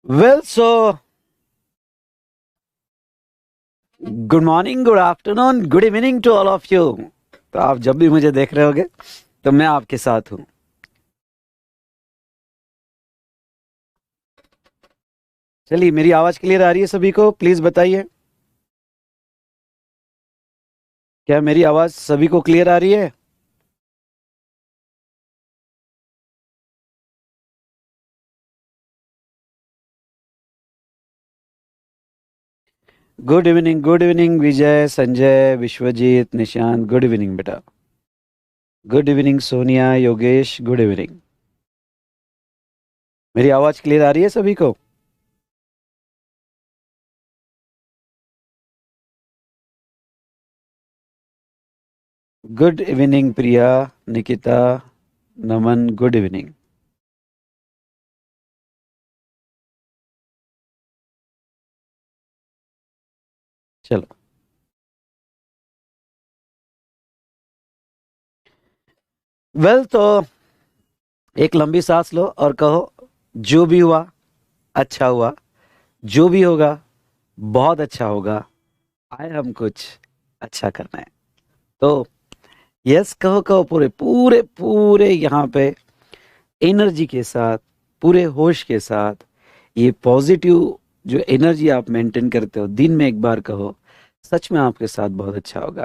Well, so good morning, good afternoon, good evening to all of you. तो आप जब भी मुझे देख रहे होगे तो मैं आपके साथ हूं। चलिए, मेरी आवाज क्लियर आ रही है सभी को? प्लीज बताइए, क्या मेरी आवाज सभी को क्लियर आ रही है? Good evening Vijay, Sanjay, Vishwajeet, Nishant. Good evening बेटा। Good evening Sonia, Yogesh. Good evening. मेरी आवाज क्लियर आ रही है सभी को? Good evening Priya, Nikita, Naman. Good evening. चलो, वेल तो एक लंबी सांस लो और कहो, जो भी हुआ अच्छा हुआ, जो भी होगा बहुत अच्छा होगा। आए हम कुछ अच्छा करना है तो यस कहो, कहो पूरे पूरे पूरे यहाँ पे एनर्जी के साथ, पूरे होश के साथ। ये पॉजिटिव जो एनर्जी आप मेंटेन करते हो, दिन में एक बार कहो, सच में आपके साथ बहुत अच्छा होगा।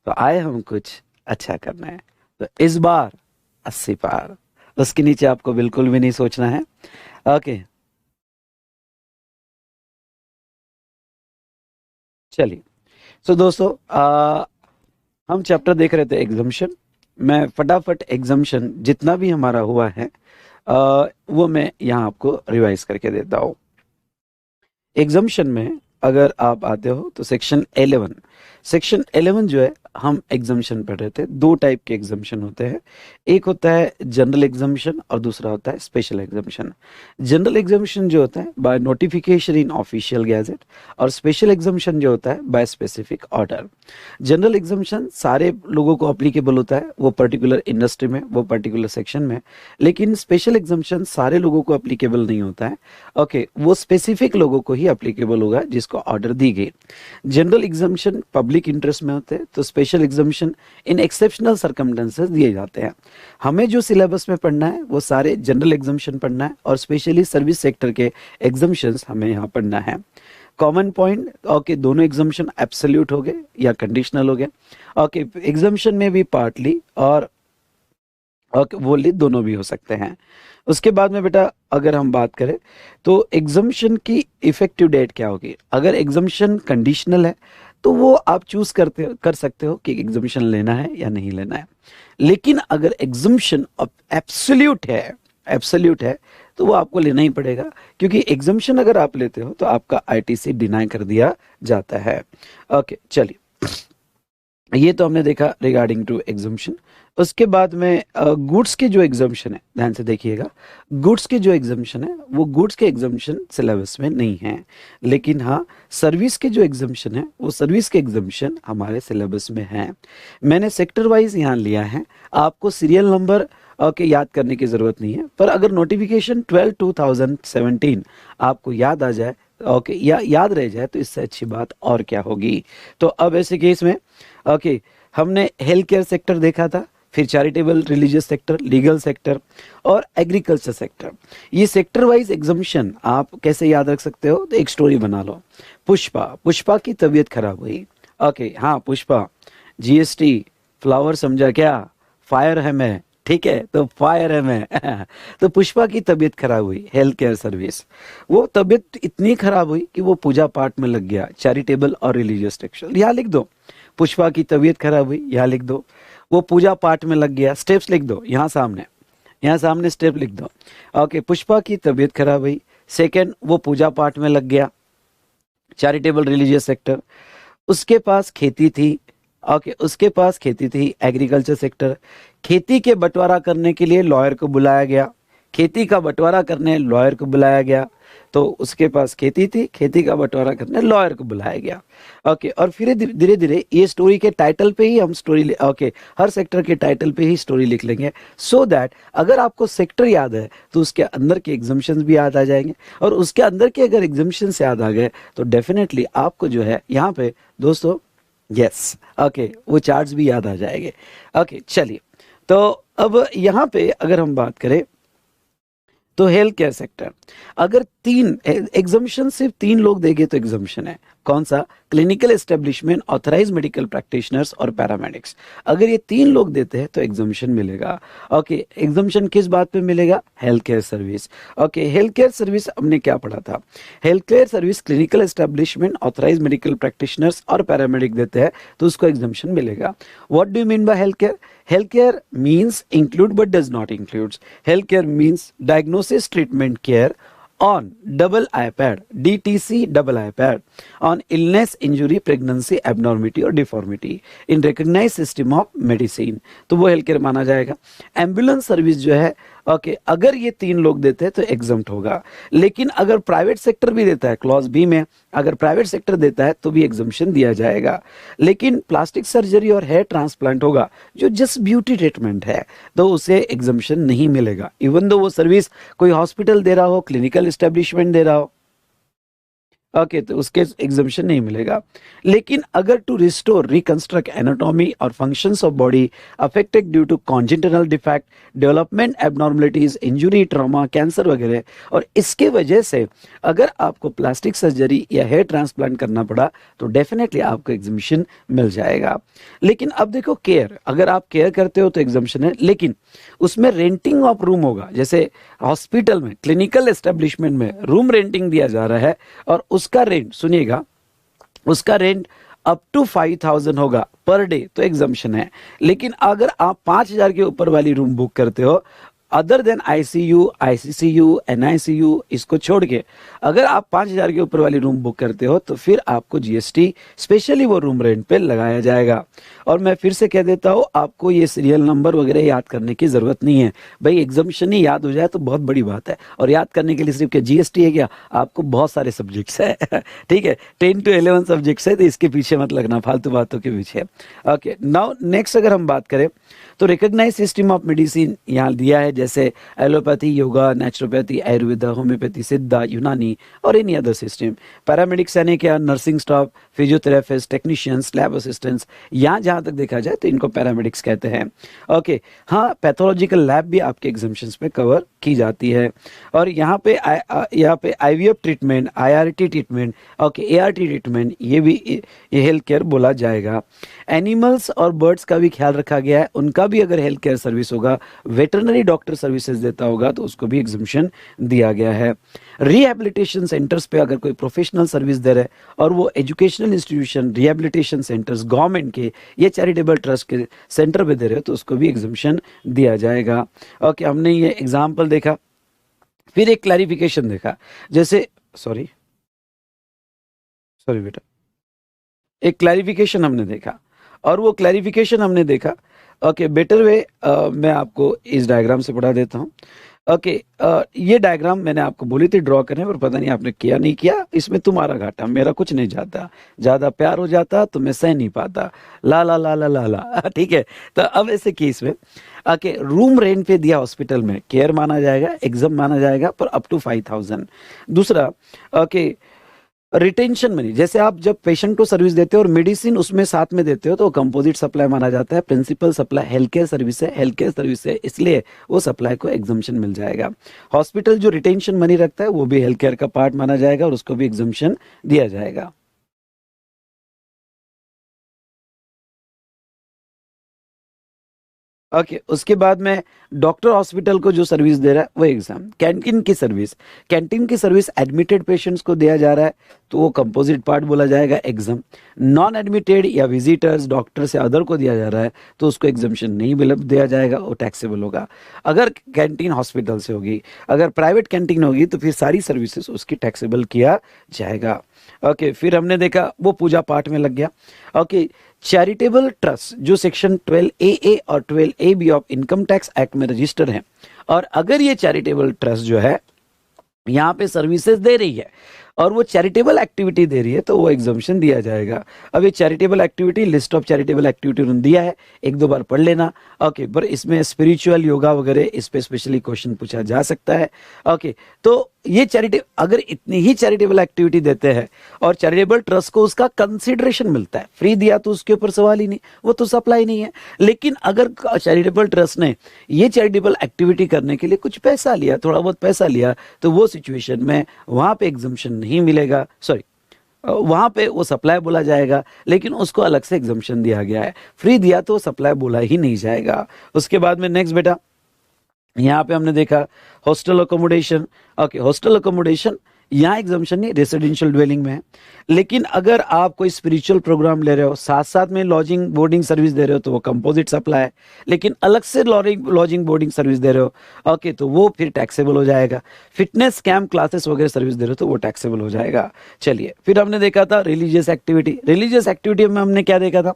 तो आए हम कुछ अच्छा करना है तो इस बार 80 पार। उसके नीचे आपको बिल्कुल भी नहीं सोचना है। ओके, चलिए। सो दोस्तों, हम चैप्टर देख रहे थे एग्जाम्शन। मैं फटाफट एग्जाम्शन जितना भी हमारा हुआ है वो मैं यहाँ आपको रिवाइज करके देता हूँ। एग्जाम्शन में अगर आप आते हो तो सेक्शन 11 जो है, हम एग्जाम्शन पढ़ रहे थे। दो टाइप के एग्जाम्शन होते हैं। एक होता है जनरल एग्जाम्शन और दूसरा होता है स्पेशल एग्जाम्शन। जनरल एग्जाम्शन जो होता है by notification in official gazette, और स्पेशल एग्जाम्शन जो होता है by specific order. General exemption सारे लोगों को अप्लीकेबल होता है, वो पर्टिकुलर इंडस्ट्री में, वो पर्टिकुलर सेक्शन में। लेकिन स्पेशल एग्जाम्शन सारे लोगों को अप्लीकेबल नहीं होता है। ओके, वो स्पेसिफिक लोगों को ही अप्लीकेबल होगा जिसको ऑर्डर दी गई। जनरल एग्जाम्शन पब्लिक इंटरेस्ट में होते हैं, तो स्पेशल एग्जाम्शन इन एक्सेप्शनल सर्कमस्टेंसेस दिए जाते हैं। हमें जो सिलेबस में पढ़ना है वो सारे जनरल एग्जाम्शन पढ़ना है, और स्पेशली सर्विस सेक्टर के एग्जाम्शंस हमें यहाँ पढ़ना है। कॉमन पॉइंट, ओके, दोनों एग्जाम्शन एब्सोल्यूट हो गए या कंडीशनल हो गए। ओके, एग्जाम्शन में भी पार्टली और वोली दोनों भी हो सकते हैं। उसके बाद में बेटा अगर हम बात करें तो एग्जाम्शन की इफेक्टिव डेट क्या होगी। अगर एग्जाम्शन कंडीशनल है तो वो आप चूज कर सकते हो कि एग्जाम्शन लेना है या नहीं लेना है। लेकिन अगर एग्जाम्शन एब्सोल्यूट है तो वो आपको लेना ही पड़ेगा, क्योंकि एग्जाम्शन अगर आप लेते हो तो आपका आईटीसी डिनाई कर दिया जाता है। ओके, चलिए, ये तो हमने देखा रिगार्डिंग टू एग्जाम्शन। उसके बाद में गुड्स के जो एग्जाम्शन है, ध्यान से देखिएगा। गुड्स के जो एग्जाम्शन है वो गुड्स के एग्जाम्शन सिलेबस में नहीं है। लेकिन हाँ, सर्विस के जो एग्जाम्शन है वो सर्विस के एग्जाम्शन हमारे सिलेबस में है। मैंने सेक्टर वाइज यहाँ लिया है। आपको सीरियल नंबर के याद करने की ज़रूरत नहीं है, पर अगर नोटिफिकेशन 12/2017 आपको याद आ जाए, ओके, या याद रह जाए, तो इससे अच्छी बात और क्या होगी। तो अब ऐसे केस में ओके, हमने हेल्थ केयर सेक्टर देखा था, फिर charitable religious sector, legal sector और एग्रीकल्चर सेक्टर। ये सेक्टर वाइज एग्जाम्शन आप कैसे याद रख सकते हो, तो एक स्टोरी बना लो। पुष्पा पुष्पा की तबीयत खराब हुई। ओके, हाँ, पुष्पा, जीएसटी, फ्लावर समझा क्या, फायर है मैं, ठीक है, तो फायर है मैं। तो पुष्पा की तबीयत खराब हुई, हेल्थ केयर सर्विस। वो तबीयत इतनी खराब हुई कि वो पूजा पाठ में लग गया, चैरिटेबल और रिलीजियस सेक्शन। यहाँ लिख दो, पुष्पा की तबीयत खराब हुई, यहाँ लिख दो। वो पूजा पाठ में लग गया, स्टेप्स लिख दो यहाँ सामने, यहाँ सामने स्टेप लिख दो। ओके, पुष्पा की तबीयत खराब हुई। सेकंड, वो पूजा पाठ में लग गया, चैरिटेबल रिलीजियस सेक्टर। उसके पास खेती थी। ओके, उसके पास खेती थी, एग्रीकल्चर सेक्टर। खेती के बंटवारा करने के लिए लॉयर को बुलाया गया, खेती का बंटवारा करने लॉयर को बुलाया गया। तो उसके पास खेती थी, खेती का बंटवारा करने लॉयर को बुलाया गया। ओके, और फिर धीरे धीरे ये स्टोरी के टाइटल पे ही हम स्टोरी, ओके, हर सेक्टर के टाइटल पे ही स्टोरी लिख लेंगे, सो दैट अगर आपको सेक्टर याद है तो उसके अंदर के एग्जाम्पशंस भी याद आ जाएंगे, और उसके अंदर के अगर एग्जाम्पशंस याद आ गए तो डेफिनेटली आपको जो है यहाँ पे दोस्तों, यस, ओके, वो चार्ट्स भी याद आ जाएंगे। ओके, चलिए, तो अब यहाँ पे अगर हम बात करें तो हेल्थ केयर सेक्टर, अगर तीन एग्जाम्पशन सिर्फ तीन लोग देंगे तो एग्जाम्पशन है कौन सा, clinical establishment, authorise medical practitioners और पैरामेडिक्स। अगर ये तीन लोग देते हैं तो एग्जाम्पशन मिलेगा। ओके, एग्जाम्पशन किस बात पे मिलेगा, health care service. Okay, health care service हमने क्या पढ़ा था, health care service clinical establishment, authorise medical practitioners और पैरामेडिक देते हैं तो उसको एग्जाम्पशन मिलेगा। What do you mean by health care, health care means include but does not include. Health care means diagnosis, treatment, care on double iPad, DTC double iPad, on illness, injury, pregnancy, abnormality और deformity in recognized system of medicine, तो वो health care माना जाएगा। Ambulance service जो है, okay, अगर ये तीन लोग देते हैं तो एग्जम्प्ट होगा, लेकिन अगर प्राइवेट सेक्टर भी देता है क्लॉज बी में, अगर प्राइवेट सेक्टर देता है तो भी एग्जम्पशन दिया जाएगा। लेकिन प्लास्टिक सर्जरी और हेयर ट्रांसप्लांट होगा जो जस्ट ब्यूटी ट्रीटमेंट है तो उसे एग्जम्पशन नहीं मिलेगा, इवन दो वो सर्विस कोई हॉस्पिटल दे रहा हो, क्लिनिकल एस्टेब्लिशमेंट दे रहा हो, ओके, तो उसके एग्जाम्पशन नहीं मिलेगा। लेकिन अगर टू रिस्टोर, रिकंस्ट्रक्ट एनाटॉमी और functions of body affected due to congenital defect, development abnormalities, injury, trauma, cancer वगैरह, और इसके वजह से अगर आपको प्लास्टिक सर्जरी या हेयर ट्रांसप्लांट करना पड़ा तो डेफिनेटली आपको एग्जाम्पशन मिल जाएगा। लेकिन अब देखो, केयर, अगर आप केयर करते हो तो एग्जाम्पशन है, लेकिन उसमें रेंटिंग ऑफ रूम होगा, जैसे हॉस्पिटल में, क्लिनिकल एस्टेब्लिशमेंट में रूम रेंटिंग दिया जा रहा है और उसका रेंट, सुनिएगा, उसका रेंट अप टू 5,000 होगा पर डे तो एग्जाम्पशन है। लेकिन अगर आप 5,000 के ऊपर वाली रूम बुक करते हो, other than ICU, ICCU, NICU, इसको छोड़ के अगर आप 5,000 के ऊपर वाली रूम बुक करते हो तो फिर आपको जीएसटी स्पेशली वो रूम रेंट पे लगाया जाएगा। और मैं फिर से कह देता हूँ, आपको ये सीरियल नंबर वगैरह याद करने की जरूरत नहीं है भाई, एग्जाम्पशन ही याद हो जाए तो बहुत बड़ी बात है, और याद करने के लिए सिर्फ जीएसटी है क्या, आपको बहुत सारे सब्जेक्ट्स है ठीक है, 10 to 11 सब्जेक्ट्स है, तो इसके पीछे मत लगना फालतू बातों के पीछे। ओके, नाउ नेक्स्ट अगर हम बात करें तो रिकॉग्नाइज सिस्टम ऑफ मेडिसिन यहाँ दिया है, जैसे allopathy, yoga, naturopathy, Ayurveda, homeopathy, सिद्धा, यूनानी और एनी अदर सिस्टम। पैरामेडिक्स यानी क्या, nursing staff, physiotherapist, technicians, lab assistants, यहाँ जहाँ तक देखा जाए तो इनको पैरामेडिक्स कहते हैं। ओके, हाँ, पैथोलॉजिकल लैब भी आपके एग्जाम्पशंस में कवर की जाती है। और यहाँ पे IVF treatment, IRT treatment, okay, ART treatment, ये भी ये हेल्थ केयर बोला जाएगा। एनिमल्स और बर्ड्स का भी ख्याल रखा गया है, उनका भी अगर हेल्थ केयर सर्विस होगा, वेटरनरी डॉक्टर सर्विसेज देता होगा तो उसको भी एग्जाम्पशन दिया गया है। रिहैबिलिटेशन सेंटर्स पे अगर कोई प्रोफेशनल सर्विस दे रहे और वो educational institution, rehabilitation centres government के या चैरिटेबल ट्रस्ट के सेंटर पे दे रहे हो तो उसको भी एग्जाम्पशन दिया जाएगा। ओके, हमने ये एग्जाम्पल देखा, फिर एक क्लैरिफिकेशन देखा, जैसे सॉरी बेटा, एक क्लैरिफिकेशन हमने देखा, और वो क्लैरिफिकेशन हमने देखा, ओके, बेटर वे मैं आपको इस डायग्राम से पढ़ा देता हूँ। ओके, ये डायग्राम मैंने आपको बोली थी ड्रॉ करने, पर पता नहीं आपने किया नहीं किया, इसमें तुम्हारा घाटा, मेरा कुछ नहीं जाता, ज्यादा प्यार हो जाता तो मैं सह नहीं पाता, ला ला ला ला ला ला ठीक है। तो अब ऐसे केस में ओके, रूम रेंट पे दिया हॉस्पिटल में, केयर माना जाएगा, एग्जाम माना जाएगा, पर अप टू 5,000। दूसरा, ओके, रिटेंशन मनी, जैसे आप जब पेशेंट को सर्विस देते हो और मेडिसिन उसमें साथ में देते हो तो कंपोजिट सप्लाई माना जाता है। Principal supply health care service है, हेल्थ केयर सर्विस है, इसलिए वो सप्लाई को एग्जाम्पशन मिल जाएगा। हॉस्पिटल जो रिटेंशन मनी रखता है वो भी हेल्थ केयर का पार्ट माना जाएगा और उसको भी एग्जाम्पशन दिया जाएगा। ओके, उसके बाद में डॉक्टर हॉस्पिटल को जो सर्विस दे रहा है वो एग्जाम। कैंटीन की सर्विस, कैंटीन की सर्विस एडमिटेड पेशेंट्स को दिया जा रहा है तो वो कंपोजिट पार्ट बोला जाएगा, एग्जाम। नॉन एडमिटेड या विजिटर्स, डॉक्टर से अदर को दिया जा रहा है तो उसको एग्जाम्पशन नहीं दिया जाएगा, वो टैक्सेबल होगा। अगर कैंटीन हॉस्पिटल से होगी, अगर प्राइवेट कैंटीन होगी तो फिर सारी सर्विसेज उसकी टैक्सेबल किया जाएगा। ओके, फिर हमने देखा वो पूजा पाठ में लग गया। ओके, चैरिटेबल ट्रस्ट जो सेक्शन 12A और 12AB of income tax act में रजिस्टर है, और अगर ये चैरिटेबल ट्रस्ट जो है यहाँ पे सर्विसेज दे रही है और वो चैरिटेबल एक्टिविटी दे रही है, तो वो एग्जम्पशन दिया जाएगा। अब ये charitable activity, list of charitable activity उन्होंने दिया है, एक दो बार पढ़ लेना। ओके, पर इसमें स्पिरिचुअल, योगा वगैरह इस पे स्पेशली क्वेश्चन पूछा जा सकता है। ओके, तो ये चैरिटेबल, अगर इतनी ही चैरिटेबल एक्टिविटी देते हैं और चैरिटेबल ट्रस्ट को उसका कंसिडरेशन मिलता है, फ्री दिया तो उसके ऊपर सवाल ही नहीं, वो तो सप्लाई नहीं है। लेकिन अगर चैरिटेबल ट्रस्ट ने ये चैरिटेबल एक्टिविटी करने के लिए कुछ पैसा लिया, थोड़ा बहुत पैसा लिया, तो वो सिचुएशन में वहां पे एग्जम्पशन नहीं मिलेगा, सॉरी वहां पे वो सप्लाई बोला जाएगा, लेकिन उसको अलग से एग्जम्पशन दिया गया है। फ्री दिया तो सप्लाई बोला ही नहीं जाएगा। उसके बाद में नेक्स्ट बेटा, यहाँ पे हमने देखा hostel accommodation. Okay, hostel accommodation यहाँ एग्जम्पशन नहीं, रेसिडेंशियल ड्वेलिंग में है। लेकिन अगर आप कोई स्पिरिचुअल प्रोग्राम ले रहे हो, साथ साथ में लॉजिंग बोर्डिंग सर्विस दे रहे हो, तो वो कंपोजिट सप्लाई है। लेकिन अलग से लॉजिंग बोर्डिंग सर्विस दे रहे हो, ओके, तो वो फिर टैक्सेबल हो जाएगा। फिटनेस कैंप क्लासेस वगैरह सर्विस दे रहे हो तो वो टैक्सेबल हो जाएगा। चलिए, फिर हमने देखा था रिलीजियस एक्टिविटी। रिलीजियस एक्टिविटी में हमने क्या देखा था?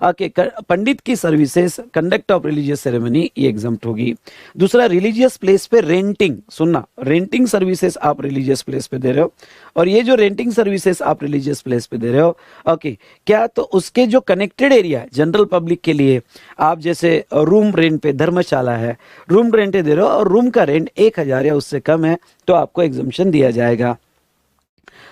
ओके, पंडित की services, conduct of religious ceremony, ये एग्जम्प्ट होगी। दूसरा, रिलीजियस प्लेस पे रेंटिंग, सुनना, रेंटिंग सर्विसेज आप रिलीजियस प्लेस पे दे रहे हो, और ये जो रेंटिंग सर्विसेज आप रिलीजियस प्लेस पे दे रहे हो, ओके, क्या तो उसके जो कनेक्टेड एरिया जनरल पब्लिक के लिए, आप जैसे रूम रेंट पे, धर्मशाला है, रूम रेंट दे रहे हो और रूम का रेंट 1,000 या उससे कम है, तो आपको एग्जम्पशन दिया जाएगा।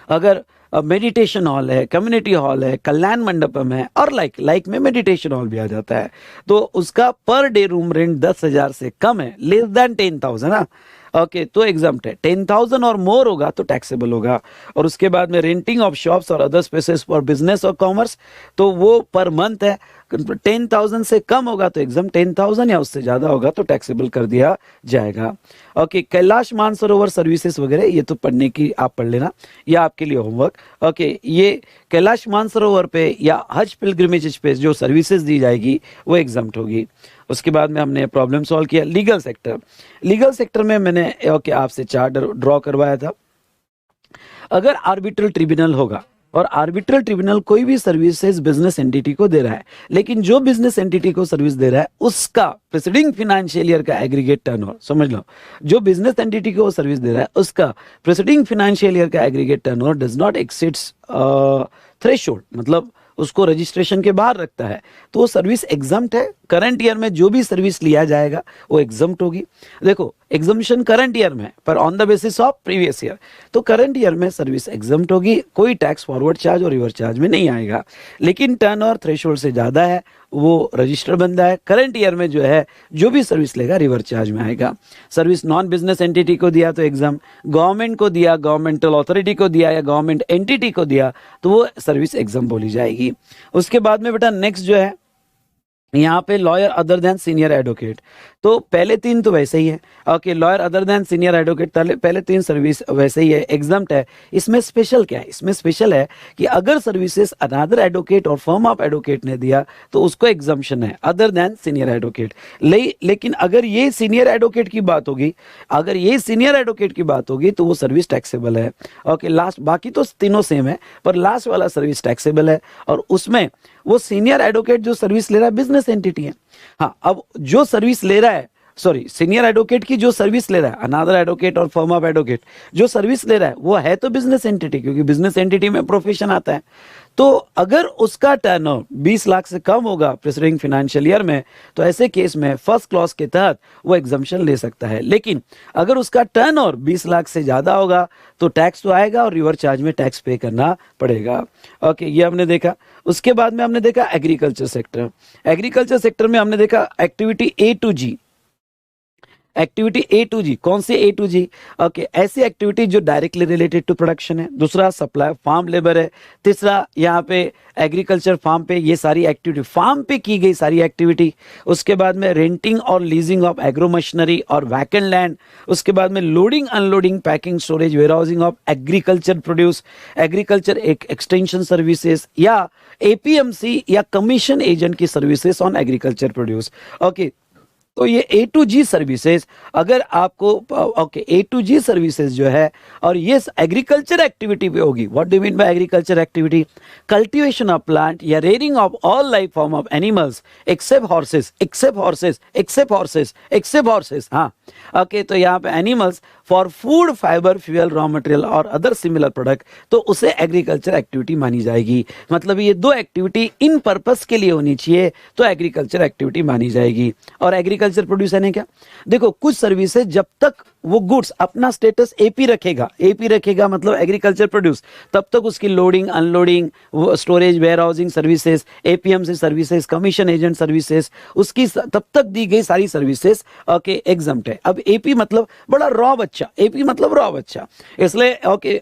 अगर मेडिटेशन हॉल है, कम्युनिटी हॉल है, कल्याण मंडपम है, और लाइक में मेडिटेशन हॉल भी आ जाता है, तो उसका पर डे रूम रेंट 10,000 से कम है, लेस देन 10,000 ना, ओके, तो एग्जम्प्ट है। 10,000 और मोर होगा तो टैक्सेबल होगा। और उसके बाद में रेंटिंग ऑफ शॉप्स और अदर स्पेसेस फॉर बिजनेस और कॉमर्स, तो वो पर मंथ है। 10,000 से कम होगा तो एग्जाम, 10,000 या उससे ज्यादा होगा तो टैक्सेबल कर दिया जाएगा। ओके, कैलाश मानसरोवर सर्विसेज वगैरह ये तो पढ़ने की, आप पढ़ लेना, या आपके लिए होमवर्क। ओके, ये कैलाश मानसरोवर पे या हज पिलग्रिमेज पे जो सर्विसेज दी जाएगी वो एग्जाम्प्ट होगी। उसके बाद में हमने प्रॉब्लम सॉल्व किया। लीगल सेक्टर, लीगल सेक्टर में मैंने ओके आपसे चार्ट ड्रॉ करवाया था। अगर आर्बिट्रल ट्रिब्यूनल होगा और आर्बिट्रल ट्रिब्यूनल कोई भी सर्विसेज बिजनेस एंटिटी को दे रहा है, लेकिन जो बिजनेस एंटिटी को सर्विस दे रहा है उसका प्रीसीडिंग फाइनेंशियल ईयर का एग्रीगेट टर्नओवर, समझ लो, जो बिजनेस एंटिटी को सर्विस दे रहा है उसका प्रीसीडिंग फाइनेंशियल ईयर का aggregate turnover does not exceeds threshold, मतलब उसको रजिस्ट्रेशन के बाहर रखता है, तो वो सर्विस एग्जम्प्ट है। करंट ईयर में जो भी सर्विस लिया जाएगा वो एग्जम्प्ट होगी। देखो, एग्जम्पशन करंट ईयर में, पर on the basis of previous year, तो करंट ईयर में सर्विस एग्जम्प्ट होगी, कोई टैक्स फॉरवर्ड चार्ज और रिवर्स चार्ज में नहीं आएगा। लेकिन टर्न और थ्रेशोल्ड से ज्यादा है वो रजिस्टर बंदा है, करंट ईयर में जो है जो भी सर्विस लेगा रिवर्स चार्ज में आएगा। सर्विस नॉन बिजनेस एंटिटी को दिया तो एग्जाम, गवर्नमेंट को दिया, गवर्नमेंटल अथॉरिटी को दिया या गवर्नमेंट एंटिटी को दिया तो वो सर्विस एग्जाम बोली जाएगी। उसके बाद में बेटा नेक्स्ट जो है यहाँ पे lawyer other than senior advocate, तो पहले तीन तो वैसे ही है। Okay, lawyer other than senior advocate, पहले तीन सर्विस वैसे ही है, एग्जम्प्ट है। इसमें स्पेशल क्या है? इसमें स्पेशल है कि अगर सर्विसेज अनदर एडवोकेट और फर्म ऑफ एडवोकेट ने दिया तो उसको एग्जम्पशन है, अदर देन सीनियर एडवोकेट। लेकिन अगर ये सीनियर एडवोकेट की बात होगी, अगर ये सीनियर एडवोकेट की बात होगी तो वो सर्विस टैक्सेबल है। ओके, लास्ट, बाकी तो तीनों सेम है, पर लास्ट वाला सर्विस टैक्सेबल है, और उसमें वो सीनियर एडवोकेट जो सर्विस ले रहा है बिजनेस एंटिटी है। हाँ, अब जो सर्विस ले रहा है, सॉरी, सीनियर एडवोकेट की जो सर्विस ले रहा है, अनदर एडवोकेट और फर्म ऑफ एडवोकेट जो सर्विस ले रहा है वो है तो बिजनेस एंटिटी, क्योंकि बिजनेस एंटिटी में प्रोफेशन आता है। तो अगर उसका टर्नओवर 20 लाख से कम होगा प्रीसीडिंग फाइनेंशियल ईयर में, तो ऐसे केस में फर्स्ट क्लॉज के तहत वो एग्जम्पशन ले सकता है। लेकिन अगर उसका टर्नओवर 20 लाख से ज्यादा होगा तो टैक्स तो आएगा और रिवर्स चार्ज में टैक्स पे करना पड़ेगा। ओके, ये हमने देखा। उसके बाद में हमने देखा एग्रीकल्चर सेक्टर। एग्रीकल्चर सेक्टर में हमने देखा activity A to G. Activity A to G, कौन सी ए टू जी? ओके, ऐसी एक्टिविटी जो डायरेक्टली रिलेटेड टू प्रोडक्शन है। दूसरा सप्लाई फार्म लेबर है। तीसरा यहाँ पे एग्रीकल्चर फार्म पे ये सारी एक्टिविटी, फार्म पे की गई सारी एक्टिविटी। उसके बाद में रेंटिंग और लीजिंग ऑफ एग्रो मशीनरी और वैकेंट लैंड। उसके बाद में loading unloading packing storage warehousing of agriculture produce, agriculture extension services या एपीएमसी या कमीशन एजेंट की services on agriculture produce. Okay, तो ये ए टू जी सर्विसेज अगर आपको, okay, A to G services जो है और ये एग्रीकल्चर एक्टिविटी पे होगी। What do mean by agriculture activity? Cultivation of plant या rearing of all life form of animals except horses, except horses, except horses, except horses. हाँ, okay, तो यहाँ पे animals for food, fibre, fuel, raw material और other similar product, तो उसे agriculture activity मानी जाएगी। मतलब ये दो एक्टिविटी इन पर्पस के लिए होनी चाहिए तो एग्रीकल्चर एक्टिविटी मानी जाएगी। और एग्रीकल्चर प्रोड्यूसर है क्या, देखो कुछ सर्विसेज जब तक वो गुड्स अपना स्टेटस एपी रखेगा, एपी रखेगा मतलब एग्रीकल्चर प्रोड्यूस, तब तक उसकी loading, unloading, storage, warehousing services, APMC services, commission agent services, उसकी तब तक दी गई सारी सर्विसेज ओके एग्जम्प्ट है। अब एपी मतलब बड़ा रॉ बच्चा, एपी मतलब रॉ बच्चा, इसलिए ओके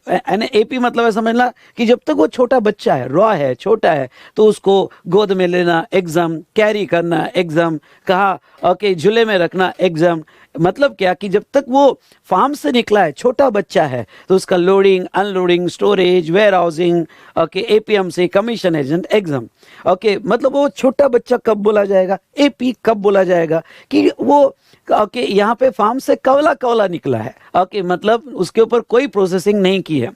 एपी मतलब समझना कि जब तक वो छोटा बच्चा है, रॉ है, छोटा है, तो उसको गोद में लेना एग्जाम, कैरी करना एग्जाम, कहा ओके झूले में रखना एग्जाम। मतलब क्या कि जब तक वो फार्म से निकला है, छोटा बच्चा है, तो उसका loading, unloading, storage, warehousing okay APMC, commission agent exempt okay. मतलब वो छोटा बच्चा कब बोला जाएगा, एपी कब बोला जाएगा कि वो ओके यहाँ पे फार्म से कवला कवला निकला है ओके, मतलब उसके ऊपर कोई प्रोसेसिंग नहीं की है,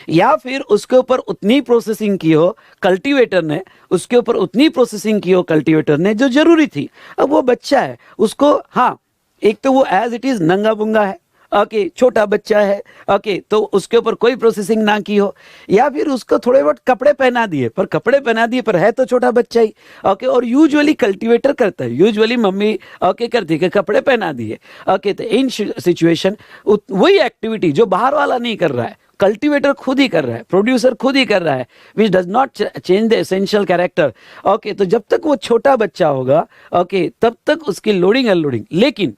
या फिर उसके ऊपर उतनी प्रोसेसिंग की हो कल्टीवेटर ने, उसके ऊपर उतनी प्रोसेसिंग की हो कल्टीवेटर ने जो जरूरी थी। अब वो बच्चा है, उसको हाँ एक तो वो एज इट इज नंगा बुंगा है ओके, छोटा बच्चा है ओके, तो उसके ऊपर कोई प्रोसेसिंग ना की हो, या फिर उसको थोड़े बहुत कपड़े पहना दिए, पर कपड़े पहना दिए पर है तो छोटा बच्चा ही ओके। और यूजुअली कल्टीवेटर करता है, यूजुअली मम्मी ओके करती है कि कपड़े पहना दिए ओके। तो इन सिचुएशन वही एक्टिविटी जो बाहर वाला नहीं कर रहा है, कल्टीवेटर खुद ही कर रहा है, प्रोड्यूसर खुद ही कर रहा है, which does not change the essential character okay. तो जब तक वो छोटा बच्चा होगा ओके, तब तक उसकी लोडिंग अनलोडिंग, लेकिन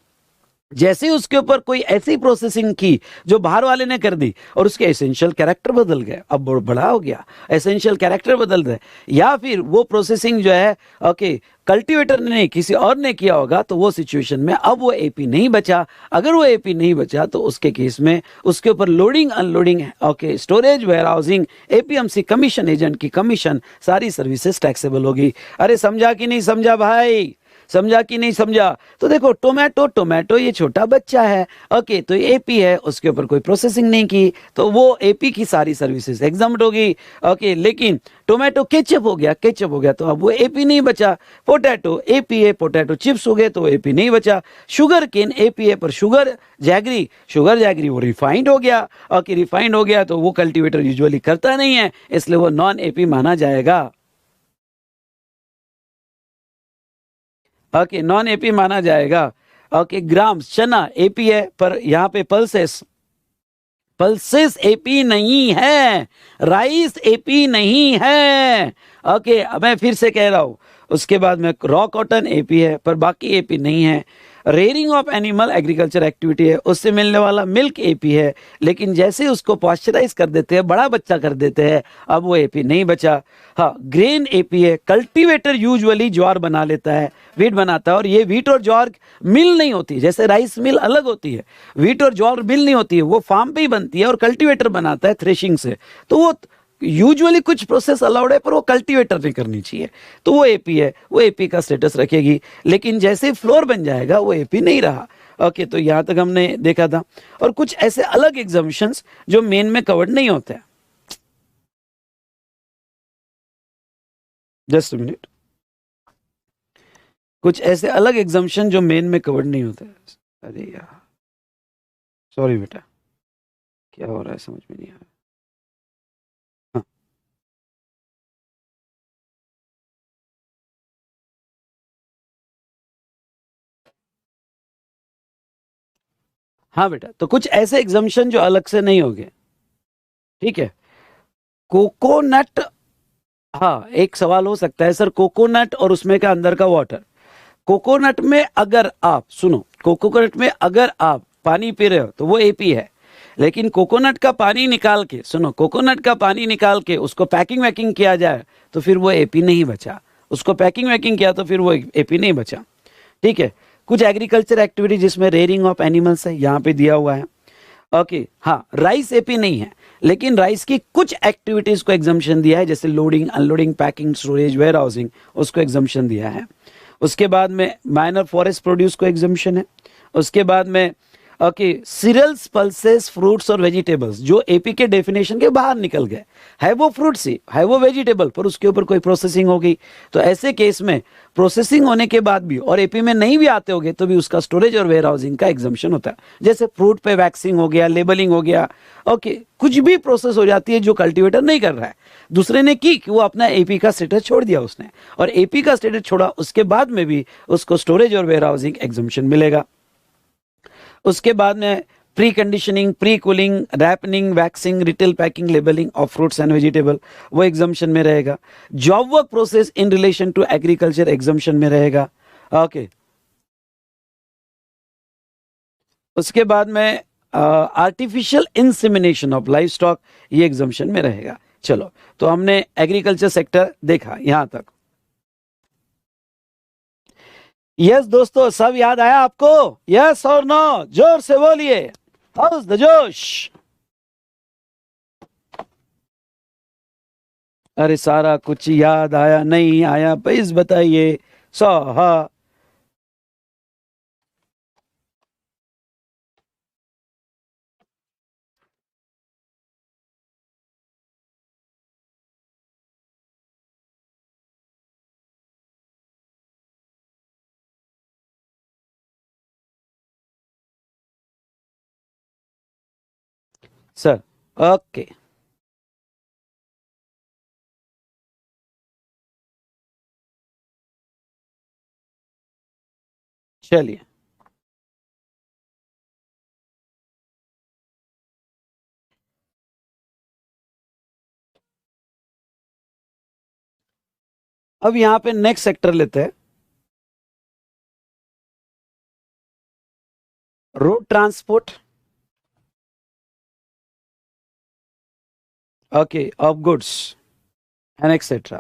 जैसे उसके ऊपर कोई ऐसी प्रोसेसिंग की जो बाहर वाले ने कर दी और उसके एसेंशियल कैरेक्टर बदल गए, अब बड़ा हो गया, एसेंशियल कैरेक्टर बदल गए, या फिर वो प्रोसेसिंग जो है ओके कल्टीवेटर ने नहीं किसी और ने किया होगा, तो वो सिचुएशन में अब वो एपी नहीं बचा। अगर वो एपी नहीं बचा तो उसके केस में उसके ऊपर loading, unloading okay, storage, warehousing, APMC, commission agent की कमीशन, सारी सर्विसेज टैक्सेबल होगी। अरे समझा कि नहीं समझा भाई, समझा कि नहीं समझा। तो देखो टोमेटो, टोमेटो ये छोटा बच्चा है ओके, तो एपी है, उसके ऊपर कोई प्रोसेसिंग नहीं की, तो वो एपी की सारी सर्विसेज एग्जाम्प्ट होगी ओके। लेकिन टोमेटो केचप हो गया, केचप हो गया, तो अब वो एपी नहीं बचा। पोटैटो एपी है, पोटैटो चिप्स हो गए तो एपी नहीं बचा। शुगर केन एपी है, पर शुगर जैगरी, शुगर जैगरी वो रिफाइंड हो गया ओके, रिफाइंड हो गया तो वो कल्टीवेटर यूजुअली करता नहीं है, इसलिए वो नॉन एपी माना जाएगा ओके, नॉन एपी माना जाएगा ओके। ग्राम्स, चना एपी है, पर यहाँ पे पल्सेस, पल्सेस एपी नहीं है, राइस एपी नहीं है ओके। मैं फिर से कह रहा हूं, उसके बाद में रॉ कॉटन एपी है, पर बाकी एपी नहीं है। Rearing of animal agriculture activity है, उससे मिलने वाला मिल्क एपी है, लेकिन जैसे उसको पॉस्चराइज कर देते हैं, बड़ा बच्चा कर देते हैं, अब वो एपी नहीं बचा। हाँ, ग्रेन एपी है, कल्टीवेटर यूजुअली ज्वार बना लेता है, वीट बनाता है, और ये वीट और ज्वार मिल नहीं होती, जैसे राइस मिल अलग होती है, वीट और ज्वार मिल नहीं होती है, वो फार्म पे ही बनती है और कल्टीवेटर बनाता है थ्रेशिंग से, तो वो यूजुअली कुछ प्रोसेस अलाउड है पर वो कल्टीवेटर नहीं करनी चाहिए, तो वो एपी है, वो एपी का स्टेटस रखेगी। लेकिन जैसे फ्लोर बन जाएगा वो एपी नहीं रहा ओके। तो यहां तक हमने देखा था। और कुछ ऐसे अलग एग्जम्पशंस जो मेन में कवर्ड नहीं होते हैं, जस्ट अ मिनट, कुछ ऐसे अलग एग्जम्पशन जो मेन में कवर्ड नहीं होते। अरे यार सॉरी बेटा, क्या हो रहा है समझ में नहीं आ रहा। हाँ बेटा, तो कुछ ऐसे एग्जम्पशन जो अलग से नहीं होंगे, ठीक है। कोकोनट, हाँ एक सवाल हो सकता है सर, कोकोनट और उसमें का अंदर का वाटर, कोकोनट में अगर आप सुनो, कोकोनट में अगर आप पानी पी रहे हो तो वो एपी है, लेकिन कोकोनट का पानी निकाल के, सुनो, कोकोनट का पानी निकाल के उसको पैकिंग वैकिंग किया जाए तो फिर वो एपी नहीं बचा, उसको पैकिंग वैकिंग किया तो फिर वो एपी नहीं बचा, ठीक है। कुछ एग्रीकल्चर एक्टिविटी जिसमें रेयरिंग ऑफ एनिमल्स है, यहाँ पे दिया हुआ है ओके। हाँ, राइस एपी नहीं है, लेकिन राइस की कुछ एक्टिविटीज को एग्जम्पशन दिया है, जैसे loading, unloading, packing, storage, warehousing, उसको एग्जम्पशन दिया है। उसके बाद में माइनर फॉरेस्ट प्रोड्यूस को एग्जम्पशन है। उसके बाद में ओके, सीरियल्स, पल्सेस, फ्रूट्स और वेजिटेबल्स जो एपी के डेफिनेशन के बाहर निकल गए, है वो फ्रूट्स ही, है वो वेजिटेबल, पर उसके ऊपर कोई प्रोसेसिंग हो गई, तो ऐसे केस में प्रोसेसिंग होने के बाद भी और एपी में नहीं भी आते होंगे तो भी उसका स्टोरेज और वेयर हाउसिंग का एग्जम्पशन होता है। जैसे फ्रूट पे वैक्सिंग हो गया, लेबलिंग हो गया, ओके, कुछ भी प्रोसेस हो जाती है जो कल्टीवेटर नहीं कर रहा है, दूसरे ने की कि वो अपना एपी का स्टेटस छोड़ दिया उसने, और एपी का स्टेटस छोड़ा उसके बाद में भी उसको स्टोरेज और वेयर हाउसिंग एग्जम्पशन मिलेगा। उसके बाद में pre conditioning, pre cooling, ripening, waxing, retail packing, labelling of fruits and vegetable वो एग्जम्पशन में रहेगा। Job work process in relation to agriculture exemption में रहेगा। ओके, उसके बाद में artificial insemination of livestock, ये एग्जम्पशन में रहेगा। चलो, तो हमने एग्रीकल्चर सेक्टर देखा यहां तक। यस दोस्तों, सब याद आया आपको? यस और नो, जोर से बोलिए, हाउस द जोश। अरे सारा कुछ याद आया, नहीं आया प्लीज बताइए। सो हाँ, सर, ओके, चलिए। अब यहां पे नेक्स्ट सेक्टर लेते हैं, road transport, okay, of goods and etcetera.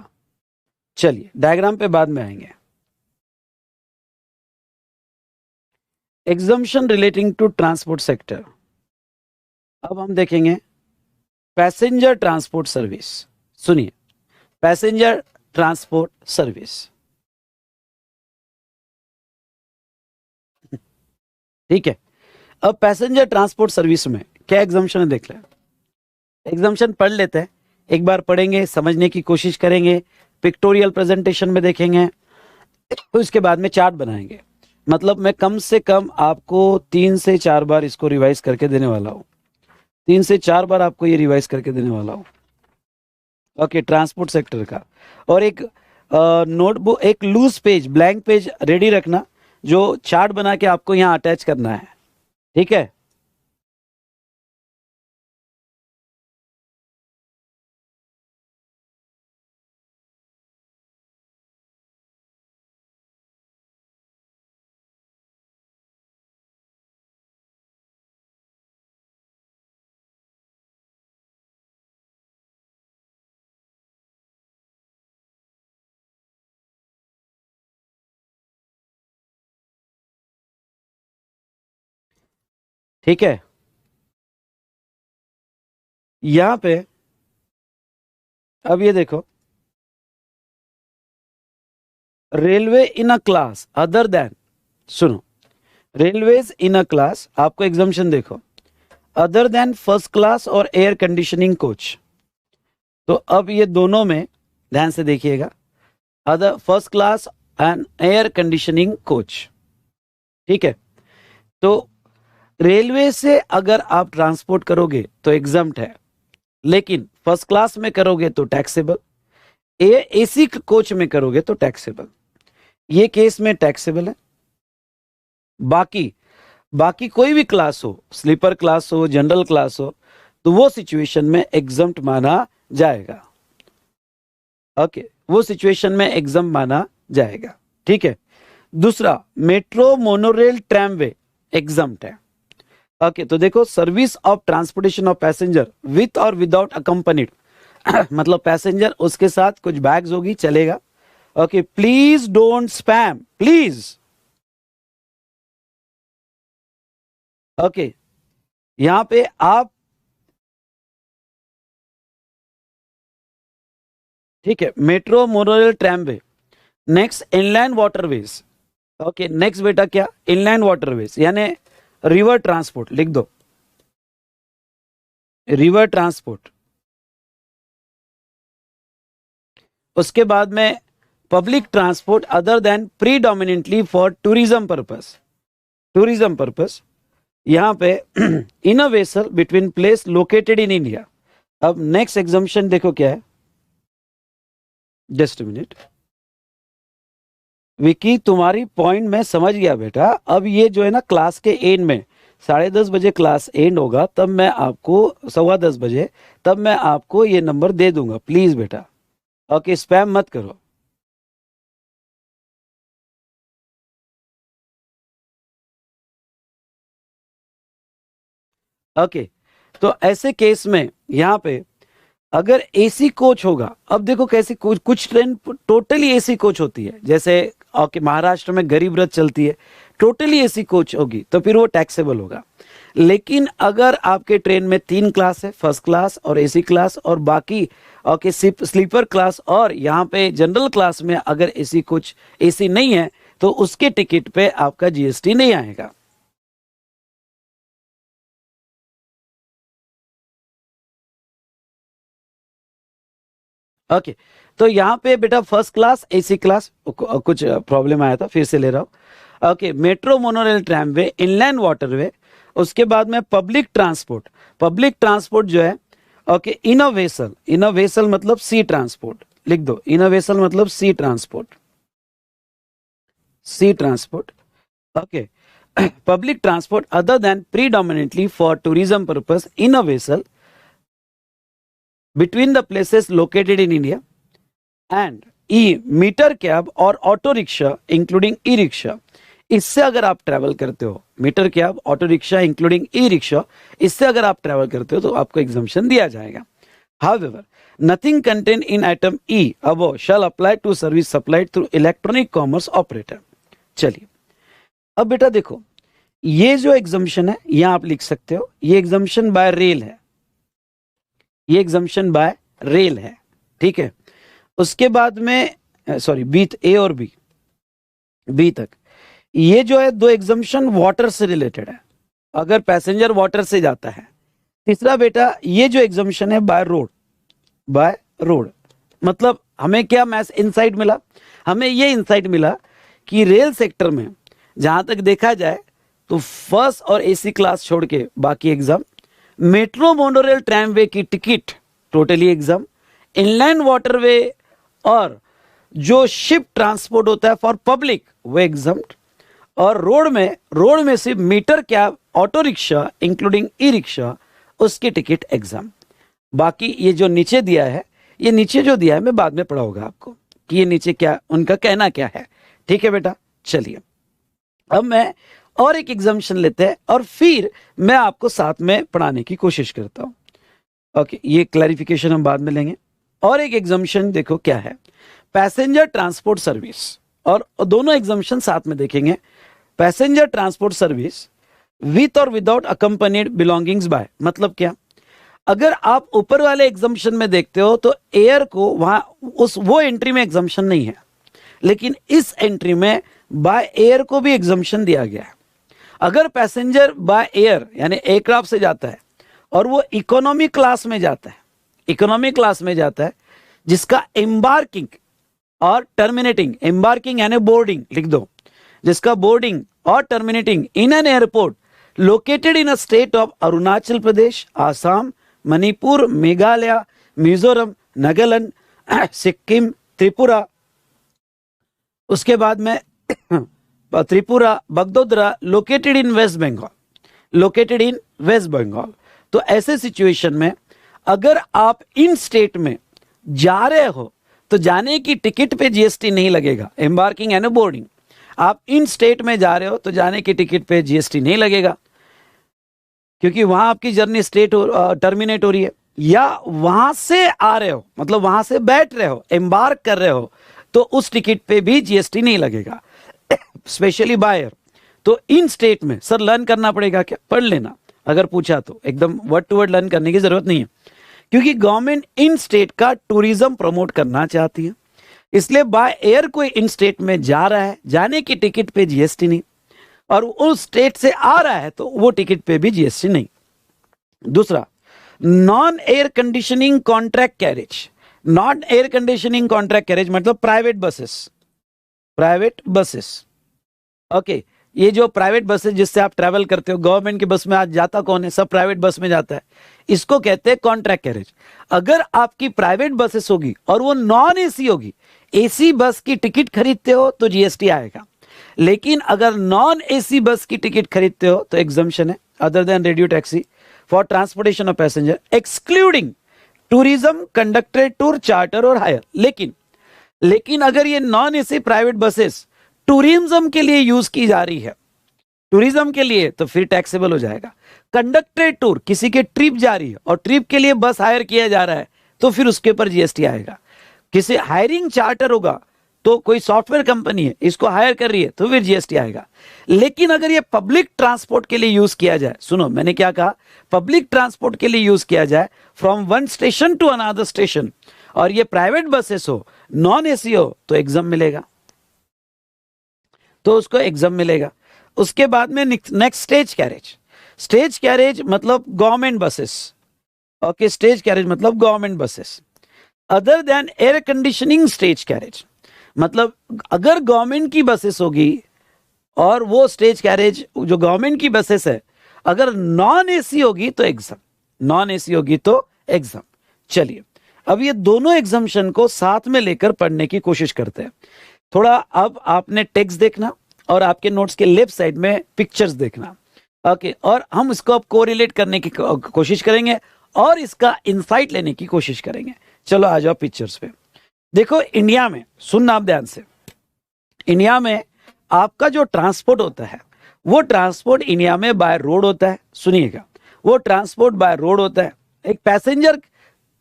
चलिए, डायग्राम पे बाद में आएंगे। Exemption relating to transport sector. अब हम देखेंगे पैसेंजर ट्रांसपोर्ट सर्विस। सुनिए, पैसेंजर ट्रांसपोर्ट सर्विस, ठीक है। अब पैसेंजर ट्रांसपोर्ट सर्विस में क्या एग्जम्पशन है देख लें। एग्जम्पशन पढ़ लेते हैं, एक बार पढ़ेंगे, समझने की कोशिश करेंगे, पिक्टोरियल प्रेजेंटेशन में देखेंगे, तो इसके बाद में चार्ट बनाएंगे। मतलब मैं कम से कम आपको 3 से 4 बार इसको रिवाइज करके देने वाला हूँ, 3 से 4 बार आपको ये रिवाइज करके देने वाला हूँ। ओके, ट्रांसपोर्ट सेक्टर का। और एक नोटबुक, एक loose page, blank page ready रखना, जो चार्ट बना के आपको यहाँ अटैच करना है, ठीक है। ठीक है, यहां पे अब ये देखो, रेलवे इन अ क्लास अदर देन, सुनो, रेलवेज इन अ क्लास, आपको एग्जाम्पशन देखो, अदर देन फर्स्ट क्लास और एयर कंडीशनिंग कोच। तो अब ये दोनों में ध्यान से देखिएगा, other, first class and air conditioning coach, ठीक है। तो रेलवे से अगर आप ट्रांसपोर्ट करोगे तो एग्जम्प्ट है, लेकिन फर्स्ट क्लास में करोगे तो टैक्सेबल, एसी कोच में करोगे तो टैक्सेबल, ये केस में टैक्सेबल है। बाकी बाकी कोई भी क्लास हो, स्लीपर क्लास हो, जनरल क्लास हो, तो वो सिचुएशन में एग्जम्प्ट माना जाएगा। ओके, वो सिचुएशन में एग्जाम माना जाएगा, ठीक है। दूसरा, मेट्रो, मोनोरेल, ट्रैमवे एग्जम्प्ट है। ओके, तो देखो, service of transportation of passenger with और विदाउट अकम्पनीड, मतलब पैसेंजर उसके साथ कुछ बैग्स होगी, चलेगा। Okay, please don't spam, please. Okay, यहां पे आप, ठीक है, metro, monorail, tramway. Next, inland waterways. Okay, next बेटा क्या, इनलैंड वाटरवेज, यानी रिवर ट्रांसपोर्ट लिख दो, रिवर ट्रांसपोर्ट। उसके बाद में public transport other than predominantly for tourism purpose, tourism purpose. यहां पे in a vessel between place located in India. अब नेक्स्ट एग्जाम्पशन देखो क्या है, जस्ट मिनट। विकी तुम्हारी पॉइंट मैं समझ गया बेटा। अब ये जो है ना क्लास के एंड में 10:30 बजे क्लास एंड होगा, तब मैं आपको 10:15 बजे तब मैं आपको ये नंबर दे दूंगा, प्लीज बेटा। ओके, स्पैम मत करो। ओके, तो ऐसे केस में यहां पे अगर एसी कोच होगा, अब देखो कैसे कुछ ट्रेन टोटली एसी कोच होती है, जैसे ओके महाराष्ट्र में गरीब रथ चलती है, टोटली एसी कोच होगी तो फिर वो टैक्सेबल होगा। लेकिन अगर आपके ट्रेन में 3 क्लास है, फर्स्ट क्लास और एसी क्लास और बाकी ओके स्लीपर क्लास, और यहाँ पे जनरल क्लास में अगर एसी कोच एसी नहीं है तो उसके टिकट पे आपका जीएसटी नहीं आएगा। ओके, तो यहाँ पे बेटा फर्स्ट क्लास एसी क्लास कुछ प्रॉब्लम आया था, फिर से ले रहा हूँ। Okay, metro monorail tramway inland waterway, उसके बाद में पब्लिक ट्रांसपोर्ट। पब्लिक ट्रांसपोर्ट जो है okay in a vessel, in a vessel मतलब सी ट्रांसपोर्ट, लिख दो इन अ वेसल मतलब sea transport, sea transport. Okay, public transport other than predominantly for tourism purpose in a vessel between the places located in India, and E meter cab और auto rickshaw including ई rickshaw. इससे अगर आप travel करते हो, meter cab auto rickshaw including ई rickshaw, इससे अगर आप travel करते हो तो आपको एग्जम्पशन दिया जाएगा। However, nothing contained in item E above shall apply to service supplied through electronic commerce operator। चलिए, अब बेटा देखो, ये जो एग्जम्पशन है यहां आप लिख सकते हो, ये एग्जम्पशन बाय रेल है, ये एग्जम्पशन बाय रेल है, ठीक है। उसके बाद में सॉरी बी, ए और बी तक ये जो है 2 एग्जम्पशन वाटर से रिलेटेड है, अगर पैसेंजर वाटर से जाता है। तीसरा बेटा ये जो एग्जम्पशन है बाय रोड, बाय रोड मतलब हमें क्या मैस इनसाइट मिला, हमें ये इनसाइट मिला कि रेल सेक्टर में जहां तक देखा जाए तो फर्स्ट और एसी क्लास छोड़ के बाकी एग्जाम, मेट्रो मोनोरेल ट्रैमवे की ticket totally exempt, inland waterway और जो शिप ट्रांसपोर्ट होता है फॉर पब्लिक वो एग्जाम, और रोड में सिर्फ meter cab auto rickshaw including ई रिक्शा उसकी टिकट एग्जाम। बाकी ये जो नीचे दिया है, ये नीचे जो दिया है मैं बाद में पढ़ाऊंगा आपको कि ये नीचे क्या उनका कहना क्या है, ठीक है बेटा। चलिए, अब मैं और एक एग्जाम्पशन लेते हैं और फिर मैं आपको साथ में पढ़ाने की कोशिश करता हूं। ओके, ये क्लैरिफिकेशन हम बाद में लेंगे। और एक एग्जाम्पशन देखो क्या है, पैसेंजर ट्रांसपोर्ट सर्विस, और दोनों एग्जाम्पशन साथ में देखेंगे। पैसेंजर ट्रांसपोर्ट सर्विस विथ और विदाउट अकम्पनीड बिलोंगिंग्स बाय, मतलब क्या, अगर आप ऊपर वाले एग्जाम्पशन में देखते हो तो एयर को वहां वो एंट्री में एग्जाम्पशन नहीं है, लेकिन इस एंट्री में बाय एयर को भी एग्जाम्पशन दिया गया है। अगर पैसेंजर बाय एयर यानी एयरक्राफ्ट से जाता है और वो इकोनॉमी क्लास में जाता है, इकोनॉमी क्लास में जाता है जिसका एम्बार्किंग और टर्मिनेटिंग, एम्बार्किंग यानी बोर्डिंग लिख दो, जिसका बोर्डिंग और terminating in an airport located in a state of Arunachal Pradesh, Assam, Manipur, Meghalaya, Mizoram, Nagaland, Sikkim, Tripura, उसके बाद में Tripura, Bagdogra, located in West Bengal, located in West Bengal. तो ऐसे सिचुएशन में अगर आप इन स्टेट में जा रहे हो तो जाने की टिकट पे जीएसटी नहीं लगेगा, एम्बार्किंग एंड बोर्डिंग। आप इन स्टेट में जा रहे हो तो जाने की टिकट पे जीएसटी नहीं लगेगा, क्योंकि वहां आपकी जर्नी स्टेट टर्मिनेट हो रही है, या वहां से आ रहे हो मतलब वहां से बैठ रहे हो, एम्बार्क कर रहे हो, तो उस टिकट पे भी जीएसटी नहीं लगेगा, स्पेशली बायर। तो इन स्टेट में सर लर्न करना पड़ेगा क्या, पढ़ लेना, अगर पूछा तो एकदम वर्ड टू वर्ड लर्न करने की जरूरत नहीं है, क्योंकि गवर्नमेंट इन स्टेट का टूरिज्म प्रमोट करना चाहती है, इसलिए बाय एयर कोई इन स्टेट में जा रहा है, जाने की टिकट पे जीएसटी नहीं। और उस स्टेट से आ रहा है तो वो टिकट पे भी जीएसटी नहीं। दूसरा, non air conditioning contract carriage. Non air conditioning contract carriage मतलब प्राइवेट बसेस। ओके, ये जो प्राइवेट बसेस जिससे आप ट्रैवल करते हो, गवर्नमेंट की बस में आज जाता कौन है? सब प्राइवेट बस में जाता है। इसको कहते हैं कॉन्ट्रैक्ट कैरेज। अगर आपकी प्राइवेट बसेस होगी और वो नॉन एसी होगी, एसी बस की टिकट खरीदते हो तो जीएसटी आएगा, लेकिन अगर नॉन एसी बस की टिकट खरीदते हो तो एग्जम्पशन है, other than radio taxi for transportation of passenger excluding tourism, conducted tour, charter और हायर। लेकिन अगर ये non AC private buses tourism के लिए यूज की जा रही है, टूरिज्म के लिए, तो फिर टैक्सेबल हो जाएगा। कंडक्टेड टूर, किसी के ट्रिप जा रही है और ट्रिप के लिए बस हायर किया जा रहा है तो फिर उसके ऊपर जीएसटी आएगा। किसी हायरिंग चार्टर होगा तो कोई सॉफ्टवेयर कंपनी है, इसको हायर कर रही है तो फिर जीएसटी आएगा। लेकिन अगर ये पब्लिक ट्रांसपोर्ट के लिए यूज किया जाए, सुनो मैंने क्या कहा, पब्लिक ट्रांसपोर्ट के लिए यूज किया जाए from one station to another station, और ये प्राइवेट बसेस हो, नॉन एसी हो, तो एग्जाम मिलेगा, तो उसको एग्जाम मिलेगा। उसके बाद में नेक्स्ट स्टेज कैरेज मतलब government buses. Okay, stage carriage मतलब government buses other than air conditioning stage carriage, मतलब अगर गवर्नमेंट की बसेस होगी और वो स्टेज कैरेज जो गवर्नमेंट की बसेस है अगर नॉन एसी होगी तो एग्जाम, चलिए अब ये दोनों एग्जाम्शन को साथ में लेकर पढ़ने की कोशिश करते हैं। थोड़ा अब आपने टेक्स्ट देखना और आपके नोट्स के लेफ्ट साइड में पिक्चर्स देखना। ओके, और हम इसको अब कोरिलेट करने की कोशिश करेंगे और इसका इंसाइट लेने की कोशिश करेंगे। चलो आ जाओ पिक्चर्स पे। देखो, इंडिया में, सुनना आप ध्यान से, इंडिया में आपका जो ट्रांसपोर्ट होता है वो ट्रांसपोर्ट इंडिया में बाय रोड होता है। सुनिएगा, वो ट्रांसपोर्ट बाय रोड होता है। एक पैसेंजर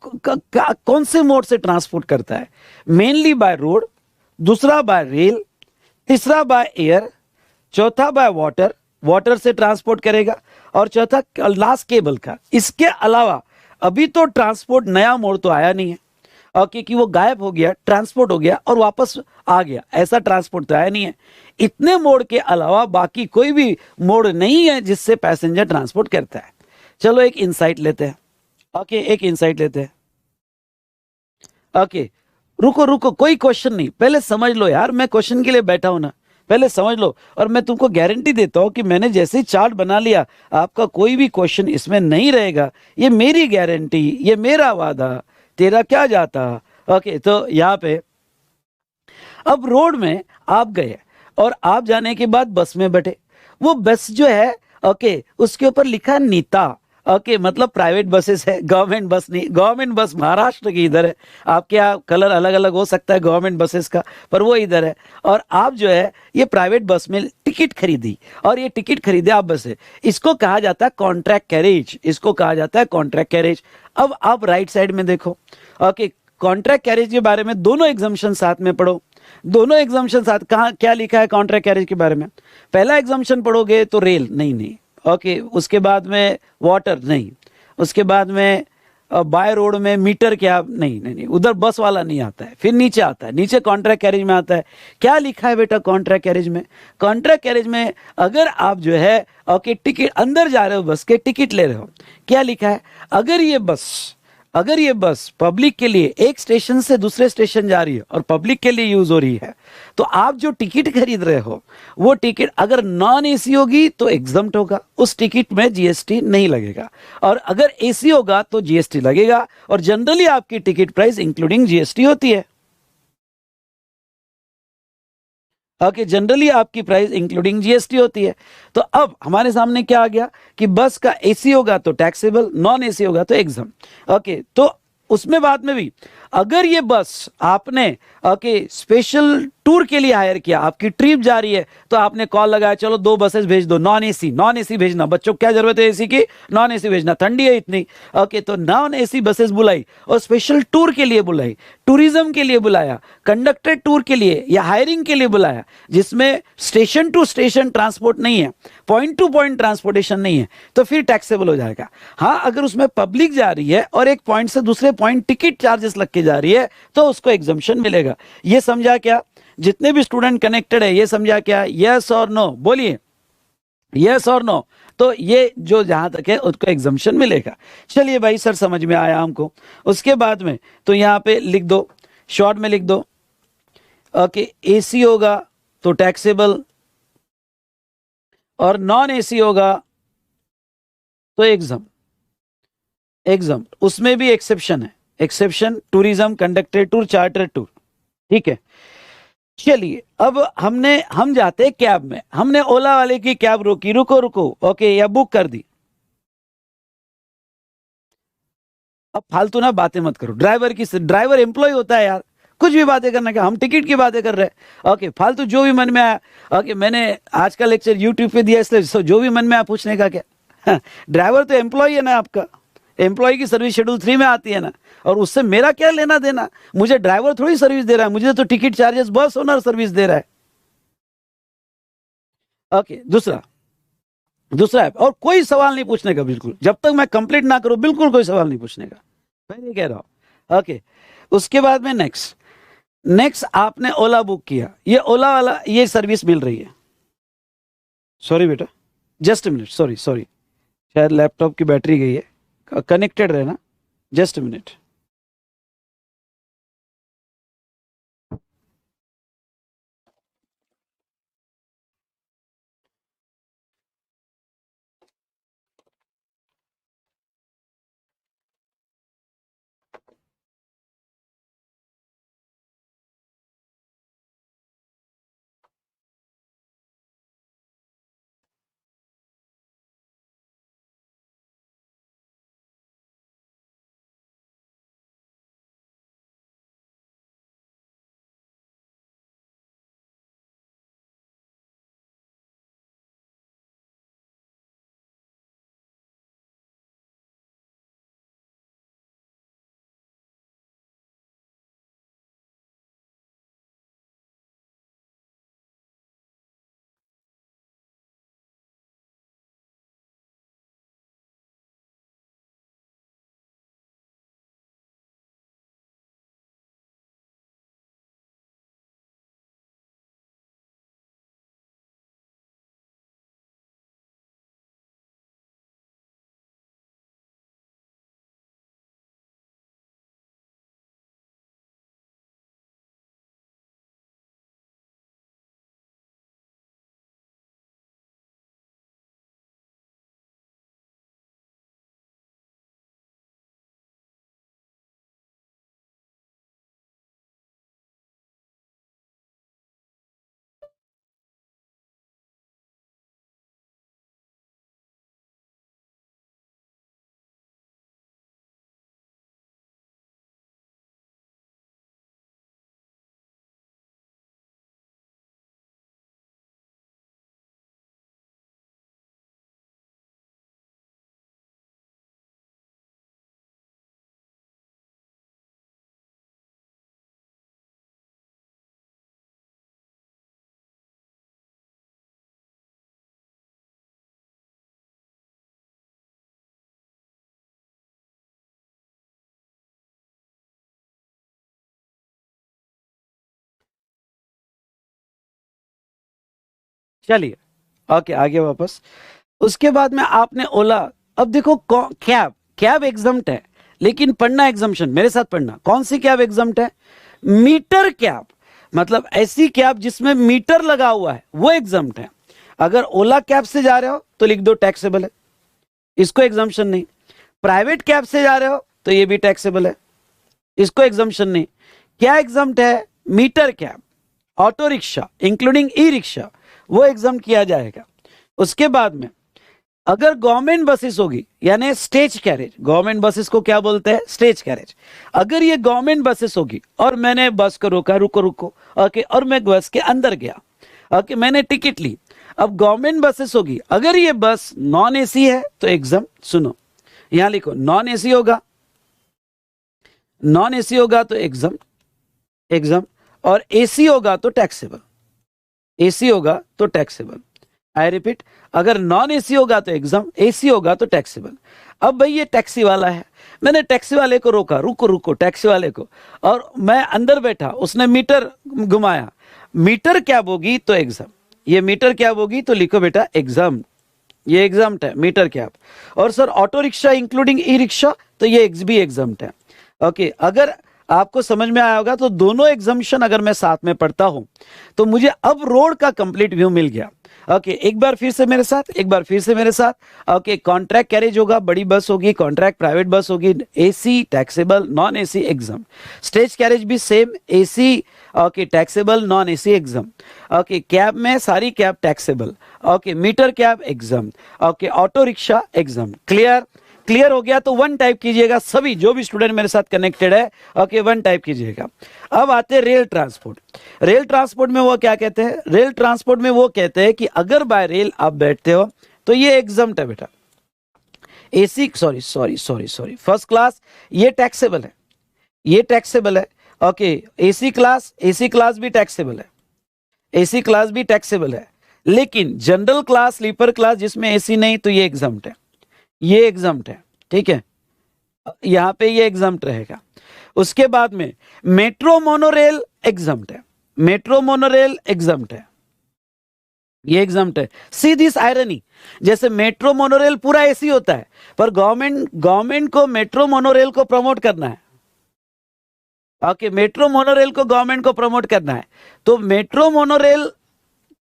कौन से मोड से ट्रांसपोर्ट करता है? मेनली बाय रोड, दूसरा बाय रेल, तीसरा बाय एयर, चौथा बाय वाटर से ट्रांसपोर्ट करेगा, और चौथा लास्ट केबल का। इसके अलावा अभी तो ट्रांसपोर्ट नया मोड तो आया नहीं है, ओके, कि वो गायब हो गया, ट्रांसपोर्ट हो गया और वापस आ गया, ऐसा ट्रांसपोर्ट तो आया नहीं है। इतने मोड के अलावा बाकी कोई भी मोड नहीं है जिससे पैसेंजर ट्रांसपोर्ट करता है। चलो एक इंसाइट लेते हैं। ओके, रुको, कोई क्वेश्चन नहीं, पहले समझ लो यार, मैं क्वेश्चन के लिए बैठा हूं ना, पहले समझ लो। और मैं तुमको गारंटी देता हूं कि मैंने जैसे ही चार्ट बना लिया आपका कोई भी क्वेश्चन इसमें नहीं रहेगा, ये मेरी गारंटी, ये मेरा वादा, तेरा क्या जाता। ओके, तो यहाँ पे अब रोड में आप गए और आप जाने के बाद बस में बैठे, वो बस जो है, ओके, उसके ऊपर लिखा नीता। ओके, मतलब प्राइवेट बसेस है, गवर्नमेंट बस नहीं। गवर्नमेंट बस महाराष्ट्र की इधर है, आपके यहाँ कलर अलग अलग हो सकता है गवर्नमेंट बसेस का, पर वो इधर है। और आप जो है ये प्राइवेट बस में टिकट खरीदी और ये टिकट खरीदे आप बस है, इसको कहा जाता है कॉन्ट्रैक्ट कैरेज, अब आप राइट साइड में देखो। ओके, कॉन्ट्रैक्ट कैरेज के बारे में दोनों एग्जाम्पशन साथ में पढ़ो, दोनों एग्जाम्पशन साथ। कहाँ क्या लिखा है कॉन्ट्रैक्ट कैरेज के बारे में? पहला एग्जाम्पशन पढ़ोगे तो रेल नहीं, ओके, उसके बाद में वाटर नहीं, उसके बाद में बाय रोड में मीटर क्या, नहीं, उधर बस वाला नहीं आता है। फिर नीचे आता है, नीचे कॉन्ट्रैक्ट कैरेज में आता है। क्या लिखा है बेटा कॉन्ट्रैक्ट कैरेज में? अगर आप जो है, ओके, टिकट अंदर जा रहे हो, बस के टिकट ले रहे हो, क्या लिखा है? अगर ये बस पब्लिक के लिए एक स्टेशन से दूसरे स्टेशन जा रही है और पब्लिक के लिए यूज हो रही है, तो आप जो टिकट खरीद रहे हो वो टिकट अगर नॉन एसी होगी तो एग्जम्प्ट होगा, उस टिकट में जीएसटी नहीं लगेगा, और अगर एसी होगा तो जीएसटी लगेगा। और जनरली आपकी टिकट प्राइस इंक्लूडिंग जीएसटी होती है। ओके, जनरली आपकी प्राइस इंक्लूडिंग जीएसटी होती है। तो अब हमारे सामने क्या आ गया कि बस का एसी होगा तो टैक्सेबल, नॉन एसी होगा तो एग्जाम। ओके, तो उसमें बाद में भी अगर ये बस आपने, ओके, स्पेशल टूर के लिए हायर किया, आपकी ट्रिप जा रही है, तो आपने कॉल लगाया, चलो 2 बसेस भेज दो, नॉन एसी भेजना, बच्चों को क्या जरूरत है एसी की, नॉन एसी भेजना, ठंडी है इतनी। ओके, तो नॉन एसी बसेस बुलाई और स्पेशल टूर के लिए बुलाई, टूरिज्म के लिए बुलाया, कंडक्टेड टूर के लिए या हायरिंग के लिए बुलाया, जिसमें स्टेशन टू स्टेशन ट्रांसपोर्ट नहीं है, पॉइंट टू पॉइंट ट्रांसपोर्टेशन नहीं है, तो फिर टैक्सेबल हो जाएगा। हाँ, अगर उसमें पब्लिक जा रही है और एक पॉइंट से दूसरे पॉइंट टिकट चार्जेस लग के जा रही है तो उसको एग्जम्पशन मिलेगा। ये समझा क्या? जितने भी स्टूडेंट कनेक्टेड है ये समझा क्या? यस और नो बोलिए। यस और नो, तो ये जो जहां तक है उसको एग्जम्पशन मिलेगा। चलिए भाई सर समझ में आया हमको। उसके बाद में तो यहाँ पे लिख दो, शॉर्ट में लिख दो, ओके, एसी होगा तो टैक्सेबल और नॉन एसी होगा तो एग्जाम उसमें भी एक्सेप्शन है, exception tourism, conducted tour, charter tour, ठीक है। चलिए अब हम जाते हैं कैब में, हमने ओला वाले की कैब रोकी, रुको रुको, ओके, या बुक कर दी। अब फालतू ना बातें मत करो, ड्राइवर एम्प्लॉय होता है यार, कुछ भी बातें करने का, हम टिकट की बातें कर रहे हैं, ओके, फालतू जो भी मन में आया, ओके, मैंने आज का लेक्चर यूट्यूब पे दिया इसलिए जो भी मन में आया पूछने का क्या। ड्राइवर तो एम्प्लॉय है ना आपका, एम्प्लॉय की सर्विस शेड्यूल 3 में आती है ना, और उससे मेरा क्या लेना देना, मुझे ड्राइवर थोड़ी सर्विस दे रहा है, मुझे तो टिकट चार्जेस बस ओनर सर्विस दे रहा है। ओके, दूसरा है, और कोई सवाल नहीं पूछने का, बिल्कुल जब तक मैं कंप्लीट ना करूं बिल्कुल कोई सवाल नहीं पूछने का, मैं नहीं कह रहा हूं। ओके, उसके बाद में नेक्स्ट आपने ओला बुक किया, ये ओला वाला ये सर्विस मिल रही है, सॉरी बेटा जस्ट मिनट, सॉरी शायद लैपटॉप की बैटरी गई है, कनेक्टेड रहना, जस्ट मिनट। चलिए ओके, आगे वापस। उसके बाद में आपने ओला, अब देखो कैब एग्जम्प्ट है, लेकिन पढ़ना एग्जम्पशन, मेरे साथ पढ़ना, कौन सी कैब एग्जम्प्ट है, मीटर कैब, मतलब ऐसी कैब जिसमें मीटर लगा हुआ है वो एग्जम्प्ट है। अगर ओला कैब से जा रहे हो तो लिख दो टैक्सेबल है, इसको एग्जम्पशन नहीं। प्राइवेट कैब से जा रहे हो तो ये भी टैक्सेबल है, इसको एग्जम्पशन नहीं। क्या एग्जम्प्ट है, meter cab, auto rickshaw including ई रिक्शा, वो एग्जाम किया जाएगा। उसके बाद में अगर गवर्नमेंट बसेस होगी, यानी स्टेज कैरेज, गवर्नमेंट बसेस को क्या बोलते हैं, स्टेज कैरेज, अगर ये गवर्नमेंट बसेस होगी और मैंने बस को रोका, रुको ओके, और मैं बस के अंदर गया, ओके, मैंने टिकट ली, अब गवर्नमेंट बसेस होगी, अगर ये बस नॉन एसी है तो एग्जाम, सुनो यहां लिखो, नॉन एसी होगा तो एग्जाम, और एसी होगा तो टैक्सेबल, आई रिपीट, अगर नॉन एसी होगा तो एग्जाम, एसी होगा तो टैक्सेबल। अब भाई ये टैक्सी वाला है, मैंने टैक्सी वाले को रोका, रुको टैक्सी वाले को, और मैं अंदर बैठा, उसने मीटर घुमाया, मीटर कैब होगी तो एग्जाम, ये मीटर कैब होगी तो लिखो बेटा एग्जाम, ये एग्जाम्प्ट है मीटर कैब। और sir auto rickshaw including e rickshaw, तो ये भी एग्जाम्प्ट है। ओके, अगर आपको समझ में आया होगा तो दोनों एग्जाम्पशन अगर मैं साथ में पढ़ता हूं तो मुझे अब रोड का कंप्लीट व्यू मिल गया। ओके, एक बार फिर से मेरे साथ, एक बार फिर से मेरे साथ। ओके, कॉन्ट्रैक्ट कैरेज होगा, बड़ी बस होगी, कॉन्ट्रैक्ट प्राइवेट बस होगी, AC taxable, non AC exempt. Stage carriage भी same, AC okay taxable, non AC exempt. Okay, cab में सारी cab taxable. Okay, meter cab exempt. Okay, auto rickshaw exempt. Clear? Clear हो गया तो one type कीजिएगा, सभी जो भी स्टूडेंट मेरे साथ कनेक्टेड है। ओके, वन टाइप कीजिएगा। अब आते हैं रेल ट्रांसपोर्ट। रेल ट्रांसपोर्ट में वो क्या कहते हैं? रेल ट्रांसपोर्ट में वो कहते हैं कि अगर बाय रेल आप बैठते हो तो ये एग्जम्प्ट है बेटा। एसी सॉरी फर्स्ट क्लास ये टैक्सेबल है, ये टैक्सेबल है। ओके, एसी क्लास भी टैक्सेबल है, एसी क्लास भी टैक्सेबल है। लेकिन जनरल क्लास, स्लीपर क्लास जिसमें एसी नहीं, तो ये एग्जम्प्ट है, ये एग्जम्प्ट है। ठीक है, यहां पे ये एग्जम्प्ट रहेगा। उसके बाद में मेट्रो मोनोरेल एग्जम्प्ट है, मेट्रो मोनोरेल एग्जम्प्ट है, ये एग्जम्प्ट है। सी दिस आयरनी, जैसे मेट्रो मोनोरेल पूरा एसी होता है पर गवर्नमेंट को मेट्रो मोनोरेल को प्रमोट करना है। ओके, मेट्रो मोनोरेल को गवर्नमेंट को प्रमोट करना है, तो मेट्रो मोनोरेल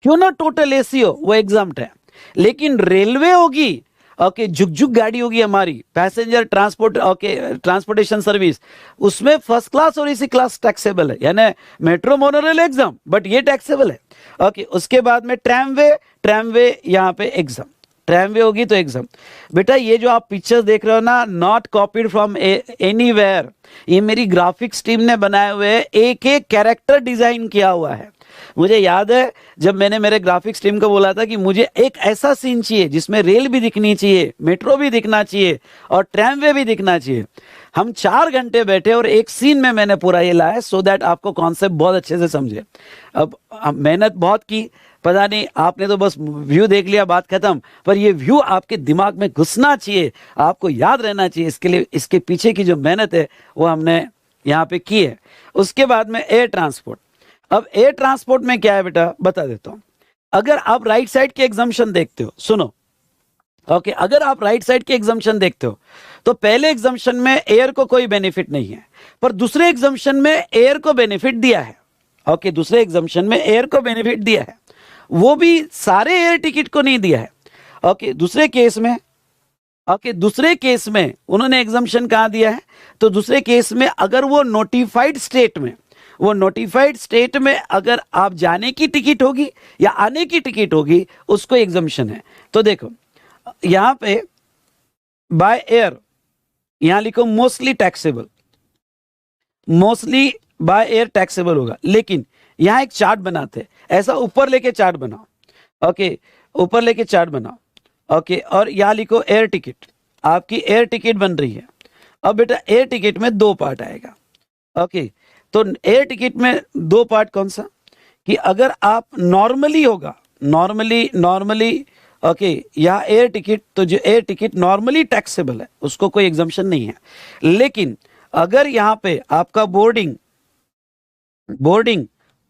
क्यों ना टोटल एसी हो, वो एग्जम्प्ट है। लेकिन रेलवे होगी, ओके, झुक गाड़ी होगी हमारी, passenger transport, okay, transportation service, उसमें फर्स्ट क्लास और इसी क्लास टैक्सेबल है, यानी मेट्रो मोनोरेल एग्जाम बट ये टैक्सेबल है। ओके, उसके बाद में ट्रैमवे यहाँ पे एग्जाम, ट्रैमवे होगी तो एग्जाम। बेटा ये जो आप पिक्चर्स देख रहे हो ना, नॉट कॉपीड फ्रॉम एनीवेयर, ये मेरी ग्राफिक्स टीम ने बनाए हुए हैं, एक एक कैरेक्टर डिजाइन किया हुआ है। मुझे याद है जब मैंने मेरे ग्राफिक्स टीम को बोला था कि मुझे एक ऐसा सीन चाहिए जिसमें रेल भी दिखनी चाहिए, मेट्रो भी दिखना चाहिए और ट्रैमवे भी दिखना चाहिए। हम 4 घंटे बैठे और एक सीन में मैंने पूरा ये लाया, सो दैट आपको कॉन्सेप्ट बहुत अच्छे से समझे। अब मेहनत बहुत की, पता नहीं आपने तो बस व्यू देख लिया, बात खत्म, पर ये व्यू आपके दिमाग में घुसना चाहिए, आपको याद रहना चाहिए। इसके लिए इसके पीछे की जो मेहनत है वो हमने यहाँ पे की है। उसके बाद में एयर ट्रांसपोर्ट। अब एयर ट्रांसपोर्ट में क्या है बेटा, बता देता हूं। अगर आप राइट साइड के एग्जाम्पशन देखते हो, सुनो, ओके, अगर आप राइट साइड के एग्जाम्पशन देखते हो तो पहले एग्जाम्पशन में एयर को कोई बेनिफिट नहीं है, पर दूसरे एग्जाम्पशन में एयर को बेनिफिट दिया है। ओके, दूसरे एग्जाम्पशन में एयर को बेनिफिट दिया है, वो भी सारे एयर टिकट को नहीं दिया है। ओके, दूसरे केस में, ओके, दूसरे केस में उन्होंने एग्जाम्पशन कहां दिया है, तो दूसरे केस में अगर वो नोटिफाइड स्टेट में, वो नोटिफाइड स्टेट में अगर आप जाने की टिकट होगी या आने की टिकट होगी, उसको एग्जाम्पशन है। तो देखो यहां पे बाय एयर, यहां लिखो mostly taxable, mostly by air taxable होगा। लेकिन यहां एक चार्ट बनाते हैं, ऐसा ऊपर लेके चार्ट बनाओ। ओके, ऊपर लेके चार्ट बनाओ। ओके, और यहां लिखो एयर टिकट, आपकी एयर टिकट बन रही है। अब बेटा एयर टिकट में 2 पार्ट आएगा। ओके, तो एयर टिकट में 2 पार्ट कौन सा, कि अगर आप नॉर्मली होगा, नॉर्मली ओके, यहाँ एयर टिकट, तो जो एयर टिकट नॉर्मली टैक्सेबल है उसको कोई एग्जाम्पशन नहीं है। लेकिन अगर यहाँ पे आपका बोर्डिंग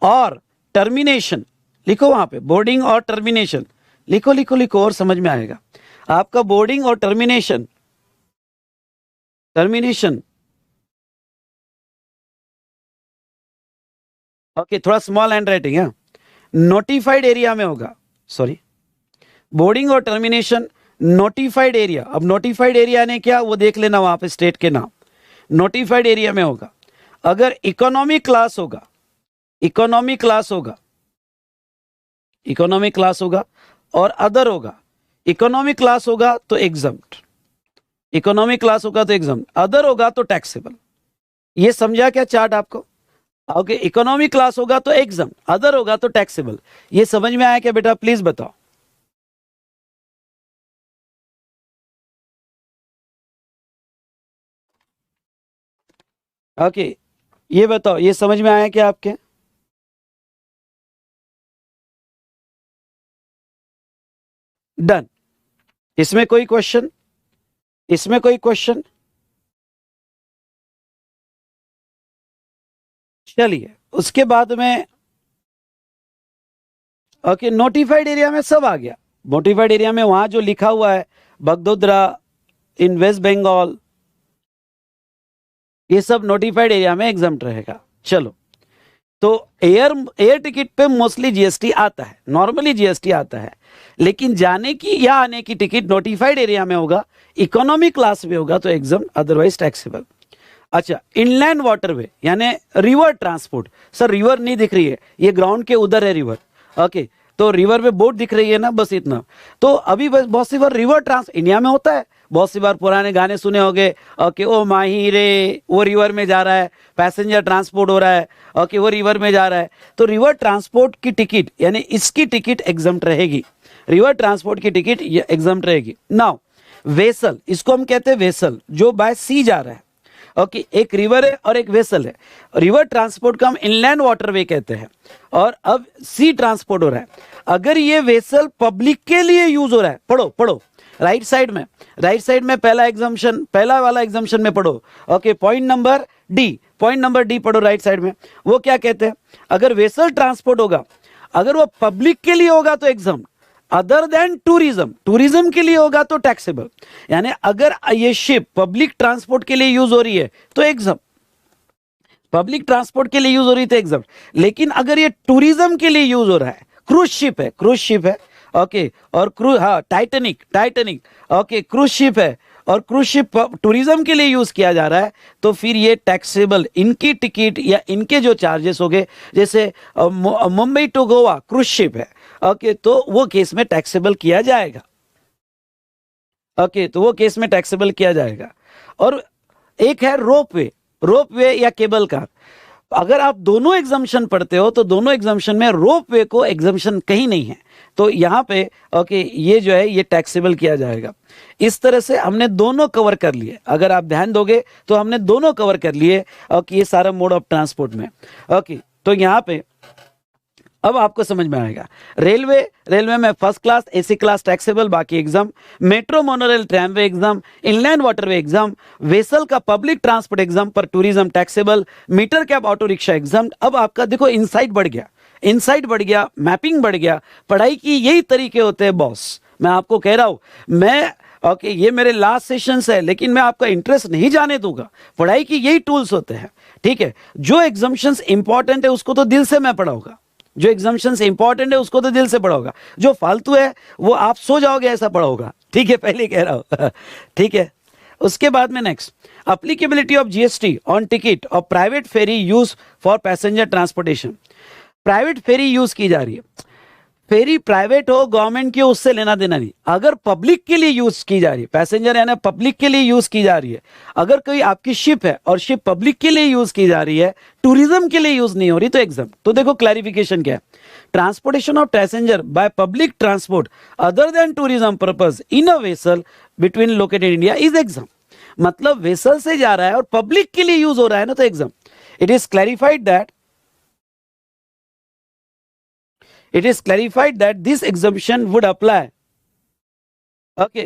और टर्मिनेशन, लिखो वहां पे बोर्डिंग और टर्मिनेशन, लिखो और समझ में आएगा। आपका बोर्डिंग और टर्मिनेशन ओके, थोड़ा स्मॉल हैंड राइटिंग है, नोटिफाइड एरिया में होगा, सॉरी, बोर्डिंग और टर्मिनेशन नोटिफाइड एरिया। अब नोटिफाइड एरिया ने क्या, वो देख लेना वहां पे स्टेट के नाम, नोटिफाइड एरिया में होगा। अगर इकोनॉमी क्लास होगा, इकोनॉमी क्लास होगा और अदर होगा, इकोनॉमी क्लास होगा तो एग्जम्प्ट, इकोनॉमी क्लास होगा तो एग्जम्प्ट, अदर होगा तो टैक्सेबल। ये समझा क्या चार्ट आपको? ओके, इकोनॉमी क्लास होगा तो एग्जाम, अदर होगा तो टैक्सेबल। ये समझ में आया क्या बेटा, प्लीज बताओ। ओके, ये बताओ, ये समझ में आया क्या आपके? डन। इसमें कोई क्वेश्चन, इसमें कोई क्वेश्चन? चलिए, उसके बाद में ओके, नोटिफाइड एरिया में सब आ गया, नोटिफाइड एरिया में वहां जो लिखा हुआ है बगडोगरा इन वेस्ट बंगाल, ये सब नोटिफाइड एरिया में एग्जम्प्ट रहेगा। चलो, तो एयर टिकट पे मोस्टली जीएसटी आता है, नॉर्मली जीएसटी आता है, लेकिन जाने की या आने की टिकट नोटिफाइड एरिया में होगा, इकोनॉमी क्लास में होगा तो एग्जाम, अदरवाइज टैक्सेबल। अच्छा, इनलैंड वाटरवे यानी रिवर ट्रांसपोर्ट। सर रिवर नहीं दिख रही है, ये ग्राउंड के उधर है रिवर, ओके, तो रिवर में बोट दिख रही है ना, बस इतना। तो अभी बस बहुत सी बार रिवर ट्रांस इंडिया में होता है, बहुत सी बार पुराने गाने सुने होंगे, ओके, ओ माही रे वो रिवर में जा रहा है, पैसेंजर ट्रांसपोर्ट हो रहा है, ओके, वो रिवर में जा रहा है। तो रिवर ट्रांसपोर्ट की टिकट यानी इसकी टिकट एग्जम्प्ट रहेगी, रिवर ट्रांसपोर्ट की टिकट एग्जम्प्ट रहेगी। नाउ वेसल, इसको हम कहते हैं वेसल, जो बाय सी जा रहा है, ओके, एक रिवर है और एक वेसल है। रिवर ट्रांसपोर्ट को हम इनलैंड वाटरवे कहते हैं, और अब सी ट्रांसपोर्ट हो रहा है। अगर ये वेसल पब्लिक के लिए यूज हो रहा है, पढ़ो पढ़ो राइट साइड में पहला एग्जाम्पशन, पहला वाला एग्जाम्पशन में पढ़ो, ओके, पॉइंट नंबर डी पढ़ो राइट साइड में। वो क्या कहते हैं, अगर वेसल ट्रांसपोर्ट होगा, अगर वो पब्लिक के लिए होगा तो एग्जाम, अदर देन टूरिज्म के लिए होगा तो टैक्सेबल। यानी अगर ये शिप पब्लिक ट्रांसपोर्ट के लिए यूज हो रही है तो एग्जाम, पब्लिक ट्रांसपोर्ट के लिए यूज हो रही है एग्जाम। लेकिन अगर ये टूरिज्म के लिए यूज हो रहा है, क्रूज शिप है, ओके, और टाइटैनिक, ओके, क्रूज शिप है और क्रूज शिप टूरिज्म के लिए यूज किया जा रहा है, तो फिर ये टैक्सेबल, इनकी टिकट या इनके जो चार्जेस हो गए, जैसे Mumbai to Goa cruise ship है, ओके, तो वो केस में टैक्सेबल किया जाएगा, ओके, तो वो केस में टैक्सेबल किया जाएगा। और एक है रोपवे या केबल कार। अगर आप दोनों एग्जाम्पशन पढ़ते हो तो दोनों एग्जाम्पशन में रोपवे को एग्जाम्पशन कहीं नहीं है, तो यहां पे ओके, ये जो है ये टैक्सेबल किया जाएगा। इस तरह से हमने दोनों कवर कर लिए, अगर आप ध्यान दोगे तो हमने दोनों कवर कर लिए, ओके, ये सारा मोड ऑफ ट्रांसपोर्ट में, ओके। तो यहां पे अब आपको समझ में आएगा, रेलवे में first class AC class taxable, बाकी exempt, metro monorail tramway exempt, inland waterway exempt, vessel का पब्लिक ट्रांसपोर्ट एग्जाम पर tourism taxable, meter cab auto rickshaw exempt. अब आपका देखो इनसाइट बढ़ गया, मैपिंग बढ़ गया। पढ़ाई की यही तरीके होते हैं बॉस, मैं आपको कह रहा हूं, मैं ओके, ये मेरे लास्ट सेशंस है, लेकिन मैं आपका इंटरेस्ट नहीं जाने दूंगा। पढ़ाई की यही टूल्स होते हैं, ठीक है। जो एग्जाम्पशंस इंपॉर्टेंट है उसको तो दिल से मैं पढ़ाऊंगा, जो एग्जाम्पशंस इंपॉर्टेंट है उसको तो दिल से पढ़ाऊंगा, जो फालतू है वो आप सो जाओगे ऐसा पढ़ाऊंगा, ठीक है, पहले कह रहा हूं ठीक है। उसके बाद में next, applicability of GST on ticket और private ferry use for passenger transportation. Private ferry use की जा रही है, फेरी प्राइवेट हो गवर्नमेंट की, उससे लेना देना नहीं। अगर पब्लिक के लिए यूज की जा रही है, पैसेंजर यानी पब्लिक के लिए यूज की जा रही है, अगर कोई आपकी शिप है और शिप पब्लिक के लिए यूज की जा रही है, टूरिज्म के लिए यूज नहीं हो रही, तो एग्जाम। तो देखो क्लैरिफिकेशन क्या है, transportation of passenger by public transport other then tourism purpose in a vessel between located India is exam. मतलब वेसल से जा रहा है और पब्लिक के लिए यूज हो रहा है ना, तो exam. It is clarified that this exemption would apply. Okay,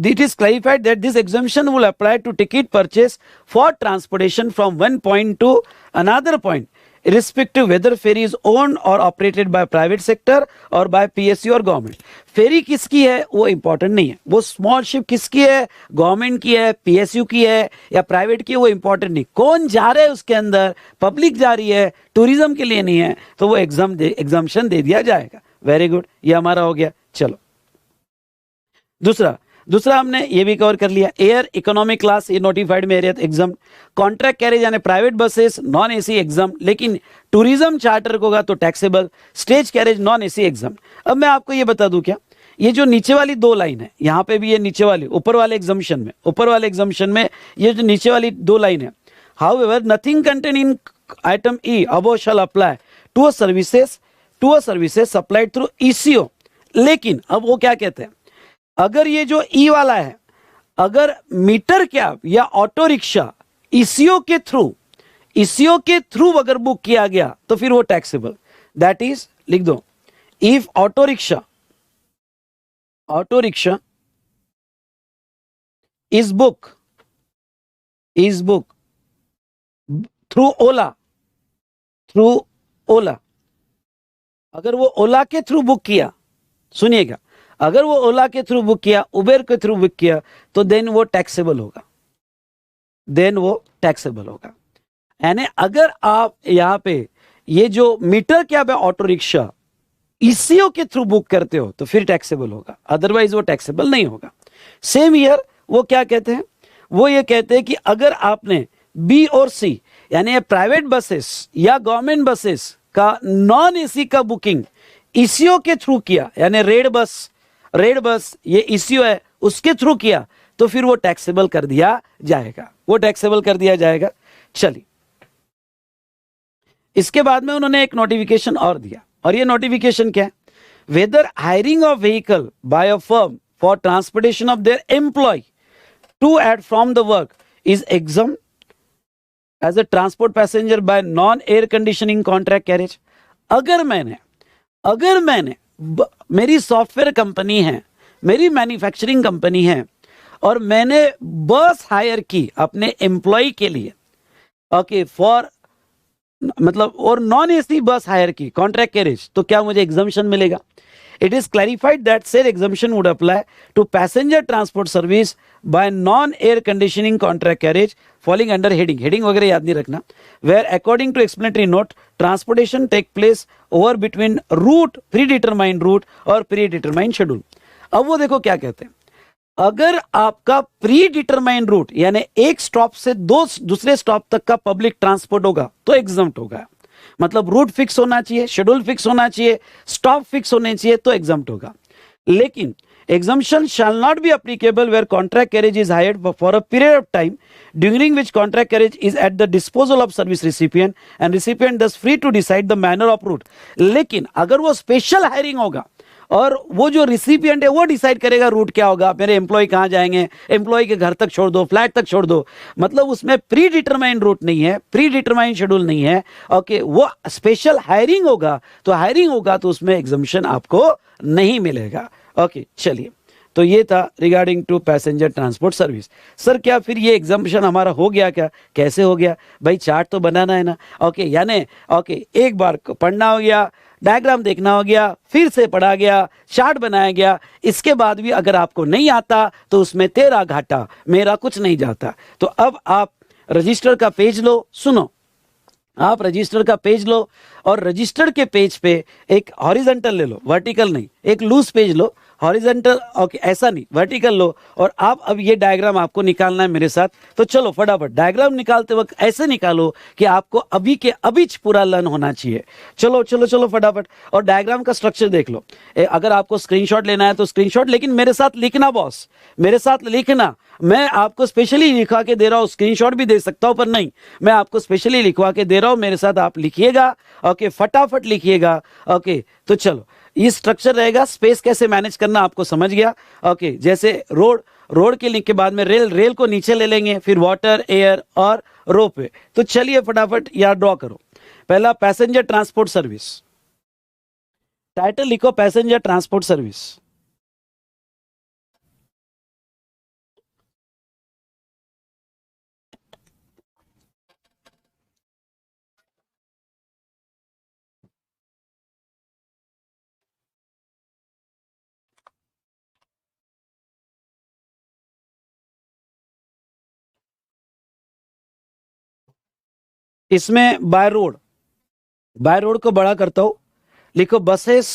it is clarified that this exemption will apply to ticket purchase for transportation from one point to another point, irrespective whether ferry is owned or operated by private sector or by PSU or government. फेरी किसकी है वो important नहीं है, वो small ship किसकी है, government की है, पीएसयू की है या प्राइवेट की है, वो इंपॉर्टेंट नहीं। कौन जा रहा है उसके अंदर, पब्लिक जा रही है, टूरिज्म के लिए नहीं है, तो वो एग्जाम्पशन दे दिया जाएगा। वेरी गुड, ये हमारा हो गया। चलो दूसरा हमने ये भी कवर कर लिया, एयर इकोनॉमी क्लास ये नोटिफाइड में एरिया एग्जाम, कॉन्ट्रैक्ट कैरेज यानी private buses non AC exempt, लेकिन टूरिज्म चार्टर को होगा तो taxable, stage carriage non AC exam. अब मैं आपको ये बता दूं क्या, ये जो नीचे वाली दो लाइन है, यहां पे भी ये नीचे वाली ऊपर वाले एग्जाम्पशन में ये जो नीचे वाली दो लाइन है, however nothing contain in item E above shall apply to a services supplied through ECO. लेकिन अब वो क्या कहते हैं, अगर ये जो ई वाला है, अगर मीटर कैब या ऑटो रिक्शा ईसीओ के थ्रू अगर बुक किया गया तो फिर वो टैक्सेबल। दैट इज, लिख दो, if auto rickshaw is book through Ola, अगर वो ओला के थ्रू बुक किया, सुनिएगा, अगर वो ओला के थ्रू बुक किया, उबेर के थ्रू बुक किया, तो देन वो टैक्सेबल होगा, यानी अगर आप यहाँ पे ये जो मीटर कैब है ऑटो रिक्शा ईसीओ के थ्रू बुक करते हो तो फिर टैक्सेबल होगा, अदरवाइज वो टैक्सेबल नहीं होगा। सेम ईयर वो क्या कहते हैं, वो ये कहते हैं कि अगर आपने बी और सी यानी प्राइवेट बसेस या गवर्नमेंट बसेस का नॉन एसी का बुकिंग ईसीओ के थ्रू किया, यानी रेड बस ये ईसीओ है उसके थ्रू किया, तो फिर वो टैक्सेबल कर दिया जाएगा, चलिए इसके बाद में उन्होंने एक नोटिफिकेशन और दिया, और ये नोटिफिकेशन क्या है, whether hiring of vehicle by a firm for transportation of their employ to and from the work is exam as a transport passenger by non air conditioning contract carriage. अगर मैंने मेरी software company है, मेरी manufacturing company है, और मैंने बस hire की अपने एम्प्लॉय के लिए, ओके, फॉर मतलब और नॉन एसी बस हायर की कॉन्ट्रैक्ट कैरेज, तो क्या मुझे एग्जम्पशन मिलेगा? It is clarified that said exemption would apply to passenger transport service by non air conditioning contract carriage falling under heading वगैरह याद नहीं रखना, where according to explanatory note transportation take place over between route, predetermined route और predetermined schedule. अब वो देखो क्या कहते हैं, अगर आपका प्री डिटरमाइंड रूट यानी एक स्टॉप से दूसरे स्टॉप तक का पब्लिक ट्रांसपोर्ट होगा तो एग्जम्प्ट होगा, मतलब रूट फिक्स होना चाहिए, शेड्यूल फिक्स होना चाहिए, स्टॉप फिक्स होने चाहिए तो एग्जम्प्ट होगा। लेकिन exemption shall not be applicable where contract carriage is hired for a period of time during which contract carriage is at the disposal of service recipient and recipient thus free to decide the manner of route। लेकिन अगर वो special hiring होगा और वो जो recipient है वो decide करेगा रूट क्या होगा, मेरे एम्प्लॉय कहाँ जाएंगे, एम्प्लॉय के घर तक छोड़ दो, फ्लैट तक छोड़ दो, मतलब उसमें प्री डिटरमाइंड रूट नहीं है, प्री डिटरमाइंड शेड्यूल नहीं है, ओके, वो स्पेशल हायरिंग होगा तो उसमें एग्जम्पशन आपको नहीं मिलेगा। ओके, चलिए, तो ये था regarding to passenger transport service. Sir क्या फिर ये एग्जाम्पशन हमारा हो गया क्या? कैसे हो गया भाई? चार्ट तो बनाना है ना, ओके, यानी ओके, एक बार पढ़ना हो गया, डायग्राम देखना हो गया, फिर से पढ़ा गया, चार्ट बनाया गया, इसके बाद भी अगर आपको नहीं आता तो उसमें तेरा घाटा, मेरा कुछ नहीं जाता। तो अब आप रजिस्टर का पेज लो, सुनो, आप रजिस्टर का पेज लो और रजिस्टर के पेज पे एक हॉरिजॉन्टल ले लो, वर्टिकल नहीं, एक लूज पेज लो, हॉरिजॉन्टल, ओके, ऐसा नहीं, वर्टिकल लो, और आप अब ये डायग्राम आपको निकालना है मेरे साथ। तो चलो फटाफट डायग्राम निकालते वक्त ऐसे निकालो कि आपको अभी के अभी पूरा लर्न होना चाहिए। चलो चलो चलो फटाफट, और डायग्राम का स्ट्रक्चर देख लो। अगर आपको स्क्रीनशॉट लेना है तो स्क्रीनशॉट, लेकिन मेरे साथ लिखना बॉस, मेरे साथ लिखना। मैं आपको स्पेशली लिखवा के दे रहा हूँ, स्क्रीनशॉट भी दे सकता हूँ पर नहीं, मैं आपको स्पेशली लिखवा के दे रहा हूँ, मेरे साथ आप लिखिएगा, ओके, फटाफट लिखिएगा। ओके, तो चलो, ये स्ट्रक्चर रहेगा, स्पेस कैसे मैनेज करना आपको समझ गया। ओके, जैसे रोड के लिंक के बाद में रेल को नीचे ले लेंगे, फिर वाटर, एयर और रोपवे। तो चलिए फटाफट यहाँ ड्रॉ करो। पहला पैसेंजर ट्रांसपोर्ट सर्विस, टाइटल लिखो पैसेंजर ट्रांसपोर्ट सर्विस। इसमें बाय रोड को बड़ा करता हूं, लिखो buses,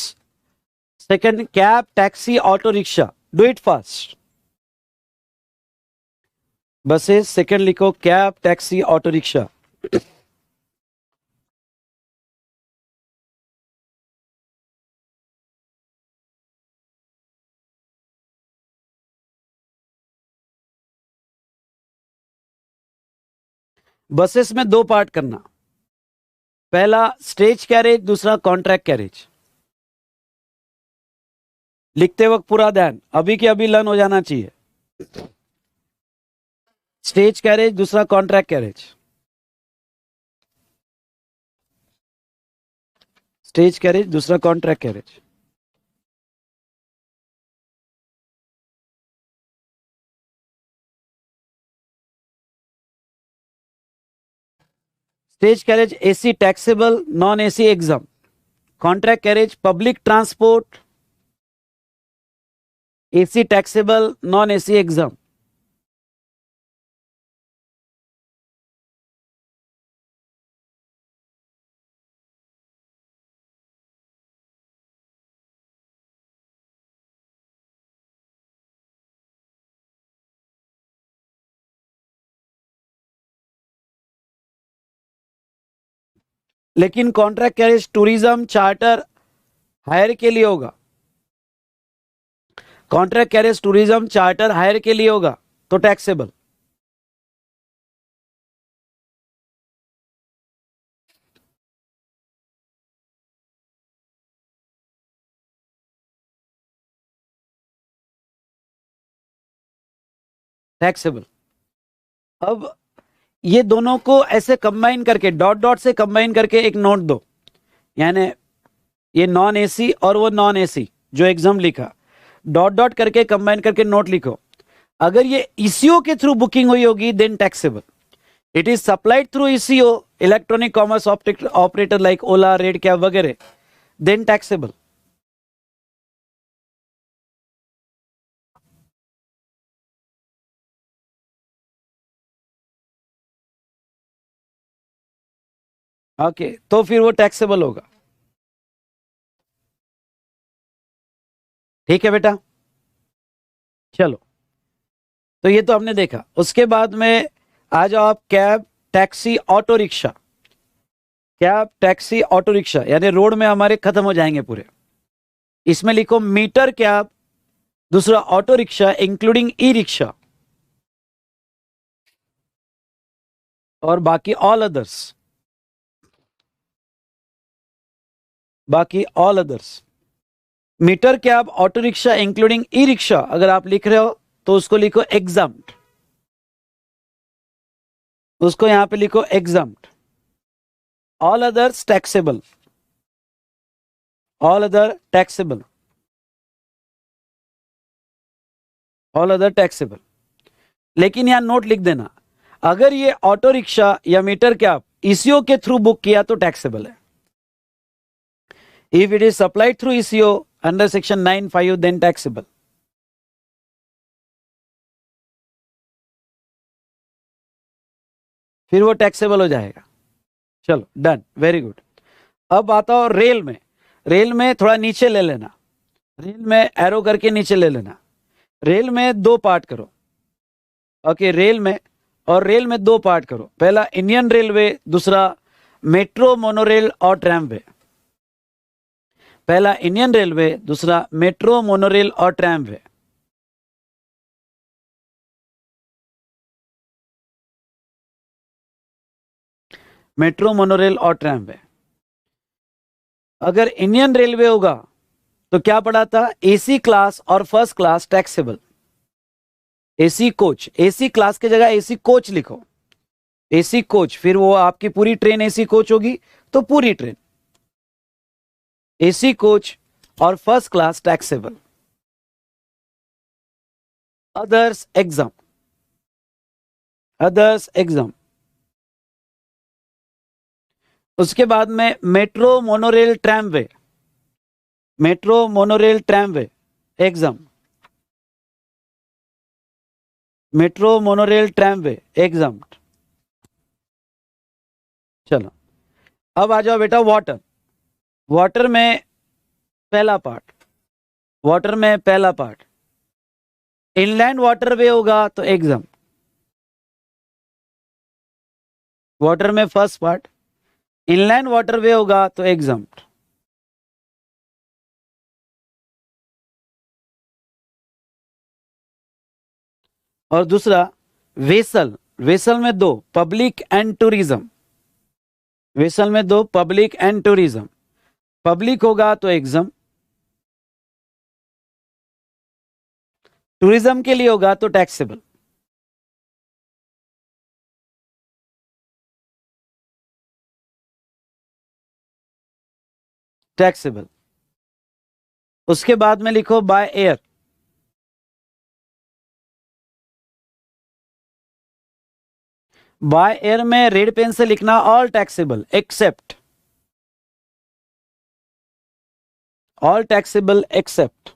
second cab, taxi, auto rickshaw, do it fast. Buses, second लिखो cab, taxi, auto rickshaw. Buses में दो पार्ट करना, पहला स्टेज कैरेज, दूसरा कॉन्ट्रैक्ट कैरेज। लिखते वक्त पूरा ध्यान, अभी के अभी लर्न हो जाना चाहिए। स्टेज कैरेज, दूसरा कॉन्ट्रैक्ट कैरेज। स्टेज कैरेज, दूसरा contract carriage. Stage carriage AC taxable, non AC exempt. Contract carriage public transport, AC taxable, non AC exempt. लेकिन contract carriage tourism charter hire के लिए होगा। Contract carriage tourism charter hire के लिए होगा तो taxable. Taxable. अब ये दोनों को ऐसे कंबाइन करके डॉट डॉट से कंबाइन करके एक नोट दो, यानी ये नॉन एसी और वो नॉन एसी जो एग्जाम लिखा, डॉट डॉट करके कंबाइन करके नोट लिखो। अगर ये ईसीओ के थ्रू बुकिंग हुई होगी then taxable. It is supplied through ECO, electronic commerce operator like Ola, red cab वगैरह, देन टैक्सेबल। ओके, तो फिर वो टैक्सेबल होगा। ठीक है बेटा, चलो। तो ये तो हमने देखा। उसके बाद में आ जाओ आप cab, taxi, auto rickshaw. Cab, taxi, auto rickshaw यानी रोड में हमारे खत्म हो जाएंगे पूरे। इसमें लिखो मीटर कैब, दूसरा ऑटो रिक्शा इंक्लूडिंग ई रिक्शा, और बाकी ऑल अदर्स। बाकी all others. Meter cab, auto rickshaw including ई रिक्शा अगर आप लिख रहे हो तो उसको लिखो एग्जाम्प्ट। उसको यहां पे लिखो exempt. All others taxable. All other taxable. All other taxable. लेकिन यहां नोट लिख देना, अगर ये ऑटो रिक्शा या मीटर कैब ईसीओ के थ्रू बुक किया तो टैक्सेबल है। If it is supplied through ECO under section 9(5) then taxable. फिर वो टैक्सेबल हो जाएगा। चलो डन, वेरी गुड। अब आता हो रेल में। रेल में थोड़ा नीचे ले लेना, रेल में एरो करके नीचे ले लेना। रेल में दो पार्ट करो। ओके, रेल में, और रेल में दो पार्ट करो। पहला इंडियन रेलवे, दूसरा मेट्रो, मोनोरेल और ट्रैमवे। पहला इंडियन रेलवे, दूसरा मेट्रो, मोनोरेल और ट्रैमवे। मेट्रो, मोनोरेल और ट्रैमवे। अगर इंडियन रेलवे होगा तो क्या पढ़ा था, एसी क्लास और first class taxable. AC coach, AC class की जगह एसी कोच लिखो। एसी कोच, फिर वो आपकी पूरी ट्रेन एसी कोच होगी तो पूरी ट्रेन। एसी कोच और first class taxable. Others exam. Others exam. उसके बाद में metro, monorail, tramway. Metro, monorail, tramway exam. Metro, monorail, tramway exam. चलो, अब आ जाओ बेटा वाटर। वाटर में पहला पार्ट। वाटर में पहला पार्ट इनलैंड वाटरवे होगा तो एग्जाम। वाटर में फर्स्ट पार्ट इनलैंड वाटरवे होगा तो एग्जाम। और दूसरा वेसल। वेसल में दो, पब्लिक एंड टूरिज्म। वेसल में दो, पब्लिक एंड टूरिज्म। पब्लिक होगा तो एग्जाम, टूरिज्म के लिए होगा तो टैक्सेबल। टैक्सेबल। उसके बाद में लिखो बाय एयर। बाय एयर में रेड पेन से लिखना all taxable except, all taxable except.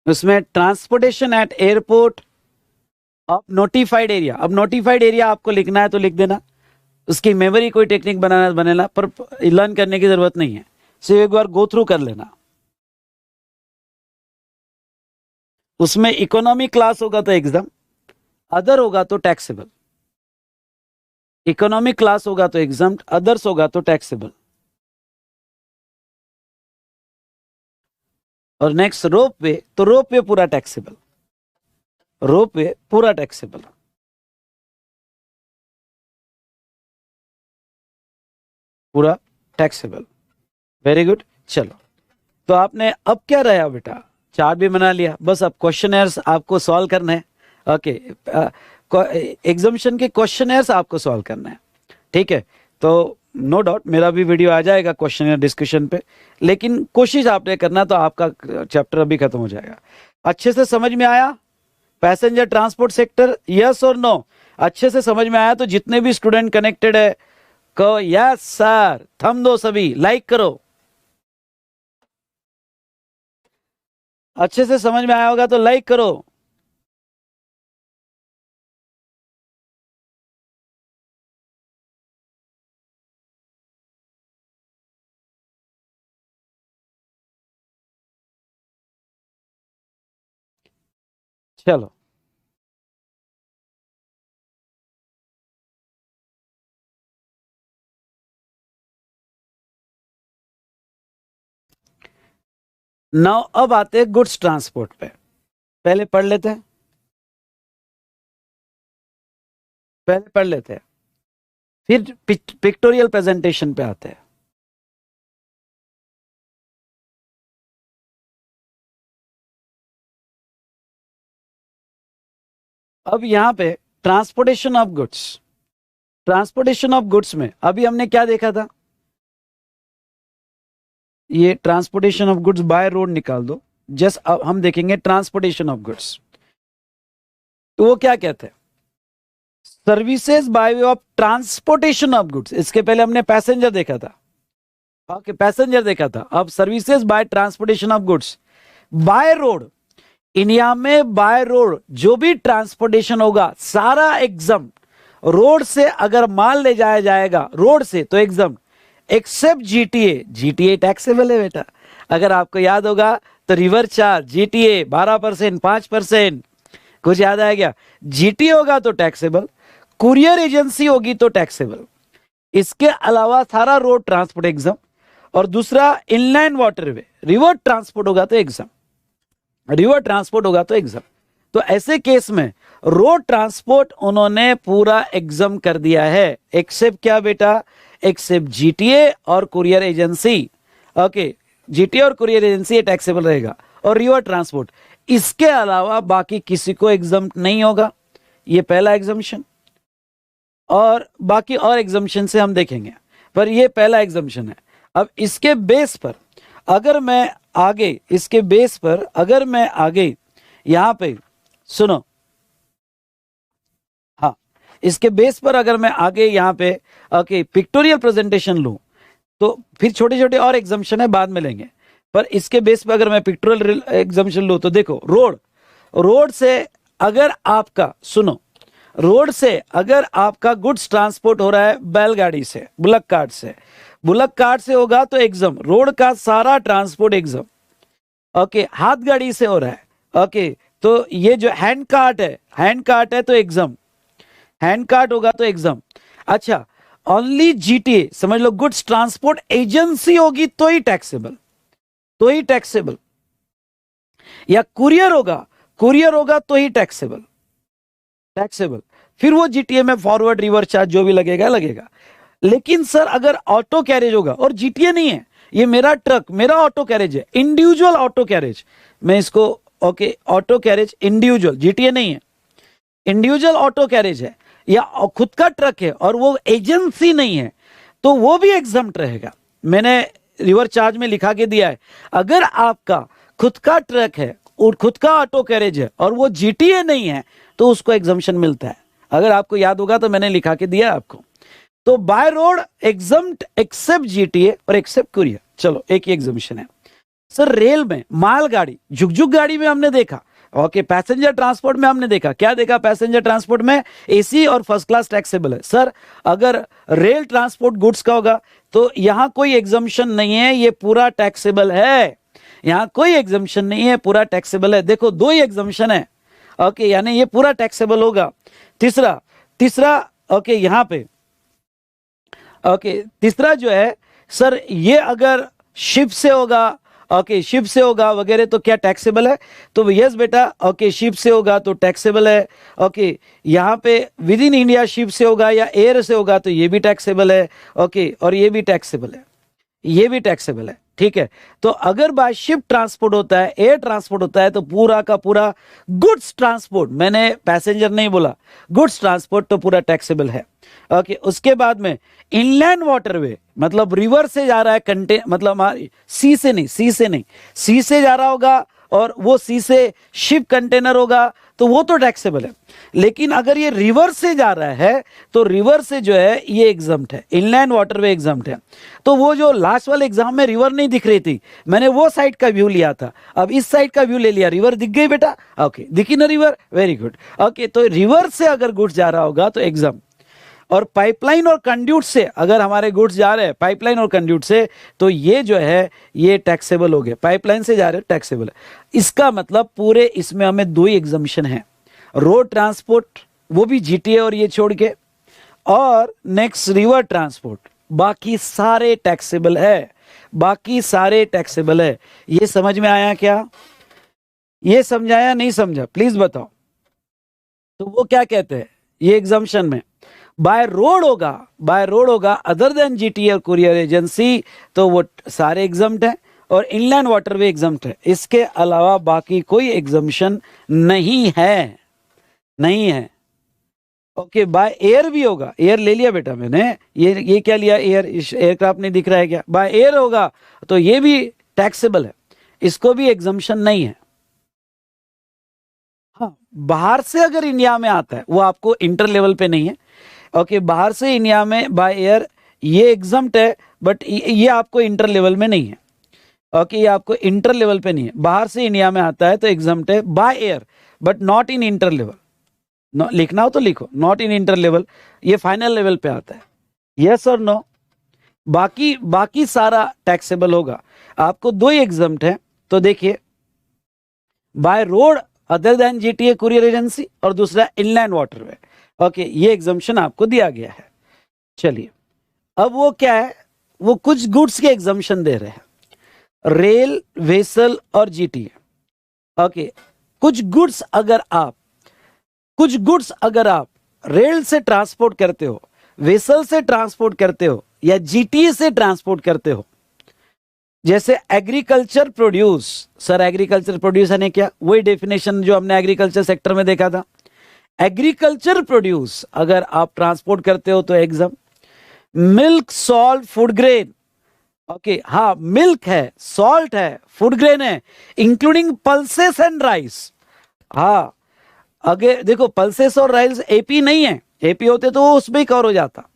उसमें transportation at airport of notified area. अब नोटिफाइड एरिया आपको लिखना है तो लिख देना, उसकी मेमोरी कोई टेक्निक बनाना बनेला, पर लर्न करने की जरूरत नहीं है, सिर्फ एक बार गो थ्रू कर लेना। उसमें इकोनॉमी क्लास होगा तो एग्जाम, अदर होगा तो टैक्सेबल। इकोनॉमिक क्लास होगा तो एग्जाम, अदर्स होगा तो टैक्सेबल। और नेक्स्ट रोप वे, तो रोप वे पूरा टैक्सेबल, रोप वे पूरा टैक्सेबल। पूरा टैक्सेबल। Very good. चलो, तो आपने अब क्या रहा बेटा, चार्ट भी बना लिया, बस अब क्वेश्चनर्स आपको सॉल्व करना है। ओके, एग्जामिनेशन के क्वेश्चनर्स आपको सॉल्व करना है, ठीक है। तो नो डाउट मेरा भी वीडियो आ जाएगा क्वेश्चनर डिस्कशन पे, लेकिन कोशिश आपने करना, तो आपका चैप्टर अभी खत्म हो जाएगा। अच्छे से समझ में आया पैसेंजर ट्रांसपोर्ट सेक्टर, यस और नो? अच्छे से समझ में आया तो जितने भी स्टूडेंट कनेक्टेड है कहो यस सर, थम दो, सभी लाइक करो। अच्छे से समझ में आया होगा तो लाइक करो। चलो, नाउ अब आते हैं गुड्स ट्रांसपोर्ट पे, पहले पढ़ लेते हैं, पहले पढ़ लेते हैं, फिर पिक्टोरियल प्रेजेंटेशन पे आते हैं। अब यहां पे transportation of goods, transportation of goods में अभी हमने क्या देखा था, ये transportation of goods by road निकाल दो, जस्ट अब हम देखेंगे ट्रांसपोर्टेशन ऑफ गुड्स। तो वो क्या कहते हैं, services by way of transportation of goods. इसके पहले हमने पैसेंजर देखा था, ओके पैसेंजर देखा था, अब services by transportation of goods by road. India में बाय रोड जो भी ट्रांसपोर्टेशन होगा सारा एग्जाम, रोड से अगर माल ले जाया जाएगा रोड से तो exam, except GTA, GTA taxable है बेटा। अगर आपको याद होगा तो रिवर चार्ज जीटीए 12%, 5%, कुछ याद आया क्या? जीटीए होगा तो टैक्सेबल, कुरियर एजेंसी होगी तो टैक्सेबल, इसके अलावा सारा रोड ट्रांसपोर्ट एग्जाम। और दूसरा इनलैंड वाटरवे, रिवर ट्रांसपोर्ट होगा तो एग्जाम, रिवर ट्रांसपोर्ट होगा तो एग्जाम। तो ऐसे केस में रोड ट्रांसपोर्ट उन्होंने पूरा एग्जाम कर दिया है, एक्सेप्ट क्या बेटा, एक्सेप्ट जीटीए और कुरियर एजेंसी। ओके, जीटीए और कुरियर एजेंसी टैक्सेबल रहेगा, और रिवर ट्रांसपोर्ट, इसके अलावा बाकी किसी को एग्जाम नहीं होगा। ये पहला एग्जाम्शन, और बाकी और एग्जाम्शन से हम देखेंगे, पर ये पहला एग्जाम्शन है। अब इसके बेस पर अगर मैं आगे, इसके बेस पर अगर मैं आगे यहां पे सुनो, हाँ, इसके बेस पर अगर मैं आगे यहां पे ओके पिक्टोरियल प्रेजेंटेशन लूं, तो फिर छोटे छोटे और एग्जाम्शन है बाद में लेंगे, पर इसके बेस पर अगर मैं पिक्टोरियल एग्जाम्शन लूं तो देखो, रोड, रोड से अगर आपका सुनो, रोड से अगर आपका गुड्स ट्रांसपोर्ट हो रहा है बैलगाड़ी से, बुलक कार्ट से, बुलक कार्ट से होगा तो एग्जाम, रोड का सारा ट्रांसपोर्ट एग्जाम। ओके, हाथ गाड़ी से हो रहा है, ओके, तो ये जो हैंड कार्ट है, हैंड कार्ट है तो एग्जाम, हैंड कार्ट होगा तो एग्जाम। अच्छा, ओनली जीटीए समझ लो, गुड्स ट्रांसपोर्ट एजेंसी होगी तो ही टैक्सेबल, तो ही टैक्सेबल, या कुरियर होगा, कुरियर होगा तो ही टैक्सेबल, टैक्सेबल। फिर वो जीटीए में फॉरवर्ड रिवर्स चार्ज जो भी लगेगा लगेगा। लेकिन सर अगर ऑटो कैरेज होगा, और जीटीए नहीं है, ये मेरा ट्रक, मेरा ऑटो कैरेज है, इंडिविजुअल ऑटो कैरेज, मैं इसको okay auto carriage individual, GTA नहीं है, इंडिविजुअल ऑटो कैरेज है, या खुद का ट्रक है और वो एजेंसी नहीं है, तो वो भी एग्जम्प्ट रहेगा। मैंने रिवर चार्ज में लिखा के दिया है, अगर आपका खुद का ट्रक है और खुद का ऑटो कैरेज है और वो जीटीए नहीं है तो उसको एग्जम्पशन मिलता है। अगर आपको याद होगा तो मैंने लिखा के दिया आपको। तो by road exempt except GTA और एक्सेप्ट कुरियर। चलो, एक ही एग्जामिशन है। सर रेल में, मालगाड़ी, झुकझुक गाड़ी में हमने देखा। ओके, पैसेंजर ट्रांसपोर्ट में हमने देखा, क्या देखा? पैसेंजर ट्रांसपोर्ट में एसी और फर्स्ट क्लास टैक्सेबल है। सर अगर रेल ट्रांसपोर्ट गुड्स का होगा तो यहां कोई एग्जम्पशन नहीं है, ये पूरा टैक्सेबल है। यहां कोई एग्जम्पशन नहीं है, पूरा टैक्सेबल है। देखो दो ही एग्जम्पशन है। ओके, यानी ये पूरा टैक्सेबल होगा। तीसरा ओके, यहां पे ओके, तीसरा जो है सर, ये अगर शिप से होगा, ओके शिप से होगा वगैरह तो क्या टैक्सेबल है? तो यस बेटा, ओके शिप से होगा तो टैक्सेबल है। ओके, यहाँ पे विद इन इंडिया शिप से होगा या एयर से होगा तो ये भी टैक्सेबल है। ओके, और ये भी टैक्सेबल है, ये भी टैक्सेबल है। ठीक है, तो अगर बाय शिप ट्रांसपोर्ट होता है, एयर ट्रांसपोर्ट होता है, तो पूरा का पूरा गुड्स ट्रांसपोर्ट, मैंने पैसेंजर नहीं बोला, गुड्स ट्रांसपोर्ट तो पूरा टैक्सेबल है। ओके, उसके बाद में इनलैंड वाटरवे, मतलब रिवर से जा रहा है, मतलब सी से नहीं, सी से जा रहा होगा और वो सी से शिप कंटेनर होगा तो वो तो टैक्सेबल है। लेकिन अगर ये रिवर से जा रहा है तो रिवर से जो है ये एग्जम्प्ट है, इनलैंड वाटरवे एग्जम्प्ट है। तो वो जो लास्ट वाले एग्जाम में रिवर नहीं दिख रही थी, मैंने वो साइड का व्यू लिया था, अब इस साइड का व्यू ले लिया, रिवर दिख गई बेटा। ओके, दिखी ना रिवर, वेरी गुड। ओके, तो रिवर से अगर गुड्स जा रहा होगा तो एग्जाम, और पाइपलाइन और कंड्यूट से अगर हमारे गुड्स जा रहे हैं, पाइपलाइन और कंड्यूट से, तो ये जो है ये टैक्सेबल हो गए। पाइपलाइन से जा रहे हैं, टैक्सेबल है। इसका मतलब पूरे इसमें हमें दो ही एग्जम्पशन है, रोड ट्रांसपोर्ट वो भी जीटीए और ये छोड़ के, और नेक्स्ट रिवर ट्रांसपोर्ट, बाकी सारे टैक्सेबल है, बाकी सारे टैक्सेबल है। ये समझ में आया क्या? ये समझाया नहीं समझा प्लीज बताओ। तो वो क्या कहते हैं ये एग्जम्पशन में, बाय रोड होगा अदर देन जीटीए और कुरियर एजेंसी तो वो सारे एग्जम्प्ट है, और इनलैंड वाटरवे एग्जम्प्ट है। इसके अलावा बाकी कोई एग्जम्पशन नहीं है, नहीं है। ओके, बाय एयर भी होगा, एयर ले लिया बेटा मैंने, ये क्या लिया? एयर, एयरक्राफ्ट नहीं दिख रहा है क्या? बाय एयर होगा तो ये भी टैक्सेबल है, इसको भी एग्जम्पशन नहीं है। हाँ, बाहर से अगर इंडिया में आता है वो आपको इंटर लेवल पे नहीं है। ओके, बाहर से इंडिया में बाय एयर ये एग्जम्प्ट है, बट ये आपको इंटर लेवल में नहीं है। ओके, ये आपको इंटर लेवल पे नहीं है, बाहर से इंडिया में आता है तो एग्जम्प्ट है by air, but not in inter level. लिखना हो तो लिखो, नॉट इन इंटर लेवल, ये फाइनल लेवल पे आता है। यस और नो? बाकी सारा टैक्सेबल होगा। आपको दो ही एग्जम्प्ट है, तो देखिए by road other than GTA courier agency, और दूसरा इनलैंड वाटरवे। ओके, ये एग्जम्पशन आपको दिया गया है। चलिए, अब वो क्या है, वो कुछ गुड्स के एग्जम्पशन दे रहे हैं, रेल, वेसल और जीटीए। ओके, कुछ गुड्स अगर आप रेल से ट्रांसपोर्ट करते हो, वेसल से ट्रांसपोर्ट करते हो, या जीटीए से ट्रांसपोर्ट करते हो, जैसे agriculture produce. Sir agriculture produce है क्या? वही डेफिनेशन जो हमने एग्रीकल्चर सेक्टर में देखा था। एग्रीकल्चर प्रोड्यूस अगर आप ट्रांसपोर्ट करते हो तो exam, milk, salt, food grain. Okay, हाँ मिल्क है, सॉल्ट है, फूड ग्रेन है, इंक्लूडिंग पल्सेस एंड राइस। हाँ, अगर देखो पल्सेस और राइस एपी नहीं है, एपी होते तो वो उसमें ही कवर हो जाता,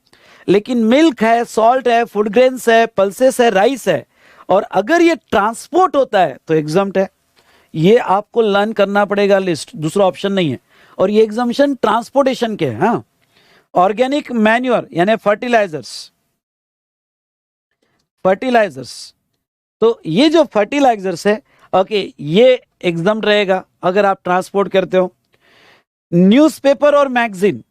लेकिन मिल्क है, सॉल्ट है, फूड ग्रेन्स है, पल्सेस है, राइस है, और अगर ये ट्रांसपोर्ट होता है तो एग्जम्प्ट है। ये आपको लर्न करना पड़ेगा लिस्ट, दूसरा ऑप्शन नहीं है। और ये एग्जम्पशन ट्रांसपोर्टेशन के हैं। हाँ, ऑर्गेनिक मैन्योर यानी फर्टिलाइजर्स, तो ये जो फर्टिलाइजर्स है, ओके, ये एग्जम्प्ट रहेगा अगर आप ट्रांसपोर्ट करते हो। न्यूज़पेपर और मैगजीन,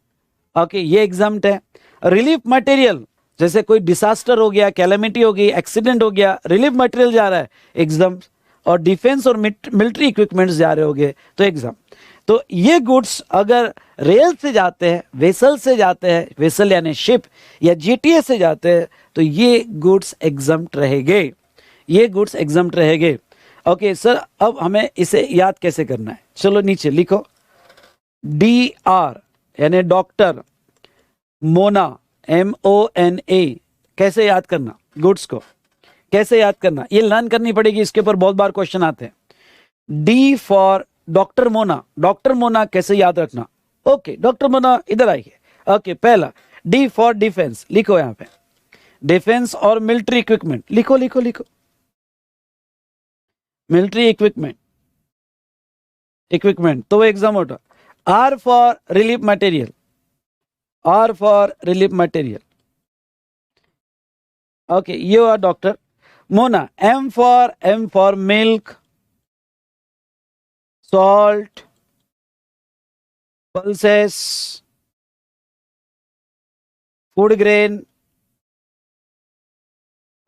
ओके, ये एग्जम्प्ट है। रिलीफ मटेरियल, जैसे कोई डिसास्टर हो गया, कैलेमिटी हो गई, एक्सीडेंट हो गया, रिलीफ मटेरियल जा रहा है, एग्जाम। और डिफेंस और मिलिट्री इक्विपमेंट्स जा रहे होंगे तो एग्जाम। तो ये गुड्स अगर रेल से जाते हैं, वेसल से जाते हैं, वेसल यानी शिप, या जीटीए से जाते हैं, तो ये गुड्स एग्जम्प्ट रहेंगे, ये गुड्स एग्जम्प्ट रहेंगे। ओके सर, अब हमें इसे याद कैसे करना है? चलो नीचे लिखो, DR यानी डॉक्टर, मोना, MONA, कैसे याद करना गुड्स को, कैसे याद करना, ये लर्न करनी पड़ेगी, इसके ऊपर बहुत बार क्वेश्चन आते हैं। D for doctor Mona, doctor Mona कैसे याद रखना? ओके, डॉक्टर मोना इधर आइए। ओके, पहला D फॉर डिफेंस, लिखो यहां पे, डिफेंस और मिलिट्री इक्विपमेंट, लिखो लिखो लिखो। मिलिट्री इक्विपमेंट, तो वो एग्जाम होता। R for relief material, R for relief material. Okay, you are doctor. Mona, M for milk, salt, pulses, food grain.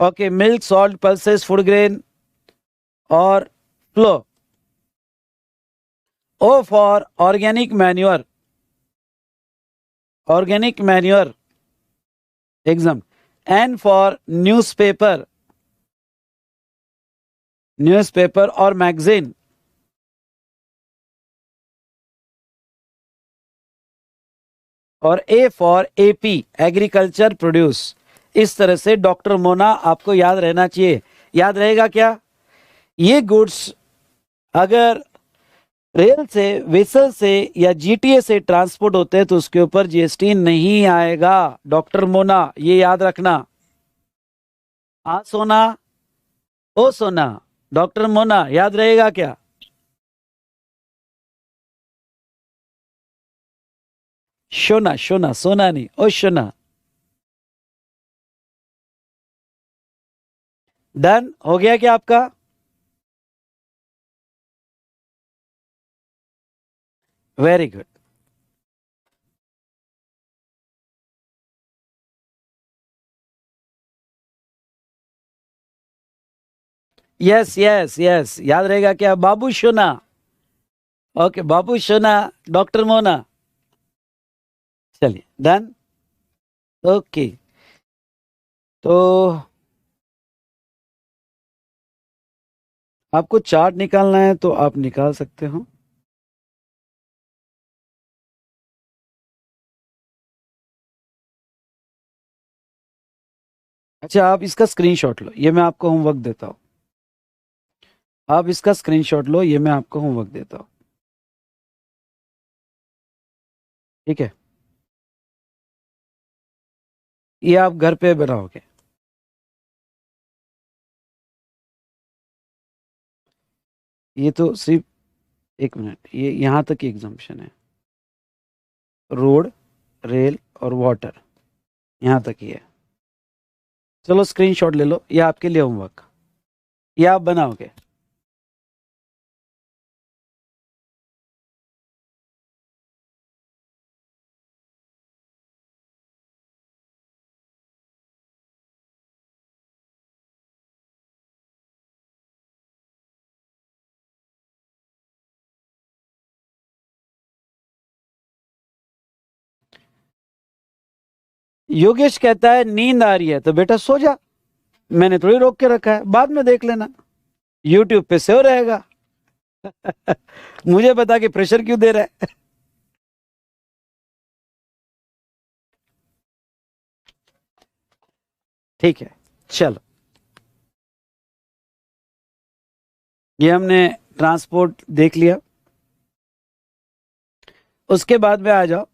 Okay, milk, salt, pulses, food grain और flour. O for organic manure, organic manure exempt. N for newspaper, newspaper और magazine. और A for AP, agriculture produce. इस तरह से doctor Mona आपको याद रहना चाहिए। याद रहेगा क्या? ये गुड्स अगर रेल से, वेसल से या जीटीए से ट्रांसपोर्ट होते हैं तो उसके ऊपर जीएसटी नहीं आएगा। डॉक्टर मोना ये याद रखना। हाँ सोना, ओ सोना, डॉक्टर मोना याद रहेगा क्या? शोना, शोना, सोना नहीं, ओ शोना। डन हो गया क्या आपका? Very good. Yes yes yes, याद रहेगा क्या? बाबू शोना। ओके, बाबू शोना, डॉक्टर मोना। चलिए, डन। ओके, तो आपको चार्ट निकालना है तो आप निकाल सकते हो। अच्छा, आप इसका स्क्रीनशॉट लो, ये मैं आपको होमवर्क देता हूँ। आप इसका स्क्रीनशॉट लो, ये मैं आपको होमवर्क देता हूँ। ठीक है, ये आप घर पे बनाओगे। ये तो सिर्फ, एक मिनट, ये यहां तक की एग्जाम्पशन है। रोड, रेल और वाटर, यहां तक ही है। चलो स्क्रीनशॉट ले लो, ये आपके लिए होमवर्क, ये आप बनाओगे। योगेश कहता है नींद आ रही है, तो बेटा सो जा, मैंने थोड़ी रोक के रखा है, बाद में देख लेना, यूट्यूब पे सेव रहेगा। मुझे बता के प्रेशर क्यों दे रहा है? ठीक है, चलो, ये हमने ट्रांसपोर्ट देख लिया। उसके बाद में आ जाओ,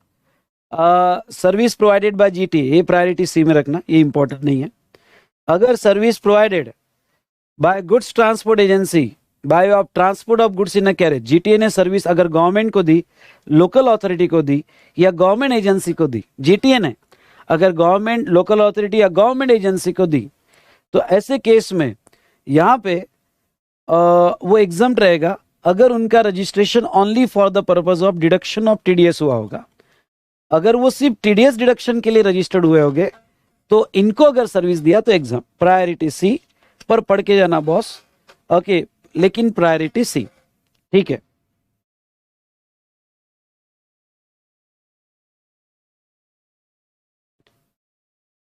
सर्विस प्रोवाइडेड बाय जीटी, ये प्रायोरिटी सी में रखना, ये इंपॉर्टेंट नहीं है। अगर service provided by goods transport agency bye of transport of goods in a carriage, GTA ने सर्विस अगर गवर्नमेंट को दी, लोकल अथॉरिटी को दी या गवर्नमेंट एजेंसी को दी, जीटीए ने अगर गवर्नमेंट, लोकल अथॉरिटी या गवर्नमेंट एजेंसी को दी, तो ऐसे केस में यहाँ पे वो एग्जम्प्ट रहेगा अगर उनका registration only for the purpose of deduction of TDS हुआ होगा। अगर वो सिर्फ टीडीएस डिडक्शन के लिए रजिस्टर्ड हुए होंगे तो इनको अगर सर्विस दिया तो एग्जाम प्रायोरिटी सी पर पढ़ के जाना बॉस। ओके, लेकिन प्रायोरिटी सी, ठीक है।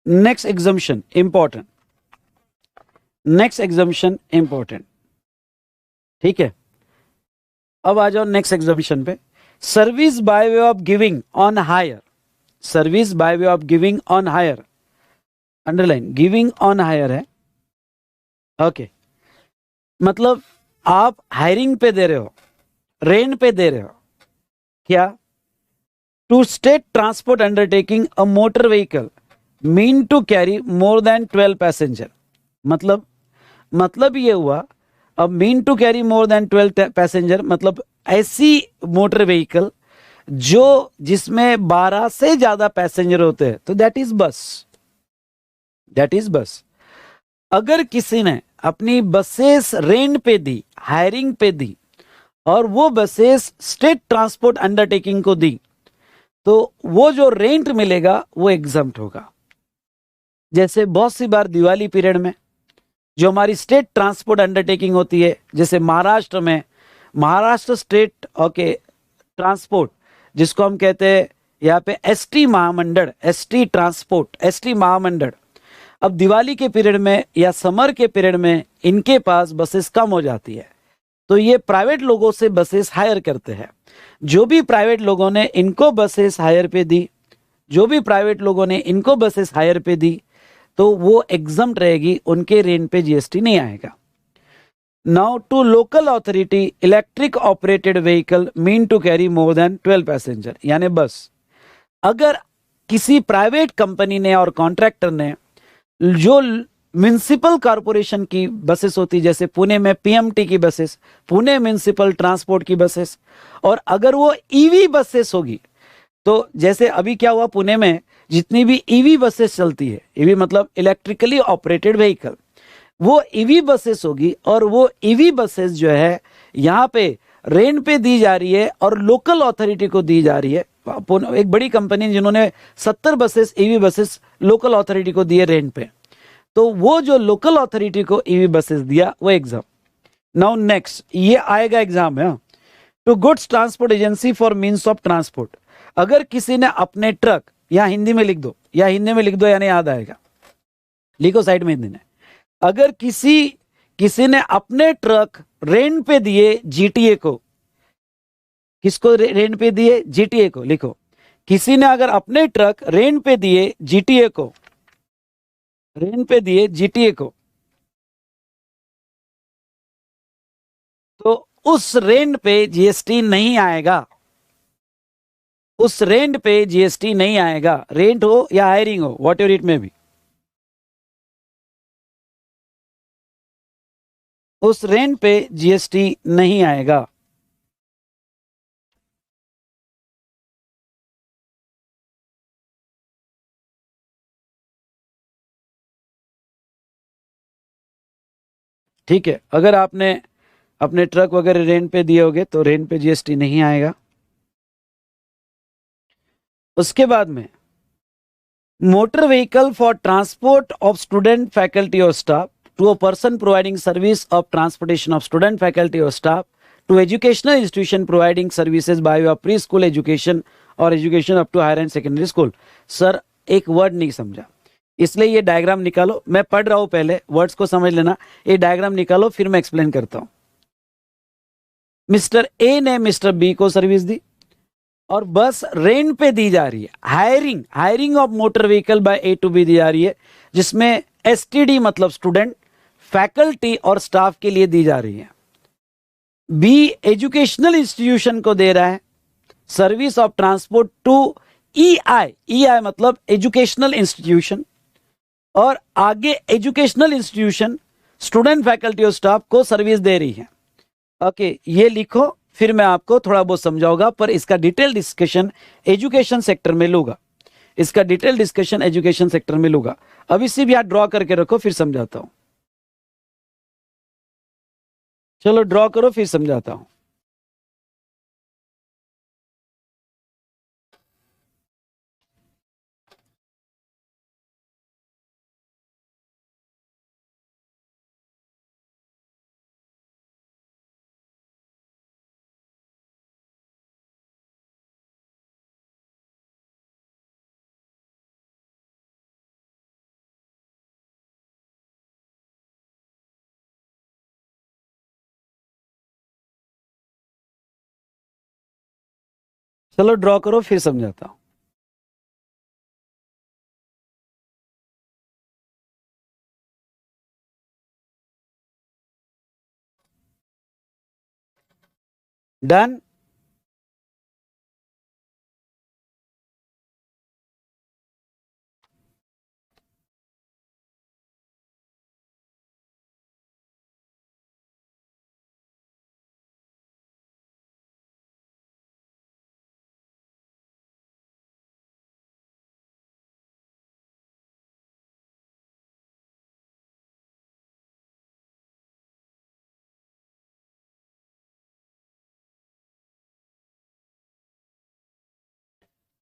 Next exemption important, next exemption important, ठीक है। अब आ जाओ नेक्स्ट एग्जाम्शन पे। Service by way of giving on hire, service by way of giving on hire, underline, giving on hire है। ओके, मतलब आप हायरिंग पे दे रहे हो, रेंट पे दे रहे हो क्या? To state transport undertaking a motor vehicle mean to carry more than 12 passenger. मतलब ये हुआ अब mean to carry more than 12 passenger मतलब ऐसी मोटर व्हीकल जो जिसमें 12 से ज्यादा पैसेंजर होते हैं, तो दैट इज बस, दैट इज बस। अगर किसी ने अपनी बसेस रेंट पे दी, हायरिंग पे दी, और वो बसेस स्टेट ट्रांसपोर्ट अंडरटेकिंग को दी, तो वो जो रेंट मिलेगा वो एग्जम्प्ट होगा। जैसे बहुत सी बार दिवाली पीरियड में जो हमारी स्टेट ट्रांसपोर्ट अंडरटेकिंग होती है, जैसे महाराष्ट्र में महाराष्ट्र स्टेट ओके ट्रांसपोर्ट, जिसको हम कहते हैं यहाँ पे एसटी महामंडल, एसटी ट्रांसपोर्ट, एसटी महामंडल। अब दिवाली के पीरियड में या समर के पीरियड में इनके पास बसेस कम हो जाती है, तो ये प्राइवेट लोगों से बसेस हायर करते हैं। जो भी प्राइवेट लोगों ने इनको बसेस हायर पे दी, जो भी प्राइवेट लोगों ने इनको बसेस हायर पे दी, तो वो एग्जम्प्ट रहेगी, उनके रेंट पे जीएसटी नहीं आएगा। Now to local authority electric operated vehicle mean to carry more than 12 passenger, यानी बस अगर किसी प्राइवेट कंपनी ने और कॉन्ट्रैक्टर ने जो म्युनिसिपल कॉरपोरेशन की बसेस होती, जैसे पुणे में पीएमटी की बसेस, पुणे म्युनिसिपल ट्रांसपोर्ट की बसेस, और अगर वो ईवी बसेस होगी, तो जैसे अभी क्या हुआ पुणे में जितनी भी ईवी बसेस चलती है, ईवी मतलब इलेक्ट्रिकली ऑपरेटेड व्हीकल, वो ईवी बसेस होगी, और वो ईवी बसेस जो है यहाँ पे रेंट पे दी जा रही है और लोकल अथॉरिटी को दी जा रही है। एक बड़ी कंपनी जिन्होंने 70 buses EV buses local authority को दिए रेंट पे, तो वो जो लोकल अथॉरिटी को ईवी बसेस दिया वो एग्जाम। नाउ नेक्स्ट ये आएगा एग्जाम है, to goods transport agency for means of transport. अगर किसी ने अपने ट्रक, या हिंदी में लिख दो, या हिंदी में लिख दो यानी याद आएगा, लिखो साइड में हिंदी में। अगर किसी ने अपने ट्रक रेंट पे दिए जीटीए को, किसको रेंट पे दिए? जीटीए को। लिखो, किसी ने अगर अपने ट्रक रेंट पे दिए जीटीए को, रेंट पे दिए जीटीए को, तो उस रेंट पे जीएसटी नहीं आएगा, उस रेंट पे जीएसटी नहीं आएगा, रेंट हो या हायरिंग हो, वॉट एवर इट में भी, उस रेंट पे जीएसटी नहीं आएगा। ठीक है, अगर आपने अपने ट्रक वगैरह रेंट पे दिए होगे तो रेंट पे जीएसटी नहीं आएगा। उसके बाद में motor vehicle for transport of student faculty और staff to a person providing service of transportation of student faculty और staff to educational institution providing services by your pre school education और education up to higher and secondary school. Sir एक word नहीं समझा, इसलिए ये diagram निकालो, मैं पढ़ रहा हूं, पहले वर्ड्स को समझ लेना, ये डायग्राम निकालो फिर मैं एक्सप्लेन करता हूं। मिस्टर ए ने मिस्टर बी को सर्विस दी और बस रेंट पे दी जा रही है, hiring, hiring of motor vehicle by A to B दी जा रही है, जिसमें एसटीडी मतलब स्टूडेंट, फैकल्टी और स्टाफ के लिए दी जा रही है। बी एजुकेशनल इंस्टीट्यूशन को दे रहा है service of transport to EI, EI मतलब एजुकेशनल इंस्टीट्यूशन, और आगे एजुकेशनल इंस्टीट्यूशन स्टूडेंट फैकल्टी और स्टाफ को सर्विस दे रही है। ओके, ये लिखो, फिर मैं आपको थोड़ा बहुत समझाऊंगा, पर इसका डिटेल डिस्कशन एजुकेशन सेक्टर में लूंगा, इसका डिटेल डिस्कशन एजुकेशन सेक्टर में लूंगा। अब इसी भी आप ड्रॉ करके रखो फिर समझाता हूं। चलो ड्रॉ करो फिर समझाता हूं। चलो ड्रॉ करो फिर समझाता हूं। डन।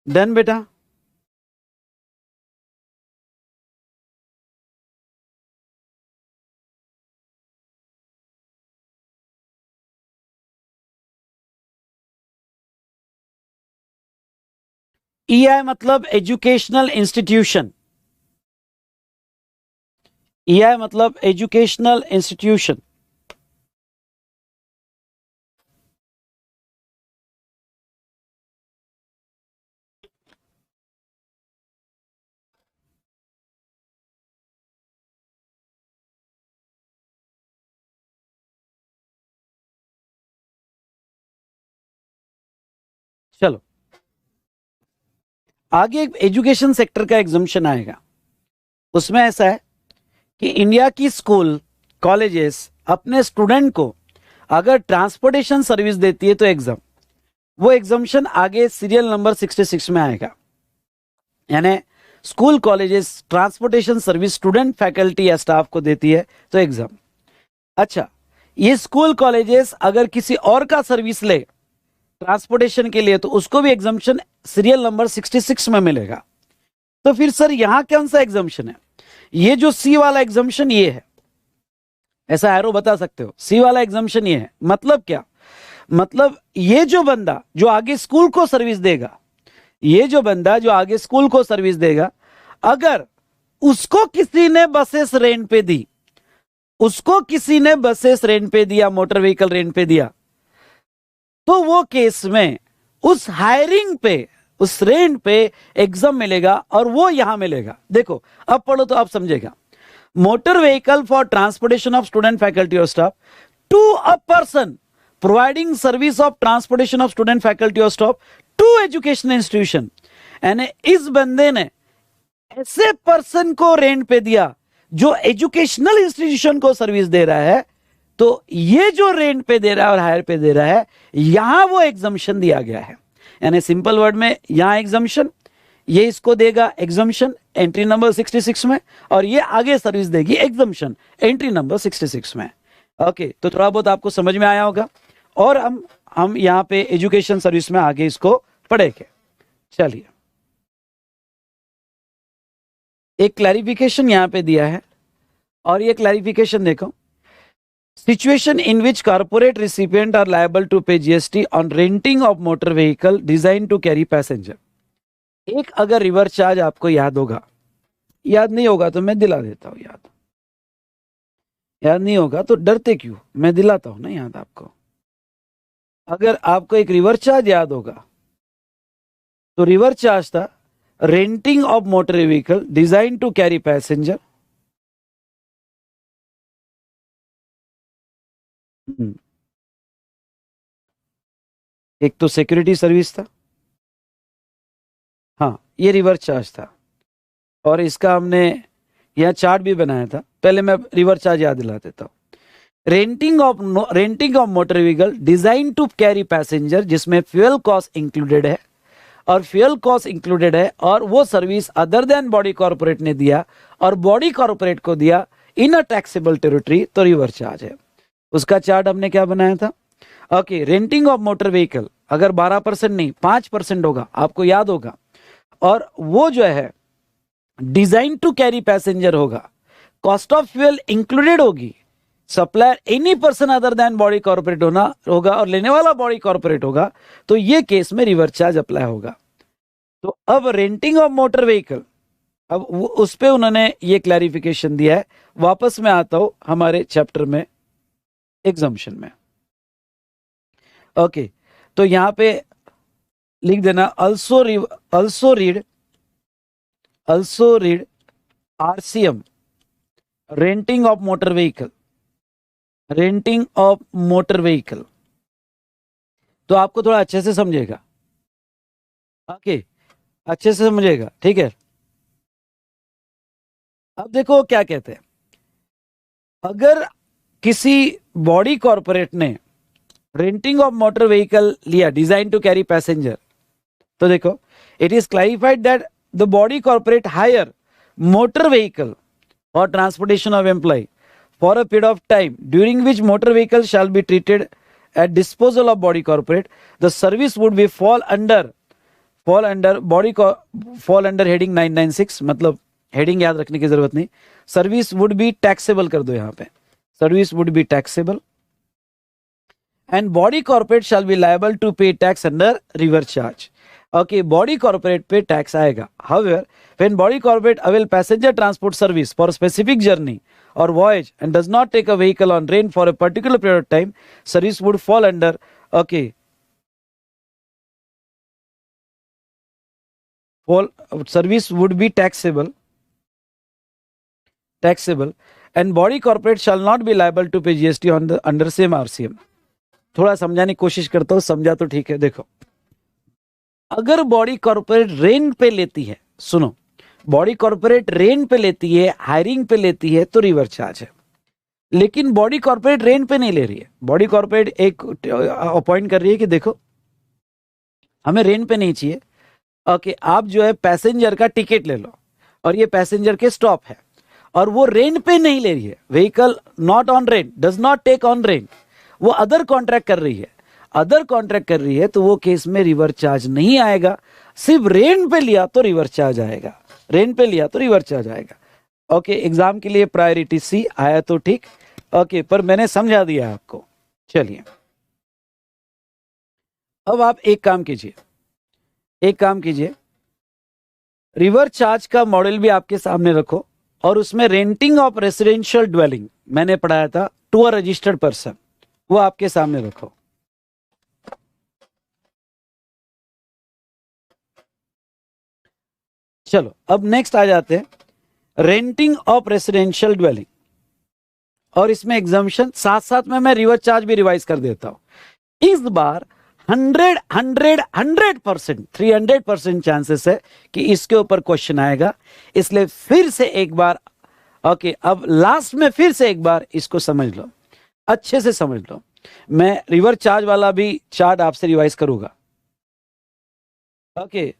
डन बेटा। ईआई मतलब एजुकेशनल इंस्टीट्यूशन। ईआई मतलब एजुकेशनल इंस्टीट्यूशन। चलो आगे एक एजुकेशन सेक्टर का एग्जाम्शन आएगा। उसमें ऐसा है कि इंडिया की स्कूल कॉलेजेस अपने स्टूडेंट को अगर ट्रांसपोर्टेशन सर्विस देती है तो एग्जाम, वो एग्जाम्शन आगे सीरियल नंबर 66 में आएगा। यानी school colleges transportation service student faculty या स्टाफ को देती है तो एग्जाम। अच्छा, ये स्कूल कॉलेजेस अगर किसी और का सर्विस ले ट्रांसपोर्टेशन के लिए तो उसको भी एग्जाम्शन सीरियल नंबर 66 में मिलेगा। तो फिर सर यहां कौन सा एग्जाम्शन है? ये जो सी वाला एग्जाम्शन ये है, ऐसा एरो बता सकते हो। सी वाला एग्जाम्शन ये है, मतलब क्या? मतलब ये जो बंदा जो आगे स्कूल को सर्विस देगा, ये जो बंदा जो आगे स्कूल को सर्विस देगा, अगर उसको किसी ने बसेस रेंट पे दी, उसको किसी ने बसेस रेंट पे दिया, मोटर व्हीकल रेंट पे दिया, तो वो केस में उस हायरिंग पे, उस रेंट पे एग्जाम मिलेगा और वो यहां मिलेगा। देखो अब पढ़ो तो आप समझेगा। Motor vehicle for transportation of student faculty और staff to a person providing service of transportation of student faculty और स्टाफ टू एजुकेशनल इंस्टीट्यूशन। यानी इस बंदे ने ऐसे पर्सन को रेंट पे दिया जो एजुकेशनल इंस्टीट्यूशन को सर्विस दे रहा है, तो ये जो रेंट पे दे रहा है और हायर पे दे रहा है, यहां वो एग्जाम्शन दिया गया है। यानी सिंपल वर्ड में यहां एग्जाम्शन, ये इसको देगा एग्जाम्शन एंट्री नंबर 66 में, और ये आगे सर्विस देगी एग्जाम्शन एंट्री नंबर 66 में। ओके, तो थोड़ा बहुत आपको समझ में आया होगा और हम यहां पे एजुकेशन सर्विस में आगे इसको पढ़ेंगे। चलिए एक क्लैरिफिकेशन यहां पे दिया है और ये क्लैरिफिकेशन देखो। Situation in which corporate recipient are liable to pay GST on renting of motor vehicle designed to carry passenger। एक अगर रिवर्स चार्ज आपको याद होगा, याद नहीं होगा तो मैं दिला देता हूं याद, याद नहीं होगा तो डरते क्यों, मैं दिलाता हूं ना याद आपको। अगर आपको एक रिवर्स चार्ज याद होगा तो रिवर्स चार्ज था renting of motor vehicle design to carry passenger. एक तो सिक्योरिटी सर्विस था, हाँ ये रिवर्स चार्ज था, और इसका हमने यह चार्ट भी बनाया था। पहले मैं रिवर्स चार्ज याद दिला देता हूं। Renting of motor vehicle design to carry passenger, जिसमें फ्यूल कॉस्ट इंक्लूडेड है, और फ्यूल कॉस्ट इंक्लूडेड है, और वो service other than body corporate ने दिया और बॉडी कॉर्पोरेट को दिया इन अ टैक्सेबल टेरिटरी, तो रिवर्स चार्ज है। उसका चार्ट हमने क्या बनाया था? Okay, renting of motor vehicle अगर 12% नहीं 5% होगा, आपको याद होगा, और वो जो है डिजाइन टू कैरी पैसेंजर होगा, कॉस्ट ऑफ फ्यूल इंक्लूडेड होगी, supplier any person other than body corporate होगा और लेने वाला बॉडी कॉर्पोरेट होगा, तो ये केस में रिवर्स चार्ज अप्लाई होगा। तो अब रेंटिंग ऑफ मोटर व्हीकल, अब उस पे उन्होंने ये क्लैरिफिकेशन दिया है। वापस में आता हूं हमारे चैप्टर में एग्जाम्शन में। ओके, तो यहां पे लिख देना also read RCM renting of motor vehicle, renting of motor vehicle, तो आपको थोड़ा अच्छे से समझेगा। ओके, अच्छे से समझेगा, ठीक है। अब देखो क्या कहते हैं, अगर किसी बॉडी कॉर्पोरेट ने रेंटिंग ऑफ मोटर व्हीकल लिया डिजाइन टू कैरी पैसेंजर, तो देखो it is clarified that the body corporate hire motor vehicle और transportation of employ for a period of time during which motor vehicle shall be treated at disposal of body corporate, the service would be fall fall under heading 996, मतलब heading याद रखने की जरूरत नहीं। Service would be taxable कर दो यहां पे, service would be taxable and body corporate shall be liable to pay tax under reverse charge. Okay, body corporate पे टैक्स आएगा। However when body corporate avail passenger transport service for specific journey or voyage and does not take a vehicle on rain for a particular period of time, service would fall under, okay, service would be taxable and body corporate shall not be liable to pay GST on the under same RCM। थोड़ा समझाने की कोशिश करता हूं, समझा तो ठीक है। देखो, अगर बॉडी कॉर्पोरेट रेंट पे लेती है, सुनो, बॉडी कॉर्पोरेट रेंट पे लेती है, हायरिंग पे लेती है तो रिवर्स चार्ज है। लेकिन बॉडी कॉर्पोरेट रेंट पे नहीं ले रही है, बॉडी कॉर्पोरेट एक अपॉइंट कर रही है कि देखो हमें रेंट पे नहीं चाहिए, ओके, आप जो है पैसेंजर का टिकट ले लो और ये पैसेंजर के स्टॉप है, और वो रेंट पे नहीं ले रही है, vehicle not on rent, does not take on rent, वो अदर कॉन्ट्रैक्ट कर रही है, अदर कॉन्ट्रैक्ट कर रही है, तो वो केस में रिवर्स चार्ज नहीं आएगा। सिर्फ रेंट पे लिया तो रिवर्स चार्ज आएगा, रेंट पे लिया तो रिवर्स चार्ज आएगा। ओके, एग्जाम के लिए प्रायोरिटी सी आया तो ठीक, ओके, पर मैंने समझा दिया आपको। चलिए, अब आप एक काम कीजिए, रिवर्स चार्ज का मॉडल भी आपके सामने रखो और उसमें रेंटिंग ऑफ रेसिडेंशियल ड्वेलिंग मैंने पढ़ाया था टू अ रजिस्टर्ड पर्सन, वो आपके सामने रखो। चलो, अब नेक्स्ट आ जाते हैं, रेंटिंग ऑफ रेसिडेंशियल ड्वेलिंग, और इसमें एग्जाम्पशन साथ साथ में मैं रिवर्स चार्ज भी रिवाइज कर देता हूं। इस बार 100% 300% चांसेस है कि इसके ऊपर क्वेश्चन आएगा, इसलिए फिर से एक बार, ओके, अब लास्ट में फिर से एक बार इसको समझ लो, अच्छे से समझ लो। मैं रिवर्स चार्ज वाला भी चार्ट आपसे रिवाइज करूंगा, ओके,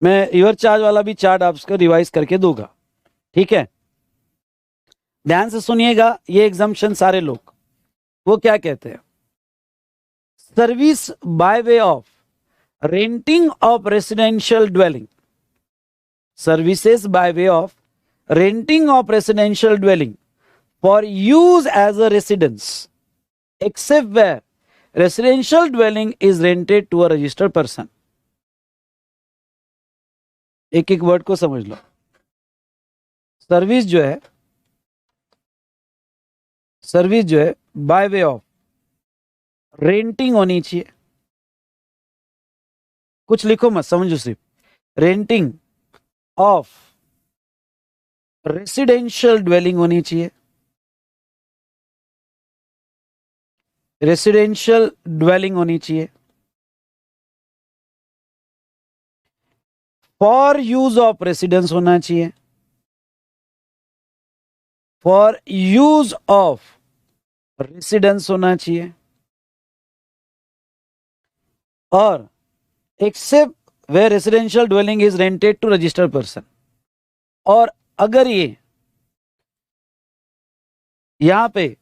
मैं रिवर्स चार्ज वाला भी चार्ट आपको रिवाइज करके दूंगा, ठीक है। ध्यान से सुनिएगा, ये एग्जाम्पशन सारे लोग, वो क्या कहते हैं, service by way of renting of residential dwelling, services by way of renting of residential dwelling for use as a residence except where residential dwelling is rented to a registered person. एक एक word को समझ लो। Service जो है bye way of renting होनी चाहिए, कुछ लिखो मत, समझो सिर्फ, रेंटिंग ऑफ रेसिडेंशियल ड्वेलिंग होनी चाहिए, रेसिडेंशियल ड्वेलिंग होनी चाहिए, फॉर यूज ऑफ रेसिडेंस होना चाहिए, फॉर यूज ऑफ रेसिडेंस होना चाहिए, और except way residential dwelling is rented to registered person. और अगर ये यहां पे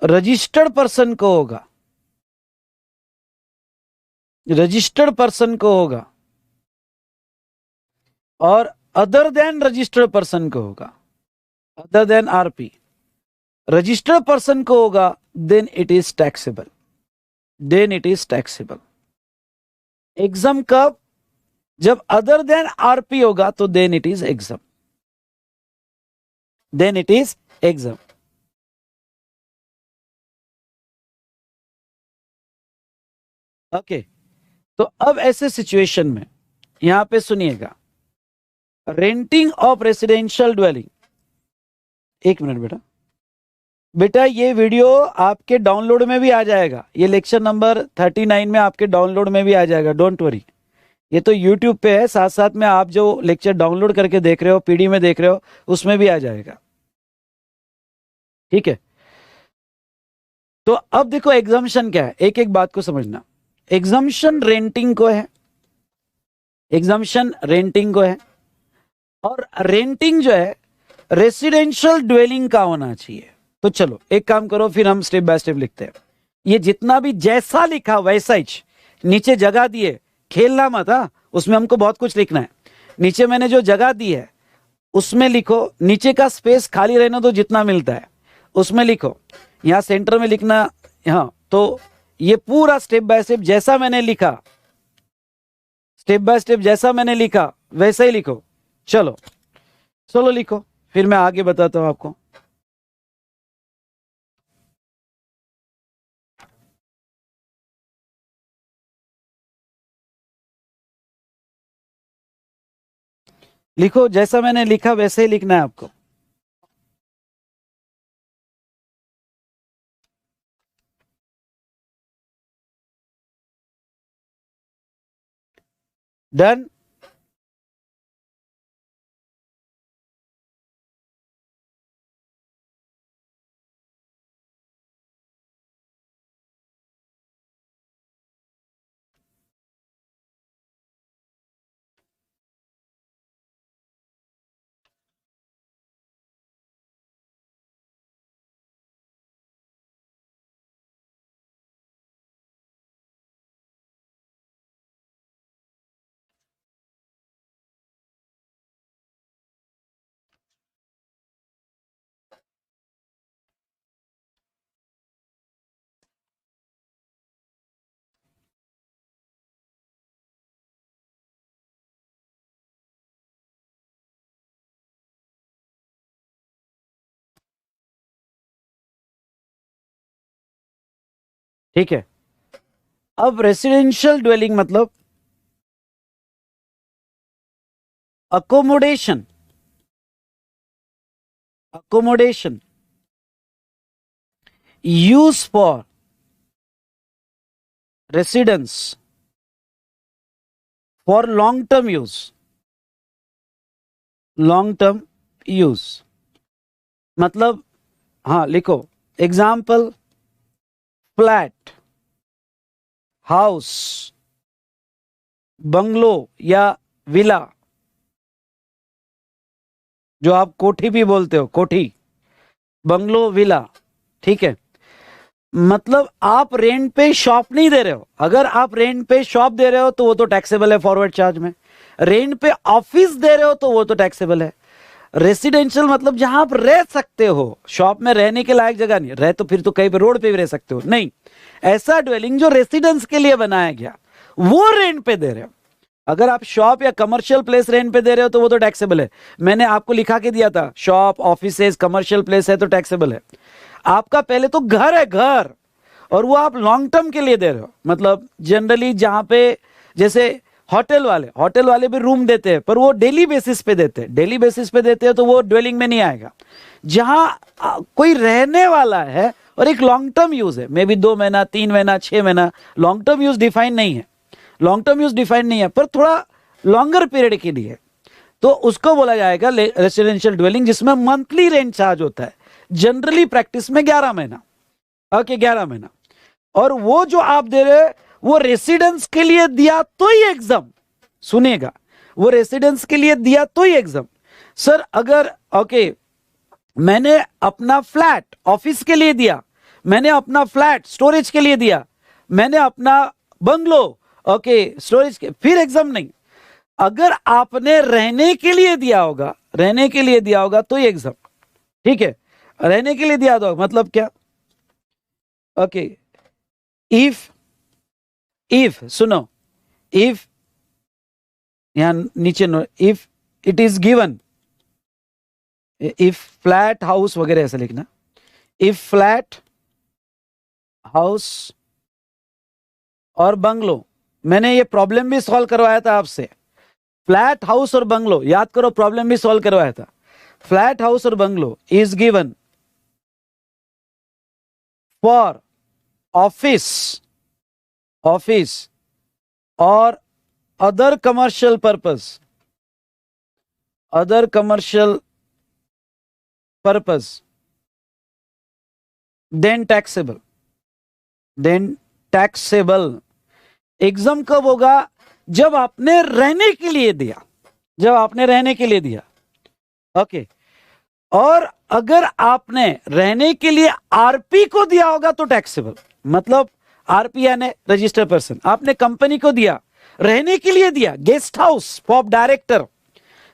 रजिस्टर्ड पर्सन को होगा, रजिस्टर्ड पर्सन को होगा, और अदर देन रजिस्टर्ड पर्सन को होगा, other than RP, registered person को होगा, then it is taxable, then it is taxable. Exam कब, जब अदर देन आरपी होगा तो then it is exam, then it is exam. Okay, तो अब ऐसे सिचुएशन में यहां पे सुनिएगा, रेंटिंग ऑफ रेसिडेंशियल ड्वेलिंग, एक मिनट बेटा ये वीडियो आपके डाउनलोड में भी आ जाएगा, ये लेक्चर नंबर 39 में आपके डाउनलोड में भी आ जाएगा, डोंट वरी। ये तो यूट्यूब पे है, साथ साथ में आप जो लेक्चर डाउनलोड करके देख रहे हो, पीडी में देख रहे हो, उसमें भी आ जाएगा, ठीक है। तो अब देखो एग्जाम्पशन क्या है, एक एक बात को समझना। एग्जाम्पशन रेंटिंग को है, एग्जाम्पशन रेंटिंग को है, और रेंटिंग जो है रेसिडेंशियल ड्वेलिंग का होना चाहिए। तो चलो एक काम करो, फिर हम स्टेप बाय स्टेप लिखते हैं। ये जितना भी जैसा लिखा वैसा ही, नीचे जगह दी है, खेलना मत, हाँ, उसमें हमको बहुत कुछ लिखना है। नीचे मैंने जो जगह दी है उसमें लिखो, नीचे का स्पेस खाली रहना दो जितना मिलता है उसमें लिखो। यहाँ सेंटर में लिखना, हाँ, तो ये पूरा स्टेप बाय स्टेप जैसा मैंने लिखा, स्टेप बाय स्टेप जैसा मैंने लिखा वैसे ही लिखो। चलो चलो लिखो, फिर मैं आगे बताता हूं आपको। लिखो, जैसा मैंने लिखा वैसे ही लिखना है आपको। डन। ठीक है, अब रेसिडेंशियल ड्वेलिंग मतलब accommodation, accommodation use for residence for long term use, long term use मतलब, हाँ लिखो, एग्जाम्पल फ्लैट, हाउस, बंगलो या विला, जो आप कोठी भी बोलते हो, कोठी, बंगलो, विला, ठीक है। मतलब आप रेंट पे शॉप नहीं दे रहे हो। अगर आप रेंट पे शॉप दे रहे हो तो वो तो टैक्सेबल है फॉरवर्ड चार्ज में। रेंट पे ऑफिस दे रहे हो तो वो तो टैक्सेबल है। रेसिडेंशियल मतलब जहां आप रह सकते हो, शॉप में रहने के लायक जगह नहीं रहे तो फिर तो कहीं पे रोड पे भी रह सकते हो, नहीं, ऐसा ड्वेलिंग जो रेसिडेंस के लिए बनाया गया वो रेंट पे दे रहे हो। अगर आप शॉप या कमर्शियल प्लेस रेंट पे दे रहे हो तो वो तो टैक्सेबल है। मैंने आपको लिखा के दिया था, शॉप, ऑफिसेज, कमर्शियल प्लेस है तो टैक्सेबल है। आपका पहले तो घर है, घर, और वो आप लॉन्ग टर्म के लिए दे रहे हो। मतलब जनरली जहां पे, जैसे होटल वाले भी रूम देते हैं पर वो डेली बेसिस पे देते हैं, डेली बेसिस पे देते हैं तो वो ड्वेलिंग में नहीं आएगा। जहां कोई रहने वाला है और एक लॉन्ग टर्म यूज है, मे बी 2 महीना, 3 महीना, 6 महीना, लॉन्ग टर्म यूज डिफाइन नहीं है, लॉन्ग टर्म यूज डिफाइन नहीं है, पर थोड़ा लॉन्गर पीरियड के लिए, तो उसको बोला जाएगा रेसिडेंशियल ड्वेलिंग, जिसमें मंथली रेंट चार्ज होता है। जनरली प्रैक्टिस में 11 महीना, ओके 11 महीना। और वो जो आप दे रहे हैं वो रेसिडेंस के लिए दिया तो ही एग्जाम, सुनिएगा, वो रेसिडेंस के लिए दिया तो ही एग्जाम। सर अगर ओके मैंने अपना फ्लैट ऑफिस के लिए दिया, मैंने अपना फ्लैट स्टोरेज के लिए दिया, मैंने अपना बंगलो ओके स्टोरेज के, फिर एग्जाम नहीं। अगर आपने रहने के लिए दिया होगा, रहने के लिए दिया होगा तो ही एग्जाम, ठीक है। रहने के लिए दिया तो मतलब क्या, ओके इफ सुनो, इफ यहां नीचे if it is given, if flat house वगैरह ऐसा लिखना, इफ फ्लैट हाउस और बंगलो, मैंने ये प्रॉब्लम भी सॉल्व करवाया था आपसे, फ्लैट हाउस और बंगलो, याद करो प्रॉब्लम भी सॉल्व करवाया था। फ्लैट हाउस और bungalow is given for office, office और other commercial purpose, other commercial purpose, then taxable, then taxable. Exam कब होगा, जब आपने रहने के लिए दिया, जब आपने रहने के लिए दिया, ओके। और अगर आपने रहने के लिए आरपी को दिया होगा तो टैक्सेबल। मतलब आरपी यानी रजिस्टर्ड पर्सन, आपने कंपनी को दिया, रहने के लिए दिया, guest house of director,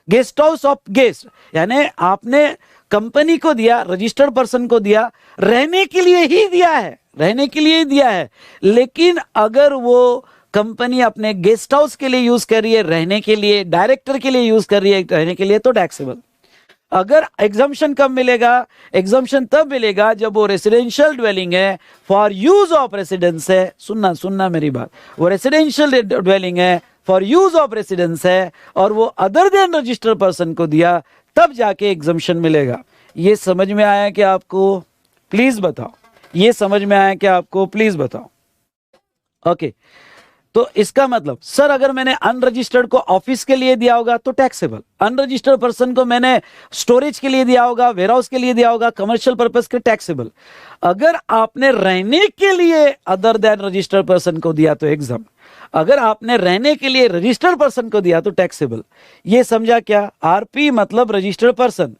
guest house of guest, यानी आपने कंपनी को दिया, रजिस्टर्ड पर्सन को दिया, रहने के लिए ही दिया है, रहने के लिए ही दिया है। लेकिन अगर वो कंपनी अपने गेस्ट हाउस के लिए यूज कर रही है, रहने के लिए, डायरेक्टर के लिए यूज कर रही है रहने के लिए, तो टैक्सेबल। अगर एग्जम्पशन कब मिलेगा? एग्जम्पशन तब मिलेगा जब वो रेसिडेंशियल ड्वेलिंग है, फॉर यूज ऑफ रेसिडेंस है, सुनना मेरी बात, वो रेसिडेंशियल ड्वेलिंग है, फॉर यूज ऑफ रेसिडेंस है, और वो अदर देन रजिस्टर्ड पर्सन को दिया, तब जाके एग्जम्पशन मिलेगा। ये समझ में आया कि आपको? प्लीज बताओ, ये समझ में आया कि आपको? प्लीज बताओ। ओके, तो इसका मतलब सर अगर मैंने अनरजिस्टर्ड को ऑफिस के लिए दिया होगा तो टैक्सेबल, अनरजिस्टर्ड पर्सन को मैंने स्टोरेज के लिए दिया होगा, वेयरहाउस के लिए दिया होगा, कमर्शियल पर्पस के, टैक्सेबल। अगर आपने रहने के लिए अदर देन रजिस्टर्ड पर्सन को दिया तो एग्जाम, अगर आपने रहने के लिए रजिस्टर्ड पर्सन को दिया तो टैक्सेबल। ये समझा क्या? आरपी मतलब रजिस्टर्ड पर्सन,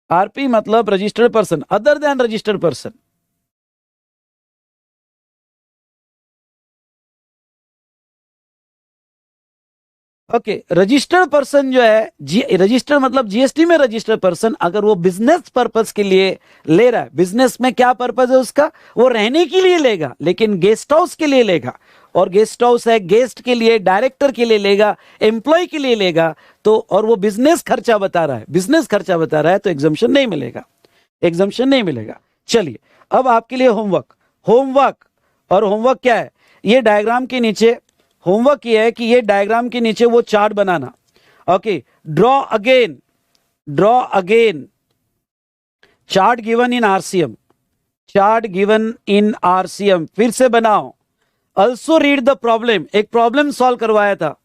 आरपी मतलब registered person, other than registered person. Okay, registered person जो है, रजिस्टर्ड मतलब जीएसटी में रजिस्टर्ड पर्सन, अगर वो बिजनेस पर्पस के लिए ले रहा है, बिजनेस में क्या पर्पस है उसका, वो रहने के लिए लेगा, लेकिन गेस्ट हाउस के लिए लेगा, और गेस्ट हाउस है गेस्ट के लिए, डायरेक्टर के लिए लेगा, एम्प्लॉय के लिए लेगा, तो और वो बिजनेस खर्चा बता रहा है, बिजनेस खर्चा बता रहा है, तो एग्जम्पशन नहीं मिलेगा, एग्जम्पशन नहीं मिलेगा। चलिए अब आपके लिए होमवर्क, होमवर्क, और होमवर्क क्या है? ये डायग्राम के नीचे होमवर्क ये है कि ये डायग्राम के नीचे वो chart banana. Okay, draw again, draw again chart given in RCM, chart given in RCM, फिर से बनाओ। ऑल्सो रीड द प्रॉब्लम, एक प्रॉब्लम सॉल्व करवाया था,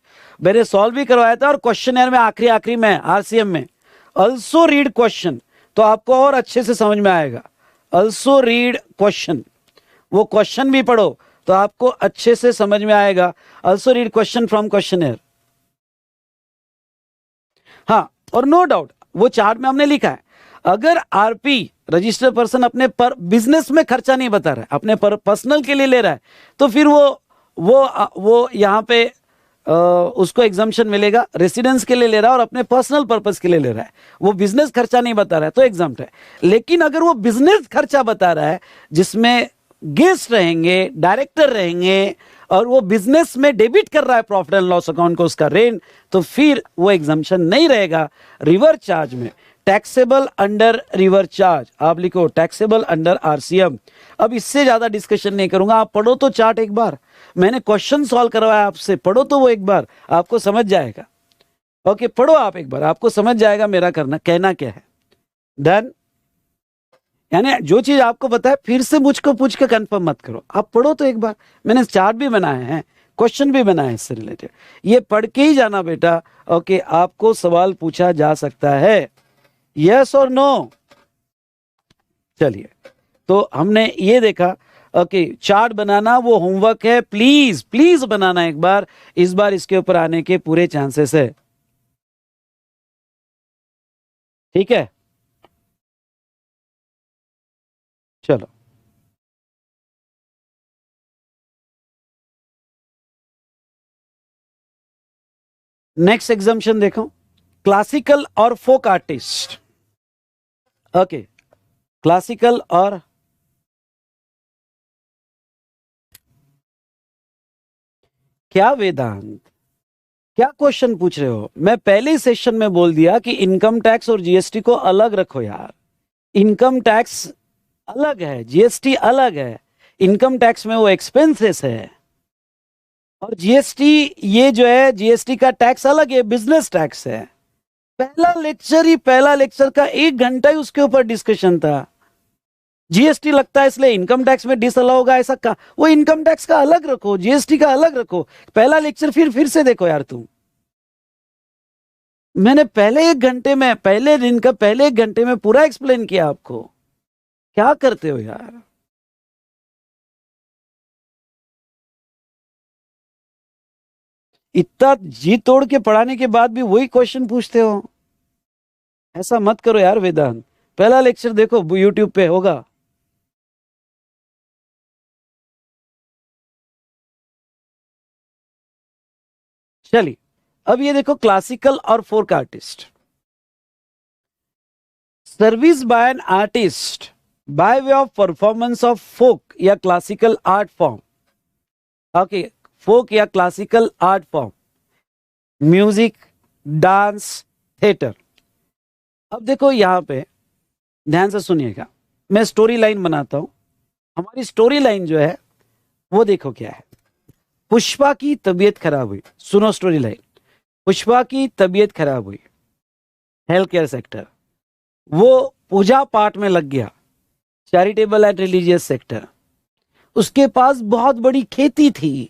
मैंने सॉल्व भी करवाया था, और क्वेश्चन में आखिरी में आरसीएम में। ऑल्सो रीड क्वेश्चन, तो आपको और अच्छे से समझ में आएगा। ऑल्सो रीड क्वेश्चन, वो क्वेश्चन भी पढ़ो तो आपको अच्छे से समझ में आएगा। Also read question from questioner. हाँ, और नो डाउट वो चार्ट में हमने लिखा है, अगर आरपी रजिस्टर्ड पर्सन अपने पर बिजनेस में खर्चा नहीं बता रहा है, अपने पर्सनल के लिए ले रहा है, तो फिर वो यहाँ पे उसको एग्जम्पशन मिलेगा। रेसिडेंस के लिए ले रहा है और अपने पर्सनल पर्पस के लिए ले रहा है, वो बिजनेस खर्चा नहीं बता रहा है, तो एग्जम्प्ट है। लेकिन अगर वो बिजनेस खर्चा बता रहा है जिसमें गेस्ट रहेंगे, डायरेक्टर रहेंगे, और वो बिजनेस में डेबिट कर रहा है प्रॉफिट एंड लॉस अकाउंट को उसका रेंट, तो फिर वो एग्जम्पशन नहीं रहेगा रिवर चार्ज में, टैक्सेबल अंडर रिवर चार्ज। आप लिखो टैक्सेबल अंडर आरसीएम। अब इससे ज्यादा डिस्कशन नहीं करूंगा, आप पढ़ो तो चार्ट एक बार, मैंने क्वेश्चन सॉल्व करवाया आपसे, पढ़ो तो वो एक बार, आपको समझ जाएगा। ओके, पढ़ो आप एक बार, आपको समझ जाएगा मेरा कहना क्या है। डन? यानी जो चीज आपको पता है फिर से मुझको पूछ के कंफर्म मत करो, आप पढ़ो तो एक बार, मैंने चार्ट भी बनाए हैं, क्वेश्चन भी बनाए इससे रिलेटेड, ये पढ़ के ही जाना बेटा। ओके, आपको सवाल पूछा जा सकता है, यस और नो। चलिए, तो हमने ये देखा। ओके, चार्ट बनाना वो होमवर्क है, प्लीज प्लीज बनाना एक बार, इस बार इसके ऊपर आने के पूरे चांसेस है, ठीक है? चलो नेक्स्ट एग्जाम्पशन देखो, क्लासिकल और फोक आर्टिस्ट। ओके, क्लासिकल और क्या वेदांत, क्या क्वेश्चन पूछ रहे हो? मैं पहले ही सेशन में बोल दिया कि इनकम टैक्स और जीएसटी को अलग रखो यार, इनकम टैक्स अलग है, जीएसटी अलग है। इनकम टैक्स में वो एक्सपेंसेस है, और जीएसटी ये जो है जीएसटी का टैक्स अलग है, बिजनेस टैक्स है। पहला लेक्चर का 1 घंटा ही उसके ऊपर डिस्कशन था। जीएसटी लगता है इसलिए इनकम टैक्स में डिसअलाउ होगा, ऐसा का? वो इनकम टैक्स का अलग रखो, जीएसटी का अलग रखो। पहला लेक्चर फिर से देखो यार तुम, मैंने पहले 1 घंटे में, पहले दिन का पहले 1 घंटे में पूरा एक्सप्लेन किया आपको। क्या करते हो यार? इतना जी तोड़ के पढ़ाने के बाद भी वही क्वेश्चन पूछते हो, ऐसा मत करो यार वेदांत। पहला लेक्चर देखो, यूट्यूब पे होगा। चलिए अब ये देखो क्लासिकल और folk artist. Service by an artist by way of performance of folk या classical art form. Okay, folk या classical art form, music, dance, theatre. अब देखो यहां पे ध्यान से सुनिएगा, मैं स्टोरी लाइन बनाता हूं। हमारी स्टोरी लाइन जो है वो देखो क्या है। पुष्पा की तबीयत खराब हुई, सुनो स्टोरी लाइन। पुष्पा की तबीयत खराब हुई, हेल्थ केयर सेक्टर। वो पूजा पाठ में लग गया, चैरिटेबल एंड रिलीजियस सेक्टर। उसके पास बहुत बड़ी खेती थी,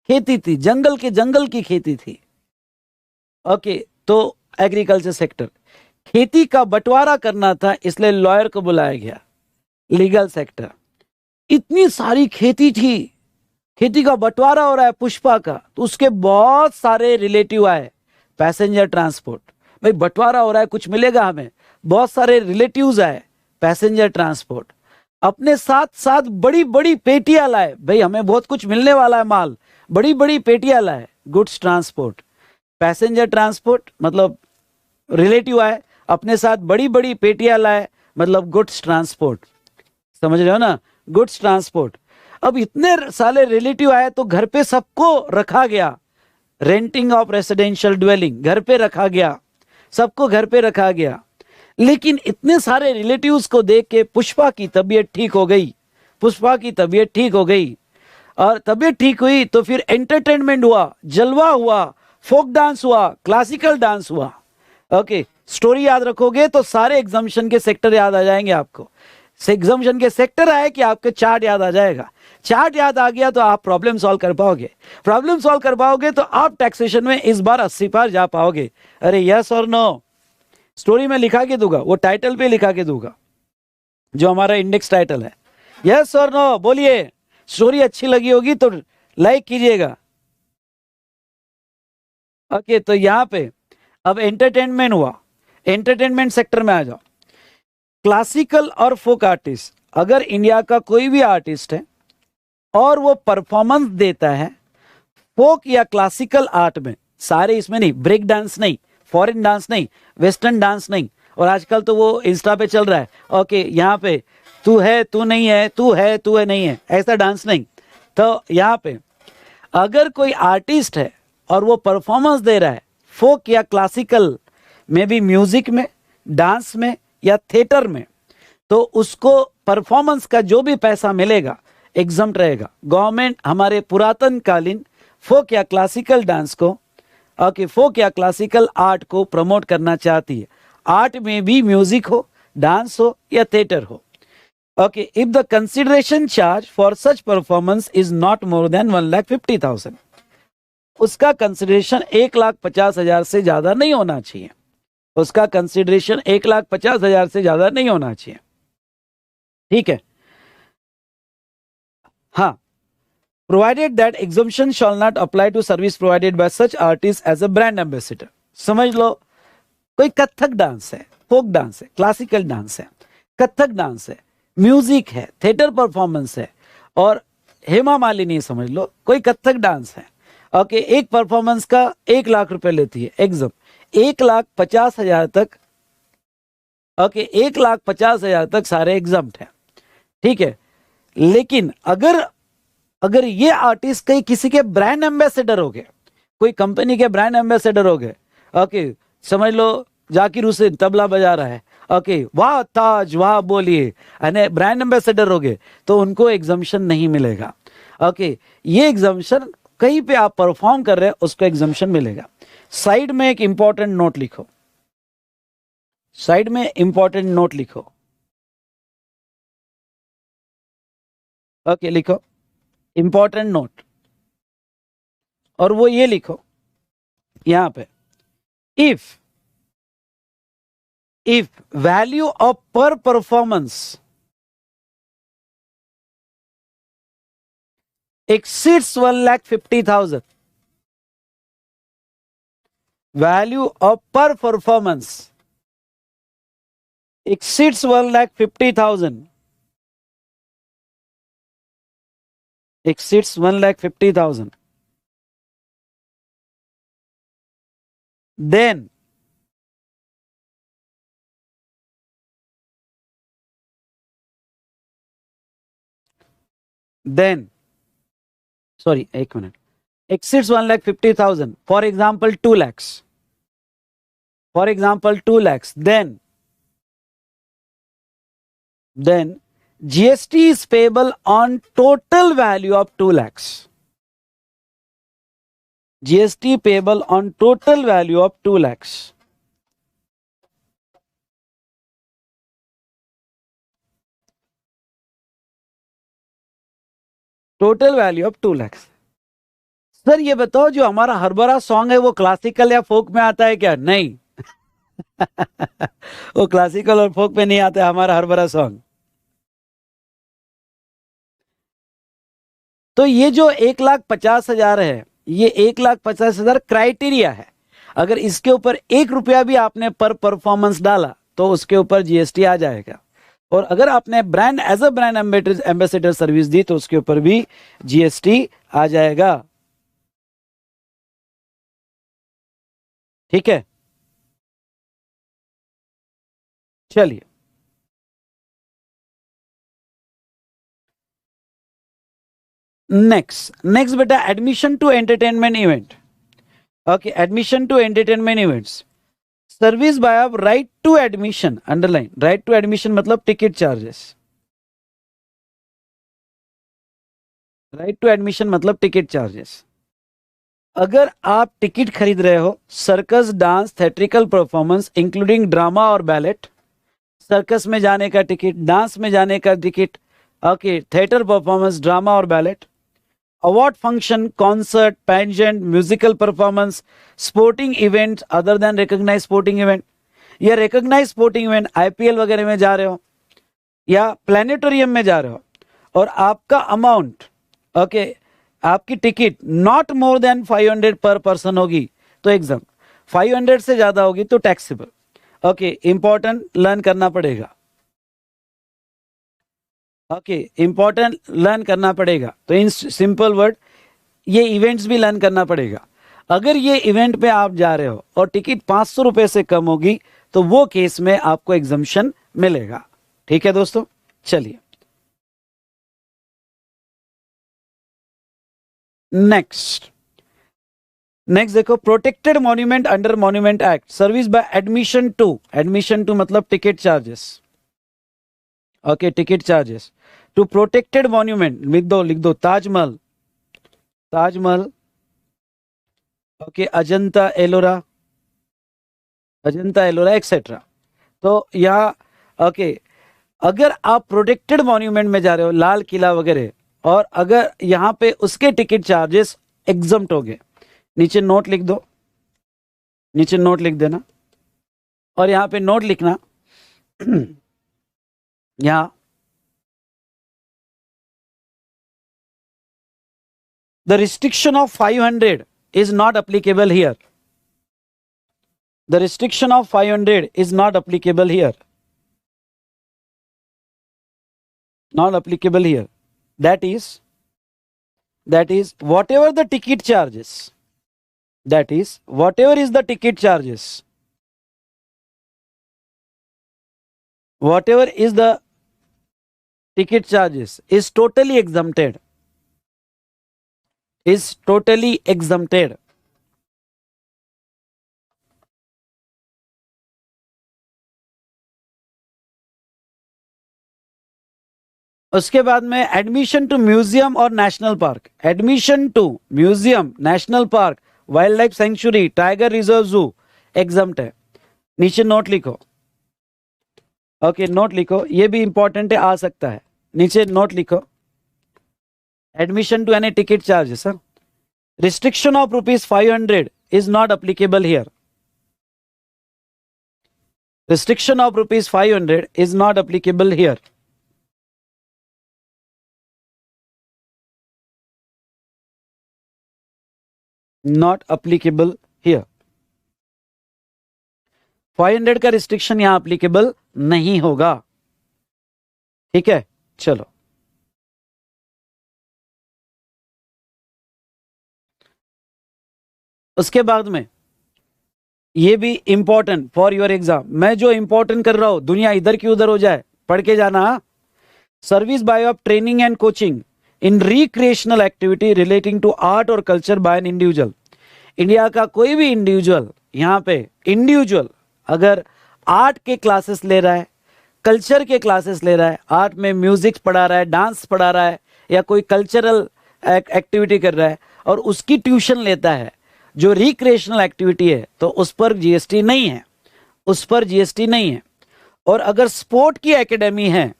जंगल की खेती थी। ओके, तो एग्रीकल्चर सेक्टर। खेती का बंटवारा करना था, इसलिए लॉयर को बुलाया गया, लीगल सेक्टर। इतनी सारी खेती थी, खेती का बंटवारा हो रहा है पुष्पा का, तो उसके बहुत सारे रिलेटिव आए, पैसेंजर ट्रांसपोर्ट। भाई बंटवारा हो रहा है, कुछ मिलेगा हमें, बहुत सारे रिलेटिव्स आए, पैसेंजर ट्रांसपोर्ट। अपने साथ साथ बड़ी बड़ी पेटियां लाए, भाई हमें बहुत कुछ मिलने वाला है माल, बड़ी बड़ी पेटियां लाए, गुड्स ट्रांसपोर्ट। पैसेंजर ट्रांसपोर्ट मतलब रिलेटिव आए, अपने साथ बड़ी बड़ी पेटियां लाए, मतलब गुड्स ट्रांसपोर्ट। समझ रहे हो ना, गुड्स ट्रांसपोर्ट। अब इतने सारे रिलेटिव आए तो घर पे सबको रखा गया, रेंटिंग ऑफ रेसिडेंशियल ड्वेलिंग, घर पे रखा गया, सबको घर पे रखा गया। लेकिन इतने सारे रिलेटिव्स को देख के पुष्पा की तबीयत ठीक हो गई, पुष्पा की तबीयत ठीक हो गई। और तबीयत ठीक हुई तो फिर एंटरटेनमेंट हुआ, जलवा हुआ, फोक डांस हुआ, क्लासिकल डांस हुआ। ओके, स्टोरी याद रखोगे तो सारे एग्जामिशन के सेक्टर याद आ जाएंगे आपको। एग्जामिशन के सेक्टर आए कि आपके चार्ट याद आ जाएगा। चार्ट याद आ गया तो आप प्रॉब्लम सॉल्व कर पाओगे, प्रॉब्लम सॉल्व कर पाओगे तो आप टैक्सेशन में इस बार 80 पार जा पाओगे। अरे यस और नो, स्टोरी में लिखा के दूंगा, वो टाइटल पे लिखा के दूंगा, जो हमारा इंडेक्स टाइटल है। यस और नो बोलिए। स्टोरी अच्छी लगी होगी तो लाइक कीजिएगा। ओके, तो यहां पे अब एंटरटेनमेंट हुआ, एंटरटेनमेंट सेक्टर में आ जाओ। क्लासिकल और फोक आर्टिस्ट, अगर इंडिया का कोई भी आर्टिस्ट है और वो परफॉर्मेंस देता है फोक या क्लासिकल आर्ट में, सारे इसमें नहीं, ब्रेक डांस नहीं, फॉरेन डांस नहीं, वेस्टर्न डांस नहीं, और आजकल तो वो इंस्टा पे चल रहा है, ओके यहाँ पे तू है तू नहीं है, तू है तू है नहीं है, ऐसा डांस नहीं। तो यहाँ पे अगर कोई आर्टिस्ट है और वो परफॉर्मेंस दे रहा है फोक या क्लासिकल में भी, म्यूजिक में, डांस में या थिएटर में, तो उसको परफॉर्मेंस का जो भी पैसा मिलेगा एग्जम्प्ट रहेगा। गवर्नमेंट हमारे पुरातन कालीन फोक या क्लासिकल डांस को, ओके, फोक या क्लासिकल आर्ट को प्रमोट करना चाहती है। आर्ट में भी म्यूजिक हो, डांस हो या थिएटर हो। Okay, if the consideration charge for such performance is not more than 1,50,000, उसका कंसिडरेशन 1,50,000 से ज्यादा नहीं होना चाहिए, उसका कंसिडरेशन 1,50,000 से ज्यादा नहीं होना चाहिए। ठीक है, हाँ, provided that exemption shall not apply to service provided by such artist as a brand ambassador। समझ लो, कोई कथक डांस है, फोक डांस है, क्लासिकल डांस है, कथक डांस है, म्यूजिक है, थिएटर परफॉर्मेंस है, और हेमा मालिनी समझ लो कोई कथक डांस है। ओके, एक परफॉर्मेंस का 1,00,000 रुपए लेती है एग्जाम, 1,50,000 तक, ओके, 1,50,000 तक सारे एग्जाम है। ठीक है, लेकिन अगर ये आर्टिस्ट कहीं किसी के ब्रांड एम्बेसडर हो गए, कोई कंपनी के ब्रांड एम्बेसडर हो गए, ओके, समझ लो जाकिर हुसैन तबला बजा रहा है, ओके, वाह ताज वाह बोलिए, यानी ब्रांड एम्बेसडर हो गए, तो उनको एग्जम्पशन नहीं मिलेगा। ओके, ये एग्जम्पशन कहीं पे आप परफॉर्म कर रहे हैं उसको एग्जम्पशन मिलेगा। साइड में एक इंपॉर्टेंट नोट लिखो, साइड में इंपॉर्टेंट नोट लिखो। ओके, लिखो इंपॉर्टेंट नोट, और वो ये लिखो यहां पे, इफ वैल्यू ऑफ पर performance exceeds 1,50,000, value of per performance exceeds 1,50,000, exceeds 1,50,000, then sorry, एक minute, exceeds 1,50,000, for example 2 lakhs, for example 2 lakhs, then GST is payable on total value of 2 lakhs. GST payable on total value of 2 lakhs. Total value of 2 lakhs. Sir ये बताओ, जो हमारा हरभरा song है वो classical या फोक में आता है क्या? नहीं. वो क्लासिकल और फोक में नहीं आता है हमारा हरभरा सॉन्ग. तो ये जो 1,50,000 है, ये 1,50,000 क्राइटेरिया है. अगर इसके ऊपर 1 रुपया भी आपने पर परफॉर्मेंस डाला तो उसके ऊपर जीएसटी आ जाएगा. और अगर आपने brand as a brand ambassador service दी तो उसके ऊपर भी जीएसटी आ जाएगा. ठीक है, चलिए नेक्स्ट बेटा, admission to entertainment event. Okay, admission to entertainment events, service by of right to admission. Underline, right to admission मतलब ticket charges. Right to admission मतलब टिकट चार्जेस. अगर आप टिकट खरीद रहे हो, circus, dance, theatrical performance including drama और ballet, circus में जाने का टिकट, डांस में जाने का ticket, okay, theatre performance, drama और ballet, award function, concert, pageant, musical performance, sporting event other than recognise sporting event, या रिकॉग्नाइज स्पोर्टिंग इवेंट, आईपीएल वगैरह में जा रहे हो या प्लानिटोरियम में जा रहे हो, और आपका अमाउंट, ओके, आपकी टिकट नॉट मोर देन 500 पर पर्सन होगी तो एग्जाम, 500 से ज्यादा होगी तो टैक्सेबल. ओके, इंपॉर्टेंट लर्न करना पड़ेगा. ओके, इंपॉर्टेंट लर्न करना पड़ेगा. तो इन सिंपल वर्ड, ये इवेंट्स भी लर्न करना पड़ेगा. अगर ये इवेंट पे आप जा रहे हो और टिकट 500 रुपए से कम होगी तो वो केस में आपको एग्जम्पशन मिलेगा. ठीक है दोस्तों, चलिए नेक्स्ट देखो, protected monument under monument act, service by admission to मतलब ticket charges. Okay, ticket charges to protected monument, लिख दो ताजमहल, ओके, अजंता एलोरा एक्सेट्रा. तो यहाँ ओके, अगर आप प्रोटेक्टेड मॉन्यूमेंट में जा रहे हो, लाल किला वगैरह, और अगर यहाँ पे उसके टिकट चार्जेस एग्जम्प्ट हो गए, नीचे नोट लिख दो, नीचे नोट लिख देना, और यहाँ पे नोट लिखना यहाँ the restriction of 500 is not applicable here. The restriction of 500 is not applicable here. Not applicable here. That is whatever the ticket charges. That is whatever is the ticket charges. Whatever is the ticket charges is totally exempted. Is totally exempted. उसके बाद में admission to museum और national park, admission to museum, national park, wildlife sanctuary, tiger reserve, zoo exempt है. नीचे note लिखो. Okay, note लिखो, ये भी इंपॉर्टेंट है, आ सकता है. नीचे नोट लिखो, admission to any ticket charges, restriction of ₹500 is not applicable here. Restriction of ₹500 is not applicable here. Not applicable here. 500 का रिस्ट्रिक्शन यहां अप्लीकेबल नहीं होगा. ठीक है, चलो उसके बाद में ये भी इंपॉर्टेंट फॉर योर एग्जाम। मैं जो इंपॉर्टेंट कर रहा हूं दुनिया इधर की उधर हो जाए, पढ़ के जाना। Service by of training and coaching in recreational activity relating to art और culture by an individual. India का कोई भी इंडिविजुअल, यहाँ पे इंडिविजुअल अगर आर्ट के क्लासेस ले रहा है, कल्चर के क्लासेस ले रहा है, आर्ट में म्यूजिक पढ़ा रहा है, डांस पढ़ा रहा है, या कोई कल्चरल एक्टिविटी कर रहा है और उसकी ट्यूशन लेता है जो रिक्रिएशनल एक्टिविटी है, तो उस पर जीएसटी नहीं है, उस पर जीएसटी नहीं है। और अगर स्पोर्ट की एकेडमी है,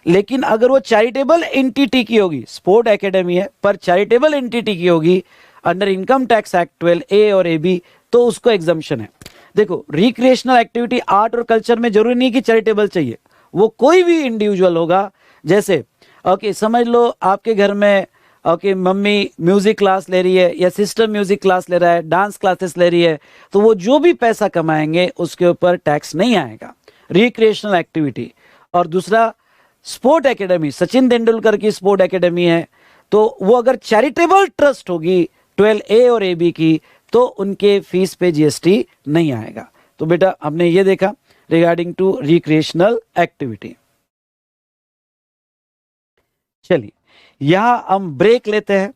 लेकिन अगर वो चैरिटेबल एंटिटी की होगी, स्पोर्ट एकेडमी है पर चैरिटेबल एंटिटी की होगी under income tax act 12A और AB, तो उसको एग्जम्पशन है। देखो, रिक्रिएशनल एक्टिविटी आर्ट और कल्चर में जरूरी नहीं कि चैरिटेबल चाहिए, वो कोई भी इंडिविजुअल होगा। जैसे ओके समझ लो आपके घर में ओके मम्मी म्यूजिक क्लास ले रही है या सिस्टर म्यूजिक क्लास ले रहा है, डांस क्लासेस ले रही है, तो वो जो भी पैसा कमाएंगे उसके ऊपर टैक्स नहीं आएगा, रिक्रिएशनल एक्टिविटी। और दूसरा, स्पोर्ट एकेडमी, सचिन तेंदुलकर की स्पोर्ट एकेडमी है, तो वो अगर चैरिटेबल ट्रस्ट होगी 12A और AB की, तो उनके फीस पे जीएसटी नहीं आएगा। तो बेटा हमने ये देखा रिगार्डिंग टू रिक्रिएशनल एक्टिविटी। चलिए यहां हम ब्रेक लेते हैं,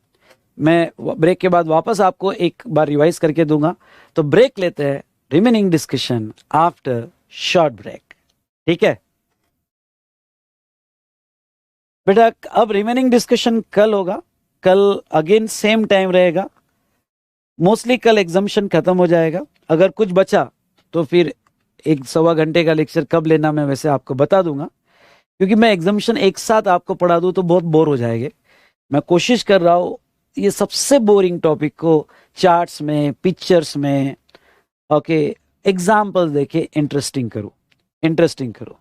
मैं ब्रेक के बाद वापस आपको एक बार रिवाइज करके दूंगा। तो ब्रेक लेते हैं, remaining discussion after short break, ठीक है बेटा। अब रिमेनिंग डिस्कशन कल होगा, कल अगेन सेम टाइम रहेगा। मोस्टली कल एग्जामिशन खत्म हो जाएगा, अगर कुछ बचा तो फिर 1-1.25 घंटे का लेक्चर कब लेना मैं वैसे आपको बता दूंगा, क्योंकि मैं एग्जामिशन एक साथ आपको पढ़ा दूं तो बहुत बोर हो जाएंगे। मैं कोशिश कर रहा हूं ये सबसे बोरिंग टॉपिक को चार्ट्स में, पिक्चर्स में, ओके एग्जाम्पल देके इंटरेस्टिंग करूं, इंटरेस्टिंग करूं,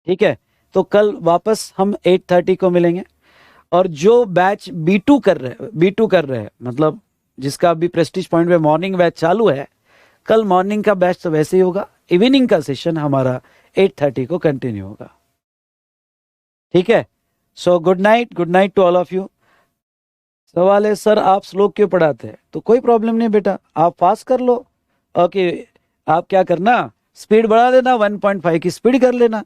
ठीक है। तो कल वापस हम 8:30 को मिलेंगे। और जो बैच B2 कर रहे हैं मतलब जिसका अभी प्रेस्टीज पॉइंट में मॉर्निंग बैच चालू है, कल मॉर्निंग का बैच तो वैसे ही होगा, इवनिंग का सेशन हमारा 8:30 को कंटिन्यू होगा, ठीक है। So good night to all of you. सवाल है सर आप श्लोक क्यों पढ़ाते हैं, तो कोई प्रॉब्लम नहीं बेटा, आप पास कर लो। ओके आप क्या करना, स्पीड बढ़ा देना, 1.5 की स्पीड कर लेना।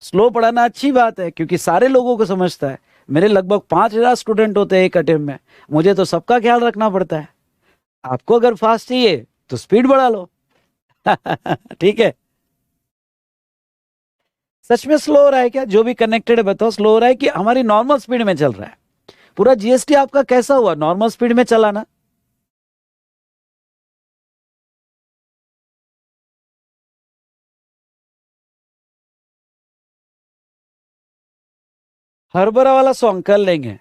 स्लो पढ़ाना अच्छी बात है क्योंकि सारे लोगों को समझता है। मेरे लगभग 5,000 स्टूडेंट होते हैं एक अटेम्प्ट में, मुझे तो सबका ख्याल रखना पड़ता है। आपको अगर फास्ट चाहिए तो स्पीड बढ़ा लो ठीक है। सच में स्लो हो रहा है क्या, जो भी कनेक्टेड है बताओ, स्लो हो रहा है कि हमारी नॉर्मल स्पीड में चल रहा है? पूरा जीएसटी आपका कैसा हुआ, नॉर्मल स्पीड में चला ना? हरभरा वाला सॉन्ग कर लेंगे।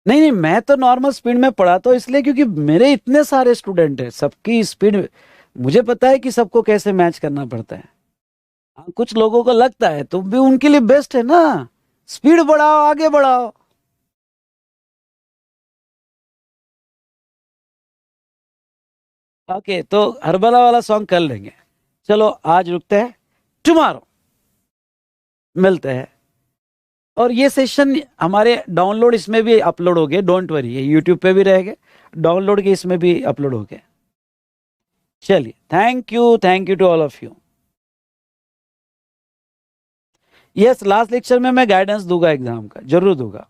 नहीं नहीं, मैं तो नॉर्मल स्पीड में पढ़ाता हूँ इसलिए क्योंकि मेरे इतने सारे स्टूडेंट हैं, सबकी स्पीड मुझे पता है कि सबको कैसे मैच करना पड़ता है। हाँ, कुछ लोगों को लगता है तो भी उनके लिए बेस्ट है ना, स्पीड बढ़ाओ, आगे बढ़ाओ। ओके तो हरभरा वाला सॉन्ग कर लेंगे। चलो आज रुकते हैं, टुमारो मिलते हैं। और ये सेशन हमारे डाउनलोड इसमें भी अपलोड हो गए, डोंट वरी, ये यूट्यूब पे भी रहेंगे, डाउनलोड के इसमें भी अपलोड हो गए। चलिए thank you to all of you. Yes last lecture में मैं गाइडेंस दूंगा, एग्जाम का जरूर दूंगा।